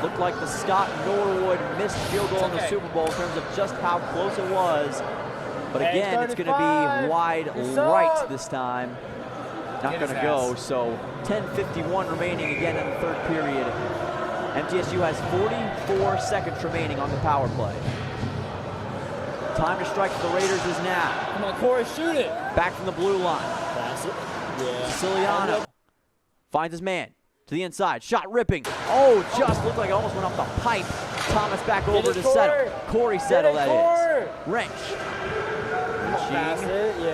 Looked like the Scott Norwood missed field goal in the Super Bowl in terms of just how close it was. But again, it's going to be wide right this time. Not going to go, so 10:51 remaining again in the third period. MTSU has 44 seconds remaining on the power play. Time to strike for the Raiders is now. Come on, Corey, shoot it. Back from the blue line. Pass it. Yeah. Siciliano finds his man to the inside. Shot ripping. Oh, just looked like it almost went off the pipe. Thomas back over to Settle. Corey Settle, that is. Wrench.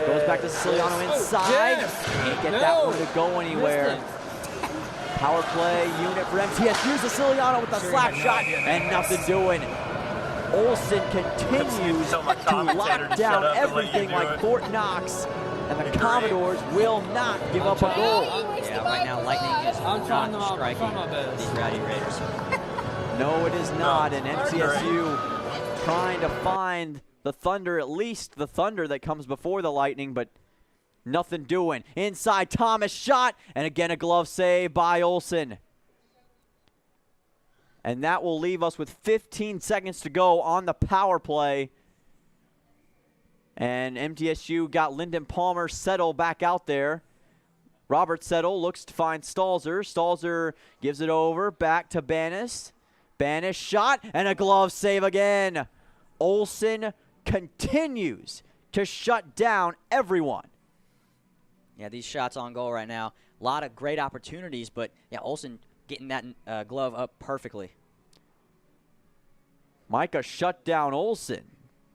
Goes back to Siciliano inside. Can't get that one to go anywhere. Power play unit for MTSU. Siciliano with the slap shot and nothing doing. Olsen continues to lock down everything like Fort Knox, and the Commodores will not give up a goal. Yeah, right now Lightning is not striking these Rowdy Raiders. No, it is not, and MTSU trying to find the Thunder, at least the Thunder that comes before the Lightning, but nothing doing. Inside, Thomas shot, and again a glove save by Olsen. And that will leave us with 15 seconds to go on the power play. And MTSU got Lyndon Palmer Settle back out there. Robert Settle looks to find Stalzer. Stalzer gives it over back to Banis. Banis shot and a glove save again. Olsen continues to shut down everyone. Yeah, these shots on goal right now. A lot of great opportunities, but yeah, Olsen getting that glove up perfectly. Micah shut down Olsen.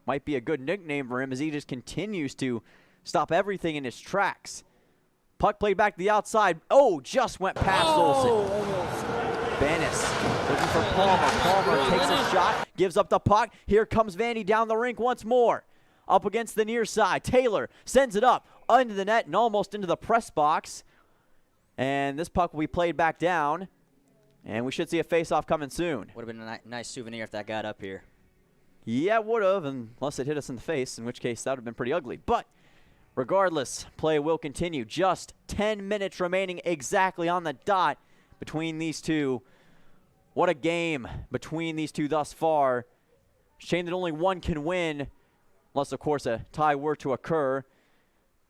Might be a good nickname for him as he just continues to stop everything in his tracks. Puck played back to the outside. Oh, just went past Olsen. Banis looking for Palmer. Palmer takes a shot, gives up the puck. Here comes Vandy down the rink once more. Up against the near side. Taylor sends it up into the net and almost into the press box. And this puck will be played back down. And we should see a face-off coming soon. Would have been a nice souvenir if that got up here. Yeah, it would have, unless it hit us in the face, in which case that would have been pretty ugly. But regardless, play will continue. Just 10 minutes remaining exactly on the dot between these two. What a game between these two thus far. Shame that only one can win, unless, of course, a tie were to occur.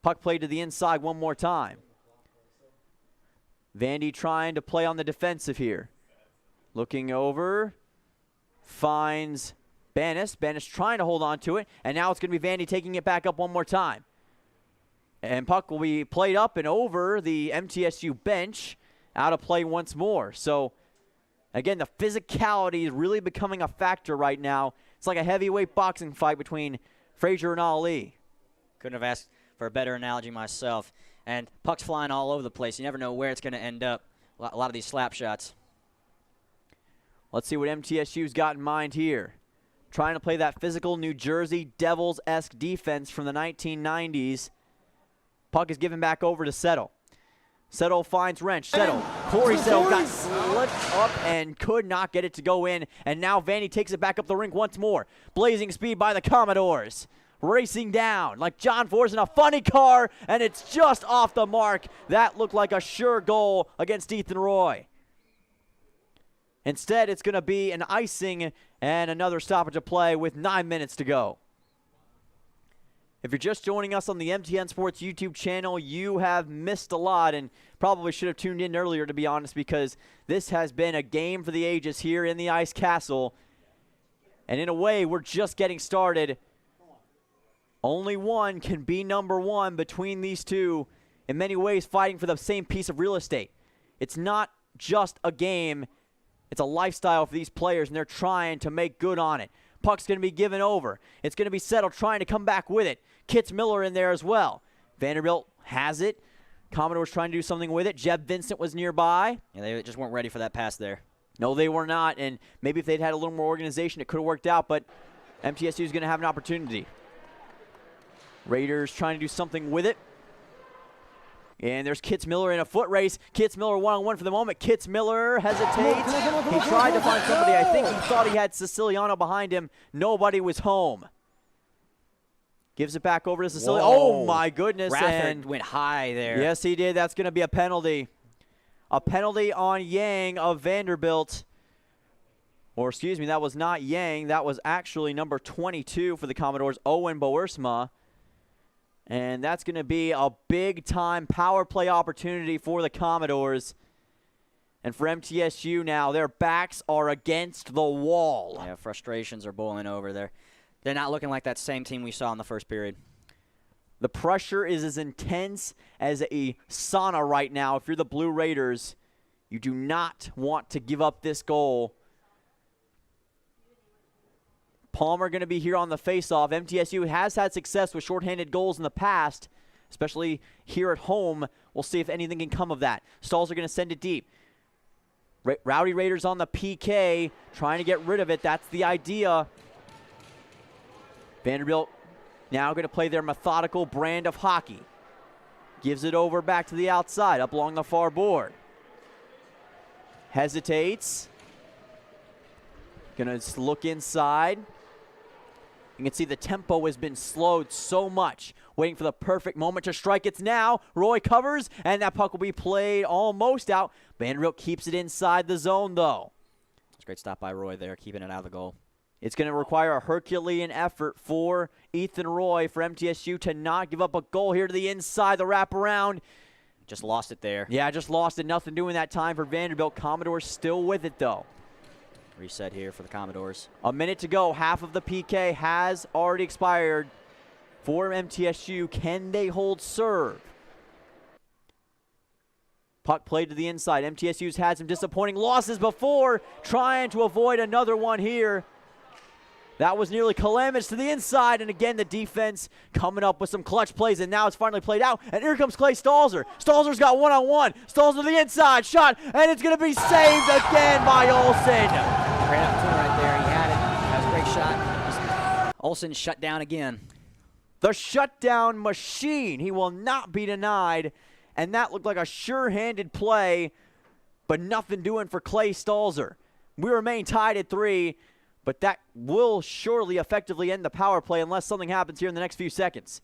Puck played to the inside one more time. Vandy trying to play on the defensive here. Looking over. Finds Banis. Banis trying to hold on to it. And now it's going to be Vandy taking it back up one more time. And puck will be played up and over the MTSU bench. Out of play once more. So, again, the physicality is really becoming a factor right now. It's like a heavyweight boxing fight between Frazier and Ali. Couldn't have asked for a better analogy myself. And puck's flying all over the place. You never know where it's going to end up. A lot of these slap shots. Let's see what MTSU's got in mind here. Trying to play that physical New Jersey Devils-esque defense from the 1990s. Puck is given back over to Settle. Settle finds Wrench. Settle. Corey Settle got slipped up and could not get it to go in. And now Vandy takes it back up the rink once more. Blazing speed by the Commodores. Racing down like John Force in a funny car, and it's just off the mark. That looked like a sure goal against Ethan Roy. Instead, it's going to be an icing and another stoppage of play with 9 minutes to go. If you're just joining us on the MTN Sports YouTube channel, you have missed a lot and probably should have tuned in earlier, to be honest, because this has been a game for the ages here in the Ice Castle. And in a way, we're just getting started. Only one can be number one between these two, in many ways fighting for the same piece of real estate. It's not just a game. It's a lifestyle for these players, and they're trying to make good on it. Puck's going to be given over. It's going to be Settle trying to come back with it. Kitts Miller in there as well. Vanderbilt has it. Commodores trying to do something with it. Jeb Vincent was nearby. Yeah, they just weren't ready for that pass there. No, they were not, and maybe if they'd had a little more organization, it could have worked out, but MTSU is going to have an opportunity. Raiders trying to do something with it. And there's Kitts Miller in a foot race. Kitts Miller one-on-one for the moment. Kitts Miller hesitates. He tried to find somebody. I think he thought he had Siciliano behind him. Nobody was home. Gives it back over to Siciliano. Oh, my goodness. Rathard went high there. Yes, he did. That's going to be a penalty. A penalty on Yang of Vanderbilt. Or, excuse me, that was not Yang. That was actually number 22 for the Commodores, Owen Boersma. And that's going to be a big-time power play opportunity for the Commodores. And for MTSU now, their backs are against the wall. Yeah, frustrations are boiling over there. They're not looking like that same team we saw in the first period. The pressure is as intense as a sauna right now. If you're the Blue Raiders, you do not want to give up this goal. Palmer going to be here on the faceoff. MTSU has had success with shorthanded goals in the past, especially here at home. We'll see if anything can come of that. Stalls are going to send it deep. Rowdy Raiders on the PK, trying to get rid of it. That's the idea. Vanderbilt now going to play their methodical brand of hockey. Gives it over back to the outside, up along the far board. Hesitates. Going to look inside. You can see the tempo has been slowed so much. Waiting for the perfect moment to strike. It's now. Roy covers, and that puck will be played almost out. Vanderbilt keeps it inside the zone, though. It's a great stop by Roy there, keeping it out of the goal. It's going to require a Herculean effort for Ethan Roy, for MTSU to not give up a goal here to the inside, the wraparound. Just lost it there. Yeah, just lost it. Nothing doing that time for Vanderbilt. Commodores still with it, though. Reset here for the Commodores. A minute to go. Half of the PK has already expired for MTSU. Can they hold serve? Puck played to the inside. MTSU's had some disappointing losses before, trying to avoid another one here. That was nearly calamitous to the inside, and again the defense coming up with some clutch plays, and now it's finally played out. And here comes Clay Stalzer. Stalzer's got one-on-one. Stalzer to the inside, shot, and it's going to be saved again by Olsen. Right up to him right there. He had it. That was a great shot. Olsen shut down again. The shutdown machine. He will not be denied, and that looked like a sure-handed play, but nothing doing for Clay Stalzer. We remain tied at 3. But that will surely effectively end the power play unless something happens here in the next few seconds.